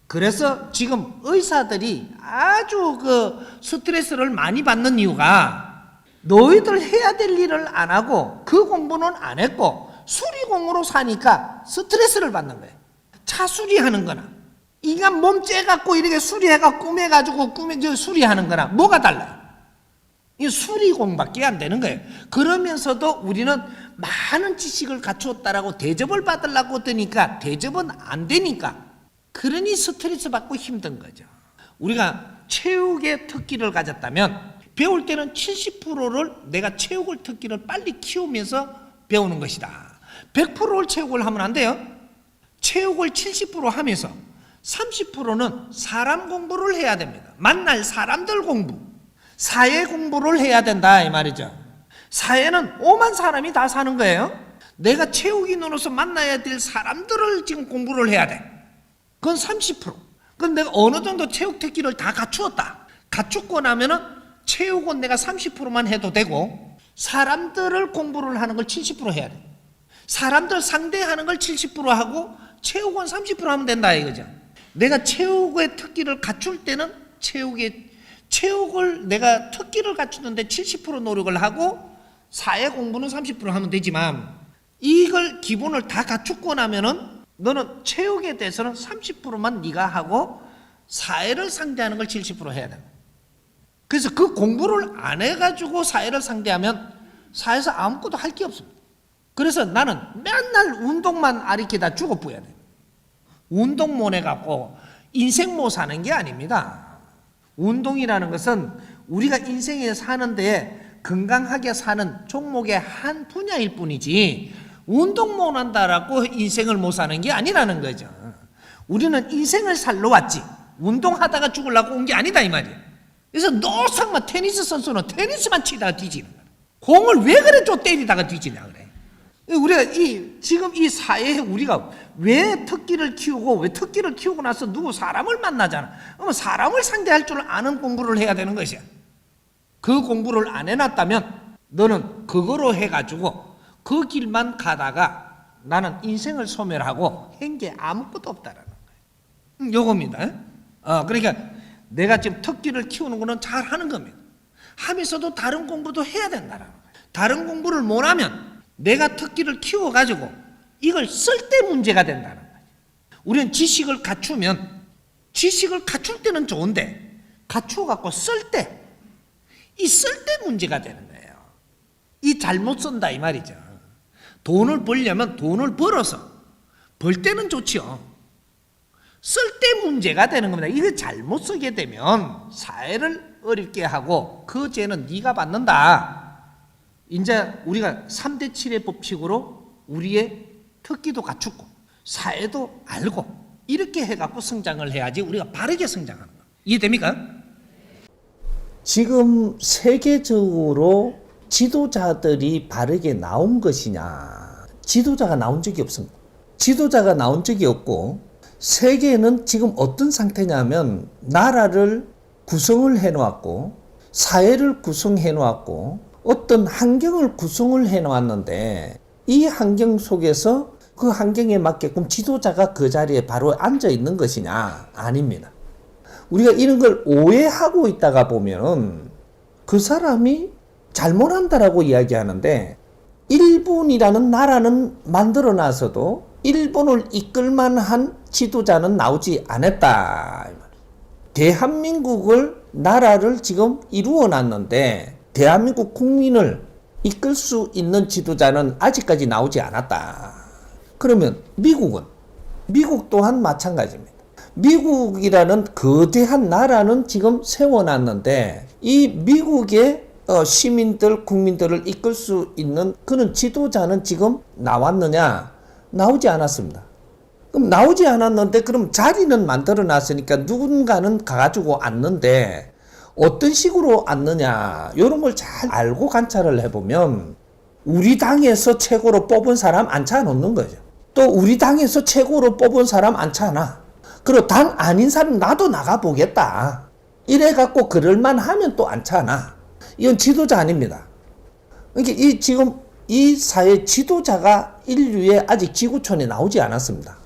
그래서 지금 의사들이 아주 스트레스를 많이 받는 이유가 너희들 해야 될 일을 안 하고 그 공부는 안 했고 수리공으로 사니까 스트레스를 받는 거예요. 차 수리하는 거나 인간 몸 째갖고 이렇게 수리해가 꾸며가지고 수리하는 거나 뭐가 달라요? 이 수리공밖에 안 되는 거예요. 그러면서도 우리는 많은 지식을 갖추었다라고 대접을 받으려고 드니까 대접은 안 되니까 그러니 스트레스 받고 힘든 거죠. 우리가 체육의 특기를 가졌다면 배울 때는 70%를 내가 체육을 특기를 빨리 키우면서 배우는 것이다. 100%를 체육을 하면 안 돼요. 체육을 70% 하면서 30%는 사람 공부를 해야 됩니다. 만날 사람들 공부. 사회 공부를 해야 된다 이 말이죠. 사회는 오만 사람이 다 사는 거예요. 내가 체육인으로서 만나야 될 사람들을 지금 공부를 해야 돼. 그건 30%. 그럼 내가 어느 정도 체육 특기를 다 갖추었다. 갖추고 나면은 체육은 내가 30%만 해도 되고 사람들을 공부를 하는 걸 70% 해야 돼. 사람들 상대하는 걸 70% 하고 체육은 30% 하면 된다 이거죠. 내가 체육의 특기를 갖출 때는 체육을 내가 특기를 갖추는데 70% 노력을 하고 사회 공부는 30% 하면 되지만 이걸 기본을 다 갖추고 나면은 너는 체육에 대해서는 30%만 네가 하고 사회를 상대하는 걸 70% 해야 돼. 그래서 그 공부를 안 해가지고 사회를 상대하면 사회에서 아무것도 할 게 없습니다. 그래서 나는 맨날 운동만 가르치다 죽어버려야 돼. 운동 못 해갖고 인생 못 사는 게 아닙니다. 운동이라는 것은 우리가 인생에 사는데 건강하게 사는 종목의 한 분야일 뿐이지 운동 못 한다라고 인생을 못 사는 게 아니라는 거죠. 우리는 인생을 살러 왔지 운동하다가 죽으려고 온 게 아니다 이 말이에요. 그래서 노상만 테니스 선수는 테니스만 치다가 뒤지는 거야. 공을 왜 그래 또 때리다가 뒤지냐 그래. 우리가 지금 이 사회에 우리가 왜 특기를 키우고 왜 특기를 키우고 나서 누구 사람을 만나잖아. 그러면 사람을 상대할 줄 아는 공부를 해야 되는 것이야. 그 공부를 안 해놨다면 너는 그거로 해가지고 그 길만 가다가 나는 인생을 소멸하고 한 게 아무것도 없다라는 거예요. 요겁니다. 그러니까 내가 지금 특기를 키우는 거는 잘 하는 겁니다. 하면서도 다른 공부도 해야 된다라는 거예요. 다른 공부를 못 하면 내가 특기를 키워가지고 이걸 쓸 때 문제가 된다는 거예요. 우리는 지식을 갖추면 지식을 갖출 때는 좋은데 갖추어갖고 쓸 때 이 쓸 때 문제가 되는 거예요. 이 잘못 쓴다 이 말이죠. 돈을 벌려면 돈을 벌어서 벌 때는 좋지요. 쓸 때 문제가 되는 겁니다. 이거 잘못 쓰게 되면 사회를 어렵게 하고 그 죄는 네가 받는다. 이제 우리가 3대 7의 법칙으로 우리의 특기도 갖추고 사회도 알고 이렇게 해갖고 성장을 해야지 우리가 바르게 성장하는 거예요. 이해됩니까? 지금 세계적으로 지도자들이 바르게 나온 것이냐? 지도자가 나온 적이 없습니다. 지도자가 나온 적이 없고 세계는 지금 어떤 상태냐면 나라를 구성을 해놓았고 사회를 구성해 놓았고 어떤 환경을 구성을 해 놓았는데 이 환경 속에서 그 환경에 맞게끔 지도자가 그 자리에 바로 앉아 있는 것이냐? 아닙니다. 우리가 이런 걸 오해하고 있다가 보면 그 사람이 잘못한다라고 이야기하는데 일본이라는 나라는 만들어 놔서도 일본을 이끌만한 지도자는 나오지 않았다. 대한민국을 나라를 지금 이루어 놨는데 대한민국 국민을 이끌 수 있는 지도자는 아직까지 나오지 않았다. 그러면 미국은? 미국 또한 마찬가지입니다. 미국이라는 거대한 나라는 지금 세워놨는데 이 미국의 시민들, 국민들을 이끌 수 있는 그런 지도자는 지금 나왔느냐? 나오지 않았습니다. 그럼 나오지 않았는데 그럼 자리는 만들어 놨으니까 누군가는 가가지고 앉는데 어떤 식으로 앉느냐? 이런 걸 잘 알고 관찰을 해보면 우리 당에서 최고로 뽑은 사람 앉혀놓는 거죠. 또 우리 당에서 최고로 뽑은 사람 앉혀놔. 그리고 당 아닌 사람 나도 나가보겠다. 이래갖고 그럴만 하면 또 앉혀놔. 이건 지도자 아닙니다. 그러니까 지금 이 사회 지도자가 인류에 아직 지구촌에 나오지 않았습니다.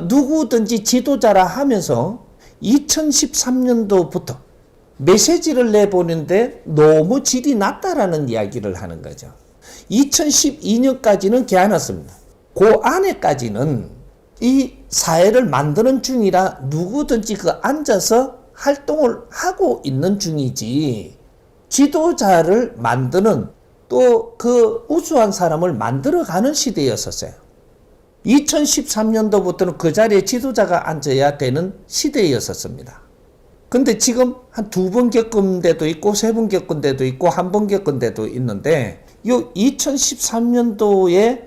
누구든지 지도자라 하면서 2013년도부터 메시지를 내보는데 너무 질이 낮다라는 이야기를 하는 거죠. 2012년까지는 괜찮았습니다. 그 안에까지는 이 사회를 만드는 중이라 누구든지 그 앉아서 활동을 하고 있는 중이지 지도자를 만드는 또 그 우수한 사람을 만들어가는 시대였었어요. 2013년도부터는 그 자리에 지도자가 앉아야 되는 시대였었습니다. 근데 지금 한 2번 겪은 데도 있고 3번 겪은 데도 있고 1번 겪은 데도 있는데 요 2013년도에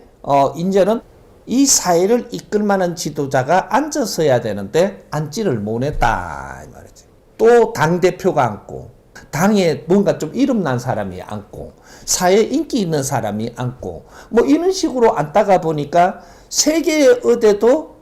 이제는 이 사회를 이끌 만한 지도자가 앉았어야 되는데 앉지를 못했다 이 말이지. 또 당대표가 앉고 당에 뭔가 좀 이름난 사람이 앉고 사회에 인기 있는 사람이 앉고 뭐 이런 식으로 앉다가 보니까 세계의 의대도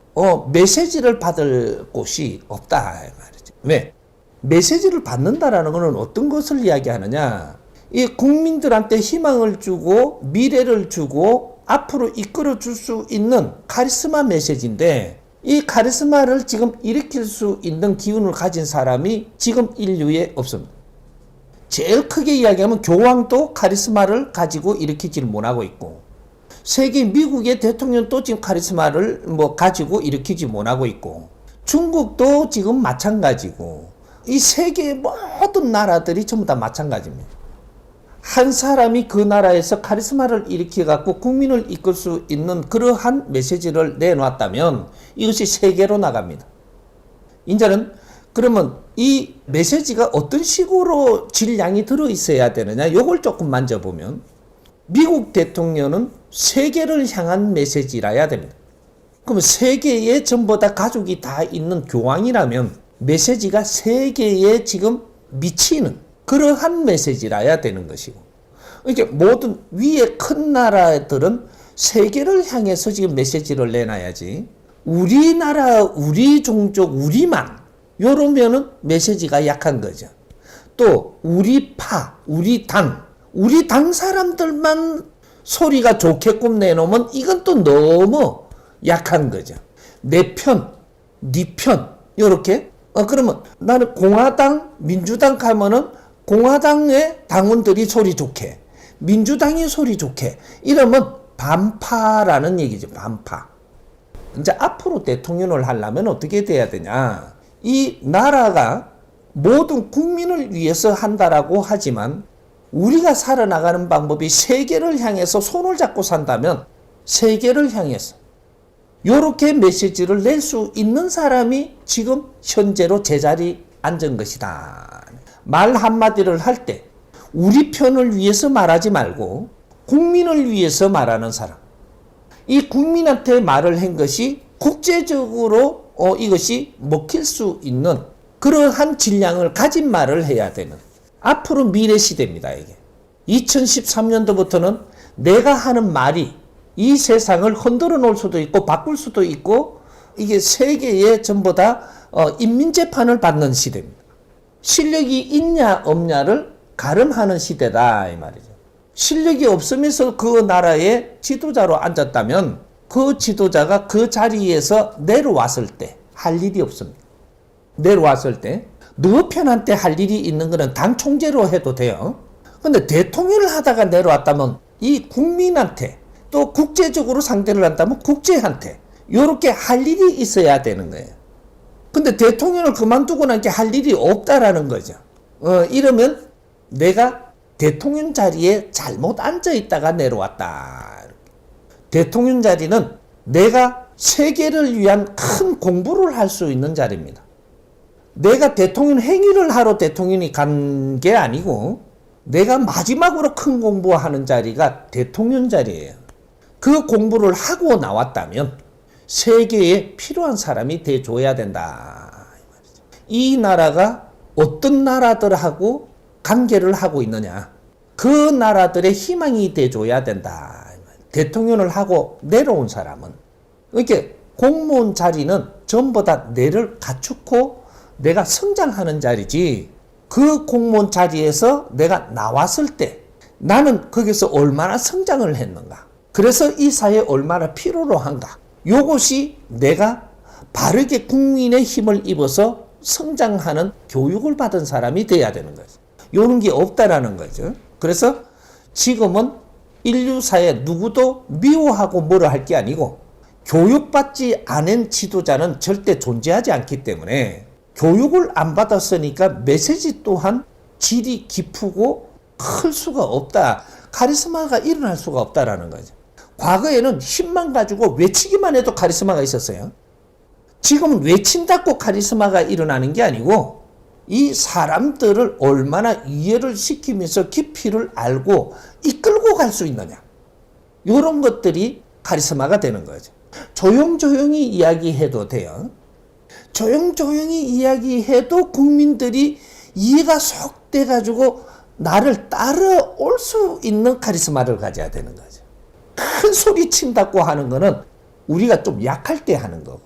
메시지를 받을 곳이 없다 이 말이지. 왜? 메시지를 받는다라는 것은 어떤 것을 이야기하느냐? 이 국민들한테 희망을 주고 미래를 주고 앞으로 이끌어 줄 수 있는 카리스마 메시지인데 이 카리스마를 지금 일으킬 수 있는 기운을 가진 사람이 지금 인류에 없습니다. 제일 크게 이야기하면 교황도 카리스마를 가지고 일으키지를 못하고 있고 세계 미국의 대통령도 지금 카리스마를 가지고 일으키지 못하고 있고 중국도 지금 마찬가지고 이 세계의 모든 나라들이 전부 다 마찬가지입니다. 한 사람이 그 나라에서 카리스마를 일으켜갖고 국민을 이끌 수 있는 그러한 메시지를 내놨다면 이것이 세계로 나갑니다. 이제는 그러면 이 메시지가 어떤 식으로 질량이 들어있어야 되느냐? 요걸 조금 만져보면 미국 대통령은 세계를 향한 메시지라야 됩니다. 그럼 세계에 전부 다 가족이 다 있는 교황이라면 메시지가 세계에 지금 미치는 그러한 메시지라야 되는 것이고, 이렇게 모든 위에 큰 나라들은 세계를 향해서 지금 메시지를 내놔야지, 우리나라, 우리 종족, 우리만 요러면은 메시지가 약한 거죠. 또 우리 파, 우리 당 사람들만 소리가 좋게끔 내놓으면 이건 또 너무 약한 거죠. 내 편, 네 편, 요렇게. 그러면 나는 공화당, 민주당 가면은 공화당의 당원들이 소리 좋게, 민주당이 소리 좋게, 이러면 반파라는 얘기죠. 반파. 이제 앞으로 대통령을 하려면 어떻게 돼야 되냐. 이 나라가 모든 국민을 위해서 한다라고 하지만 우리가 살아나가는 방법이 세계를 향해서 손을 잡고 산다면 세계를 향해서 요렇게 메시지를 낼 수 있는 사람이 지금 현재로 제자리 앉은 것이다. 말 한마디를 할 때 우리 편을 위해서 말하지 말고 국민을 위해서 말하는 사람. 이 국민한테 말을 한 것이 국제적으로 이것이 먹힐 수 있는 그러한 질량을 가진 말을 해야 되는 앞으로 미래 시대입니다. 이게 2013년도부터는 내가 하는 말이 이 세상을 흔들어 놓을 수도 있고 바꿀 수도 있고 이게 세계에 전부 다 인민재판을 받는 시대입니다. 실력이 있냐 없냐를 가름하는 시대다 이 말이죠. 실력이 없으면서 그 나라의 지도자로 앉았다면 그 지도자가 그 자리에서 내려왔을 때 할 일이 없습니다. 내려왔을 때 너 편한테 할 일이 있는 거는 당 총재로 해도 돼요. 근데 대통령을 하다가 내려왔다면 이 국민한테 또 국제적으로 상대를 한다면 국제한테 요렇게 할 일이 있어야 되는 거예요. 근데 대통령을 그만두고 나니까 할 일이 없다라는 거죠. 이러면 내가 대통령 자리에 잘못 앉아 있다가 내려왔다. 대통령 자리는 내가 세계를 위한 큰 공부를 할 수 있는 자리입니다. 내가 대통령 행위를 하러 대통령이 간 게 아니고 내가 마지막으로 큰 공부하는 자리가 대통령 자리예요. 그 공부를 하고 나왔다면 세계에 필요한 사람이 돼줘야 된다. 이 나라가 어떤 나라들하고 관계를 하고 있느냐. 그 나라들의 희망이 돼줘야 된다. 대통령을 하고 내려온 사람은 이렇게 공무원 자리는 전부 다 내를 갖추고 내가 성장하는 자리지 그 공무원 자리에서 내가 나왔을 때 나는 거기서 얼마나 성장을 했는가. 그래서 이 사회에 얼마나 필요로 한가. 요것이 내가 바르게 국민의 힘을 입어서 성장하는 교육을 받은 사람이 돼야 되는 거죠. 요런 게 없다라는 거죠. 그래서 지금은 인류사에 누구도 미워하고 뭐라 할 게 아니고 교육받지 않은 지도자는 절대 존재하지 않기 때문에 교육을 안 받았으니까 메시지 또한 질이 깊고 클 수가 없다. 카리스마가 일어날 수가 없다라는 거죠. 과거에는 힘만 가지고 외치기만 해도 카리스마가 있었어요. 지금은 외친다고 카리스마가 일어나는 게 아니고 이 사람들을 얼마나 이해를 시키면서 깊이를 알고 이끌고 갈 수 있느냐. 이런 것들이 카리스마가 되는 거죠. 조용조용히 이야기해도 돼요. 조용조용히 이야기해도 국민들이 이해가 쏙 돼가지고 나를 따라올 수 있는 카리스마를 가져야 되는 거죠. 큰 소리 친다고 하는 거는 우리가 좀 약할 때 하는 거고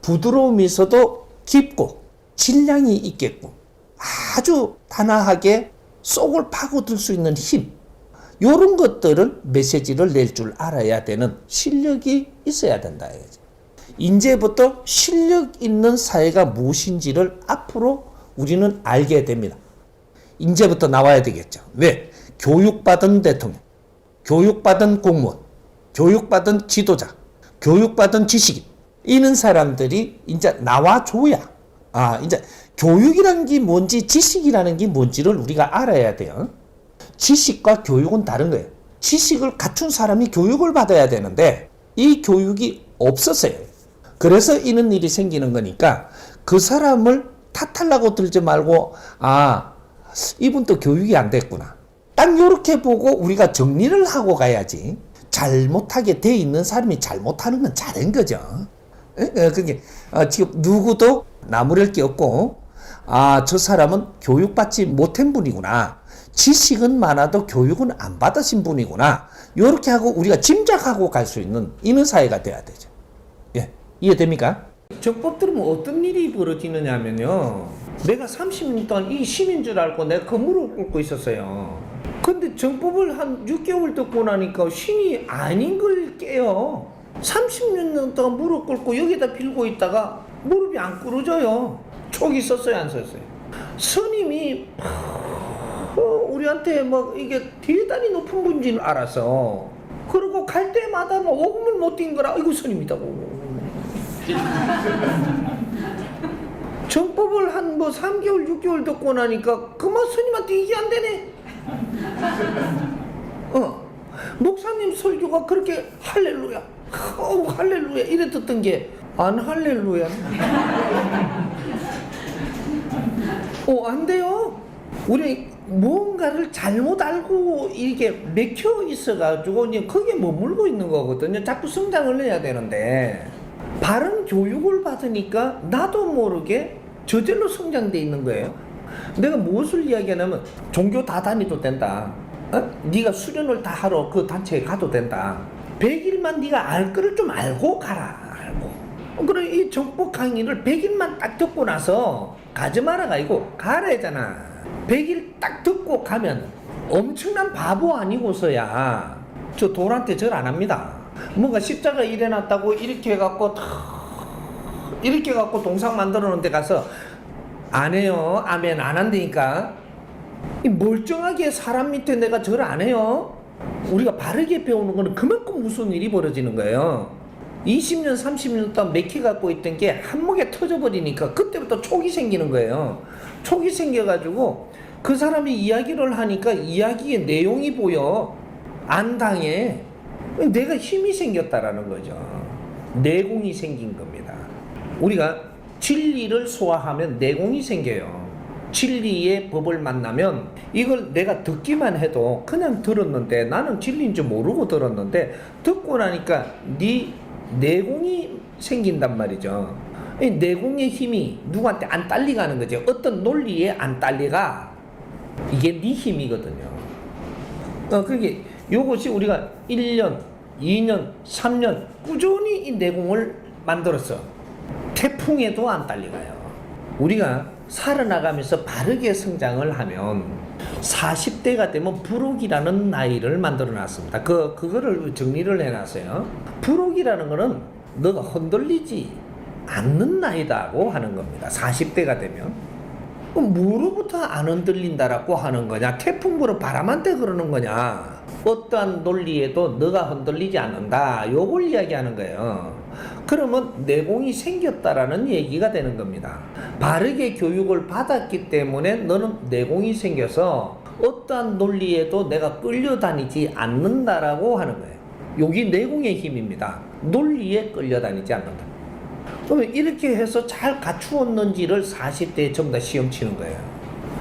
부드러우면서도 깊고 질량이 있겠고 아주 단아하게 속을 파고들 수 있는 힘 이런 것들을 메시지를 낼 줄 알아야 되는 실력이 있어야 된다. 이제부터 실력 있는 사회가 무엇인지를 앞으로 우리는 알게 됩니다. 이제부터 나와야 되겠죠. 왜? 교육받은 대통령, 교육받은 공무원, 교육받은 지도자, 교육받은 지식인 이런 사람들이 이제 나와줘야 이제 교육이라는 게 뭔지 지식이라는 게 뭔지를 우리가 알아야 돼요. 지식과 교육은 다른 거예요. 지식을 갖춘 사람이 교육을 받아야 되는데 이 교육이 없었어요. 그래서 이런 일이 생기는 거니까 그 사람을 탓하려고 들지 말고 이분 또 교육이 안 됐구나. 딱 이렇게 보고 우리가 정리를 하고 가야지. 잘못하게 돼 있는 사람이 잘못하는 건 잘한 거죠. 그게 지금 누구도 나무랄 게 없고 저 사람은 교육받지 못한 분이구나. 지식은 많아도 교육은 안 받으신 분이구나. 이렇게 하고 우리가 짐작하고 갈 수 있는 이런 사회가 돼야 되죠. 예, 이해됩니까? 정법 들으면 어떤 일이 벌어지느냐 하면요. 내가 30년 동안 이 신인 줄 알고 내가 그 무릎 꿇고 있었어요. 근데 정법을 한 6개월 듣고 나니까 신이 아닌 걸 깨요. 30년 동안 무릎 꿇고 여기다 빌고 있다가 무릎이 안 꿇어져요. 촉이 썼어요, 안 썼어요? 스님이 우리한테 뭐 이게 대단히 높은 분인 줄 알아서 그리고 갈 때마다 뭐 5분을 못 뛴 거라 이거 스님이다고. 정법을 한 뭐 3개월 6개월 듣고 나니까 그만 스님한테 이게 안 되네. 목사님 설교가 그렇게 할렐루야 할렐루야 이래 듣던 게 안 할렐루야. 안 돼요. 우리 뭔가를 잘못 알고 이렇게 맥혀 있어가지고 이제 거기에 머물고 있는 거거든요. 자꾸 성장을 해야 되는데 바른 교육을 받으니까 나도 모르게 저절로 성장돼 있는 거예요. 내가 무엇을 이야기하냐면 종교 다 다니도 된다. 네가 수련을 다 하러 그 단체에 가도 된다. 100일만 네가 알 거를 좀 알고 가라. 알고. 그래 이 정법 강의를 100일만 딱 듣고 나서 가지 마라가 아니고 가라 했잖아. 100일 딱 듣고 가면 엄청난 바보 아니고서야 저 돌한테 절 안 합니다. 뭔가 십자가 일어났다고 이렇게 해갖고 이렇게 해갖고 동상 만들어 놓은 데 가서 안 해요. 아멘 안 한다니까. 이 멀쩡하게 사람 밑에 내가 절 안 해요. 우리가 바르게 배우는 거는 그만큼 무서운 일이 벌어지는 거예요. 20년 30년 동안 맥히 갖고 있던 게 한몫에 터져버리니까 그때부터 촉이 생기는 거예요. 촉이 생겨가지고 그 사람이 이야기를 하니까 이야기의 내용이 보여. 안 당해. 내가 힘이 생겼다라는 거죠. 내공이 생긴 겁니다. 우리가 진리를 소화하면 내공이 생겨요. 진리의 법을 만나면 이걸 내가 듣기만 해도 그냥 들었는데 나는 진리인 줄 모르고 들었는데 듣고 나니까 네 내공이 생긴단 말이죠. 이 내공의 힘이 누구한테 안 딸리가는 거죠. 어떤 논리에 안 딸리가 이게 네 힘이거든요. 그게 요것이 우리가 1년, 2년, 3년 꾸준히 이 내공을 만들었어. 태풍에도 안 딸리가요. 우리가 살아나가면서 바르게 성장을 하면 40대가 되면 불혹이라는 나이를 만들어 놨습니다. 그거를 정리를 해놨어요. 불혹이라는 거는 너가 흔들리지 않는 나이다고 하는 겁니다. 40대가 되면. 뭐로부터 안 흔들린다라고 하는 거냐? 태풍 불어 바람한테 그러는 거냐? 어떠한 논리에도 너가 흔들리지 않는다. 요걸 이야기하는 거예요. 그러면 내공이 생겼다라는 얘기가 되는 겁니다. 바르게 교육을 받았기 때문에 너는 내공이 생겨서 어떠한 논리에도 내가 끌려다니지 않는다라고 하는 거예요. 여기 내공의 힘입니다. 논리에 끌려다니지 않는다. 그러면 이렇게 해서 잘 갖추었는지를 40대에 전부 다 시험 치는 거예요.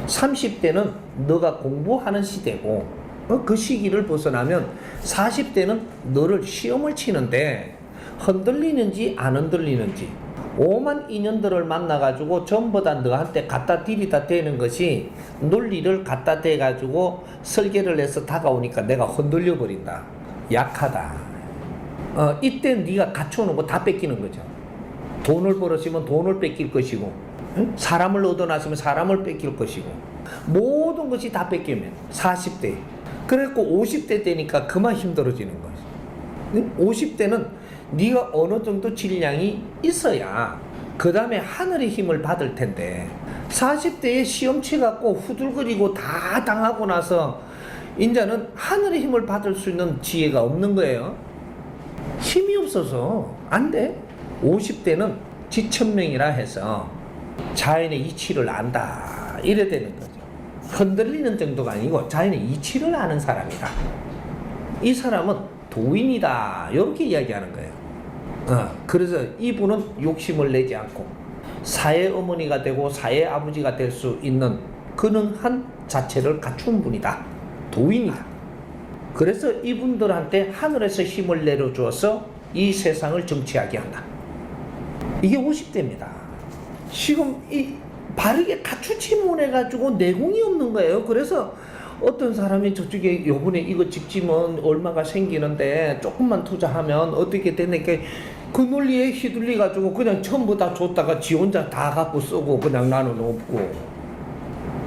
30대는 너가 공부하는 시대고 그 시기를 벗어나면 40대는 너를 시험을 치는데 흔들리는지 안 흔들리는지 오만 인연들을 만나가지고 전부 다 너한테 갖다 들이다 대는 것이 논리를 갖다 대가지고 설계를 해서 다가오니까 내가 흔들려 버린다. 약하다. 이때 네가 갖춰놓은 거 다 뺏기는 거죠. 돈을 벌었으면 돈을 뺏길 것이고 사람을 얻어놨으면 사람을 뺏길 것이고 모든 것이 다 뺏기면 40대 그래갖고 50대 되니까 그만 힘들어지는 거지. 50대는 네가 어느 정도 질량이 있어야 그 다음에 하늘의 힘을 받을 텐데 40대에 시험 치갖고 후들거리고 다 당하고 나서 이제는 하늘의 힘을 받을 수 있는 지혜가 없는 거예요. 힘이 없어서 안 돼. 50대는 지천명이라 해서 자연의 이치를 안다 이래 되는 거죠. 흔들리는 정도가 아니고 자연의 이치를 아는 사람이다. 이 사람은 도인이다 이렇게 이야기하는 거예요. 그래서 이분은 욕심을 내지 않고 사회 어머니가 되고 사회 아버지가 될 수 있는 근능한 자체를 갖춘 분이다. 도인이다. 그래서 이분들한테 하늘에서 힘을 내려주어서 이 세상을 정치하게 한다. 이게 50대입니다. 지금 이 바르게 갖추지 못해가지고 내공이 없는 거예요. 그래서 어떤 사람이 저쪽에 요번에 이거 집지면 얼마가 생기는데 조금만 투자하면 어떻게 되니까 그 논리에 휘둘리 가지고 그냥 전부 다 줬다가 지 혼자 다 갖고 쓰고 그냥 나는 없고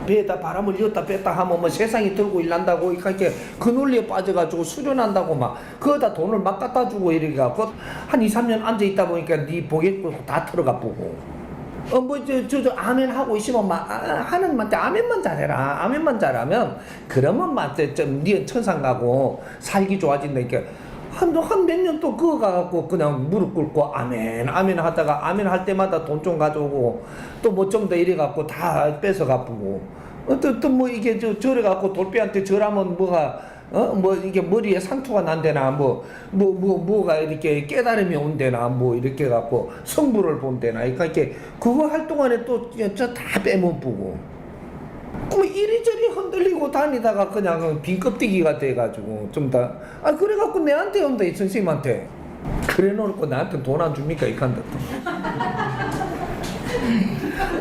배에다 바람을 이었다 뺐다 하면 뭐 세상이 들고 일난다고 이렇게 그 논리에 빠져가지고 수련한다고 막 그거다 돈을 막 갖다 주고 이렇게 갖고 한 2, 3년 앉아 있다 보니까 네 보게 다 털어가 보고 저 아멘 하고 있으면 막 하나님한테 아멘만 잘해라. 아멘만 잘하면 그러면 네 천상 가고 살기 좋아진다니까. 한 몇 년 또 그거 가갖고 그냥 무릎 꿇고 아멘 아멘 하다가 아멘 할 때마다 돈 좀 가져오고 또 뭐 좀 더 이래 갖고 다 뺏어 갚고 또 뭐 이게 저래 갖고 돌배한테 절하면 뭐가 뭐 이게 머리에 상투가 난대나 뭐가 이렇게 깨달음이 온대나 뭐 이렇게 갖고 성부를 본대나 그러니까 이렇게 그거 할 동안에 또 저 다 빼먹고 뭐 이리저리 흔들리고 다니다가 그냥 빈 껍데기가 돼가지고 좀 다 그래갖고 내한테 온다 이 선생님한테 그래 놓고 나한테 돈 안 줍니까 이 칸다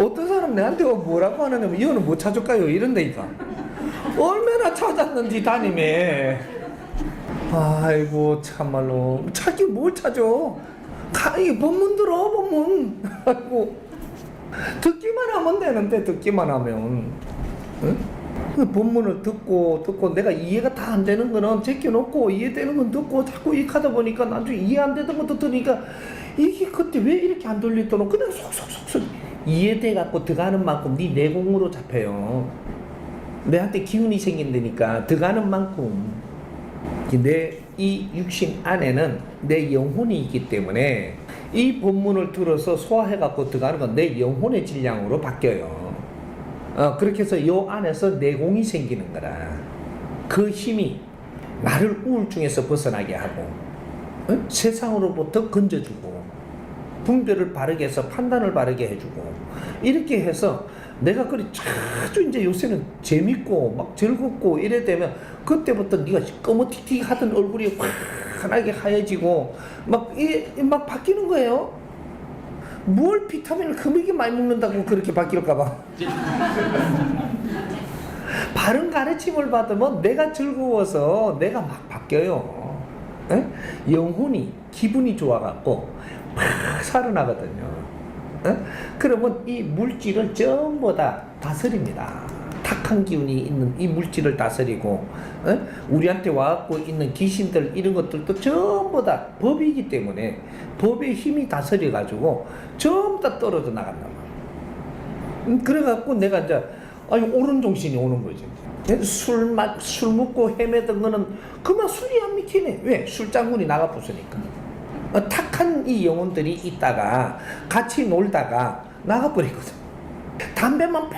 어떤 사람 내한테 뭐라고 하느냐면 이거는 뭐 찾을까요 이런다니까 얼마나 찾았는지 담임에 아이고 참말로 찾기 뭘 찾아 이 법문 들어 법문 아이고 듣기만 하면 되는데 듣기만 하면 응? 그 본문을 듣고 내가 이해가 다 안 되는 거는 제껴놓고 이해되는 건 듣고 자꾸 이렇게 하다 보니까 나중에 이해 안 되던 것도 들으니까 이게 그때 왜 이렇게 안 들리더노 그냥 속속속속 이해돼 갖고 들어가는 만큼 네 내공으로 잡혀요. 내한테 기운이 생긴다니까 들어가는 만큼 내 이 육신 안에는 내 영혼이 있기 때문에 이 본문을 들어서 소화해 갖고 들어가는 건 내 영혼의 질량으로 바뀌어요. 그렇게 해서 요 안에서 내공이 생기는 거라. 그 힘이 나를 우울증에서 벗어나게 하고 세상으로부터 건져주고 분별을 바르게 해서 판단을 바르게 해주고 이렇게 해서 내가 그리 자주 이제 요새는 재밌고 막 즐겁고 이래 되면 그때부터 네가 꺼머틱틱 하던 얼굴이 환하게 하얘지고 막 바뀌는 거예요. 뭘 비타민을 그렇게 많이 먹는다고 그렇게 바뀔까봐. 바른 가르침을 받으면 내가 즐거워서 내가 막 바뀌어요. 에? 영혼이 기분이 좋아갖고 막 살아나거든요. 에? 그러면 이 물질을 전부 다 다스립니다. 탁한 기운이 있는 이 물질을 다스리고 우리한테 와갖고 있는 귀신들 이런 것들도 전부 다 법이기 때문에 법의 힘이 다스려가지고 전부 다 떨어져 나간단 말이야. 그래갖고 내가 이제 옳은 정신이 오는 거지. 술 먹고 헤매던 거는 그만 술이 안 미치네. 왜? 술장군이 나가 부수니까. 탁한 이 영혼들이 있다가 같이 놀다가 나가버리거든. 담배만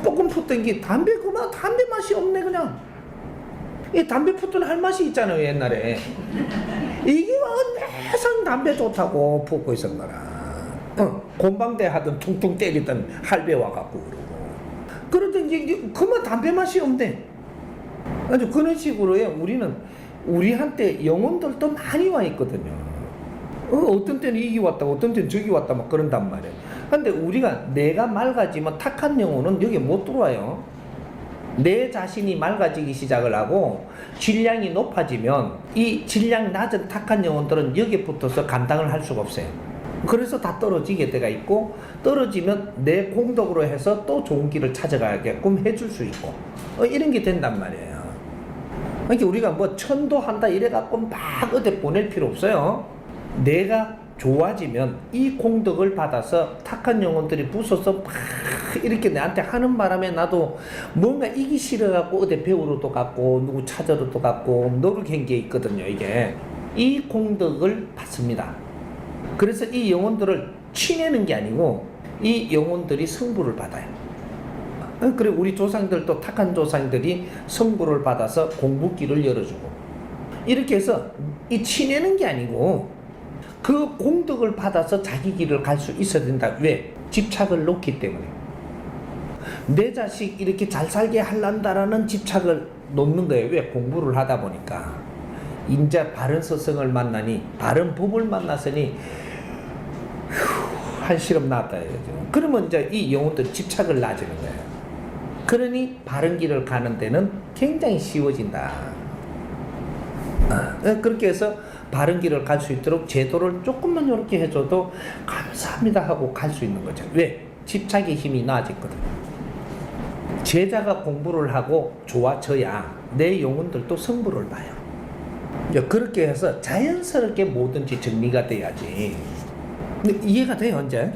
뽀끔 푸던 게 담배 맛이 없네 그냥. 이 담배 푸던 할 맛이 있잖아요 옛날에. 이게 매상 담배 좋다고 푸고 있었 거라. 곤방대 하던 퉁퉁 때리던 할배 와갖고 그러고. 그러던 이제 그만 담배 맛이 없네. 아주 그런 식으로요 우리는 우리한테 영혼들도 많이 와 있거든요. 어떤 때는 이기 왔다 어떤 때는 저기 왔다 막 그런단 말이에요. 근데 우리가 내가 맑아지면 탁한 영혼은 여기 못 들어와요. 내 자신이 맑아지기 시작을 하고 질량이 높아지면 이 질량 낮은 탁한 영혼들은 여기에 붙어서 감당을 할 수가 없어요. 그래서 다 떨어지게 돼가 있고 떨어지면 내 공덕으로 해서 또 좋은 길을 찾아가게끔 해줄 수 있고 이런 게 된단 말이에요. 그러니까 우리가 뭐 천도한다 이래갖고 막 어디 보낼 필요 없어요. 내가 좋아지면 이 공덕을 받아서 탁한 영혼들이 부숴서 막 이렇게 나한테 하는 바람에 나도 뭔가 이기 싫어갖고 어디 배우러도 갔고 누구 찾으러도 갔고 노력한 게 있거든요. 이게 이 공덕을 받습니다. 그래서 이 영혼들을 치내는 게 아니고 이 영혼들이 성부를 받아요. 그래 우리 조상들도 탁한 조상들이 성부를 받아서 공부길을 열어주고 이렇게 해서 이 치내는 게 아니고 그 공덕을 받아서 자기 길을 갈 수 있어야 된다. 왜? 집착을 놓기 때문에. 내 자식 이렇게 잘 살게 할란다라는 집착을 놓는 거예요. 왜? 공부를 하다 보니까. 인자 바른 스승을 만나니, 바른 법을 만났으니, 한시름 나왔다 이거죠. 그러면 이제 이 영혼들 집착을 놔주는 거예요. 그러니 바른 길을 가는 데는 굉장히 쉬워진다. 그렇게 해서 바른 길을 갈 수 있도록 제도를 조금만 이렇게 해줘도 감사합니다 하고 갈 수 있는 거죠. 왜? 집착의 힘이 나아졌거든. 제자가 공부를 하고 좋아져야 내 영혼들도 성부를 봐요. 이제 그렇게 해서 자연스럽게 뭐든지 정리가 돼야지. 근데 이해가 돼요, 이제?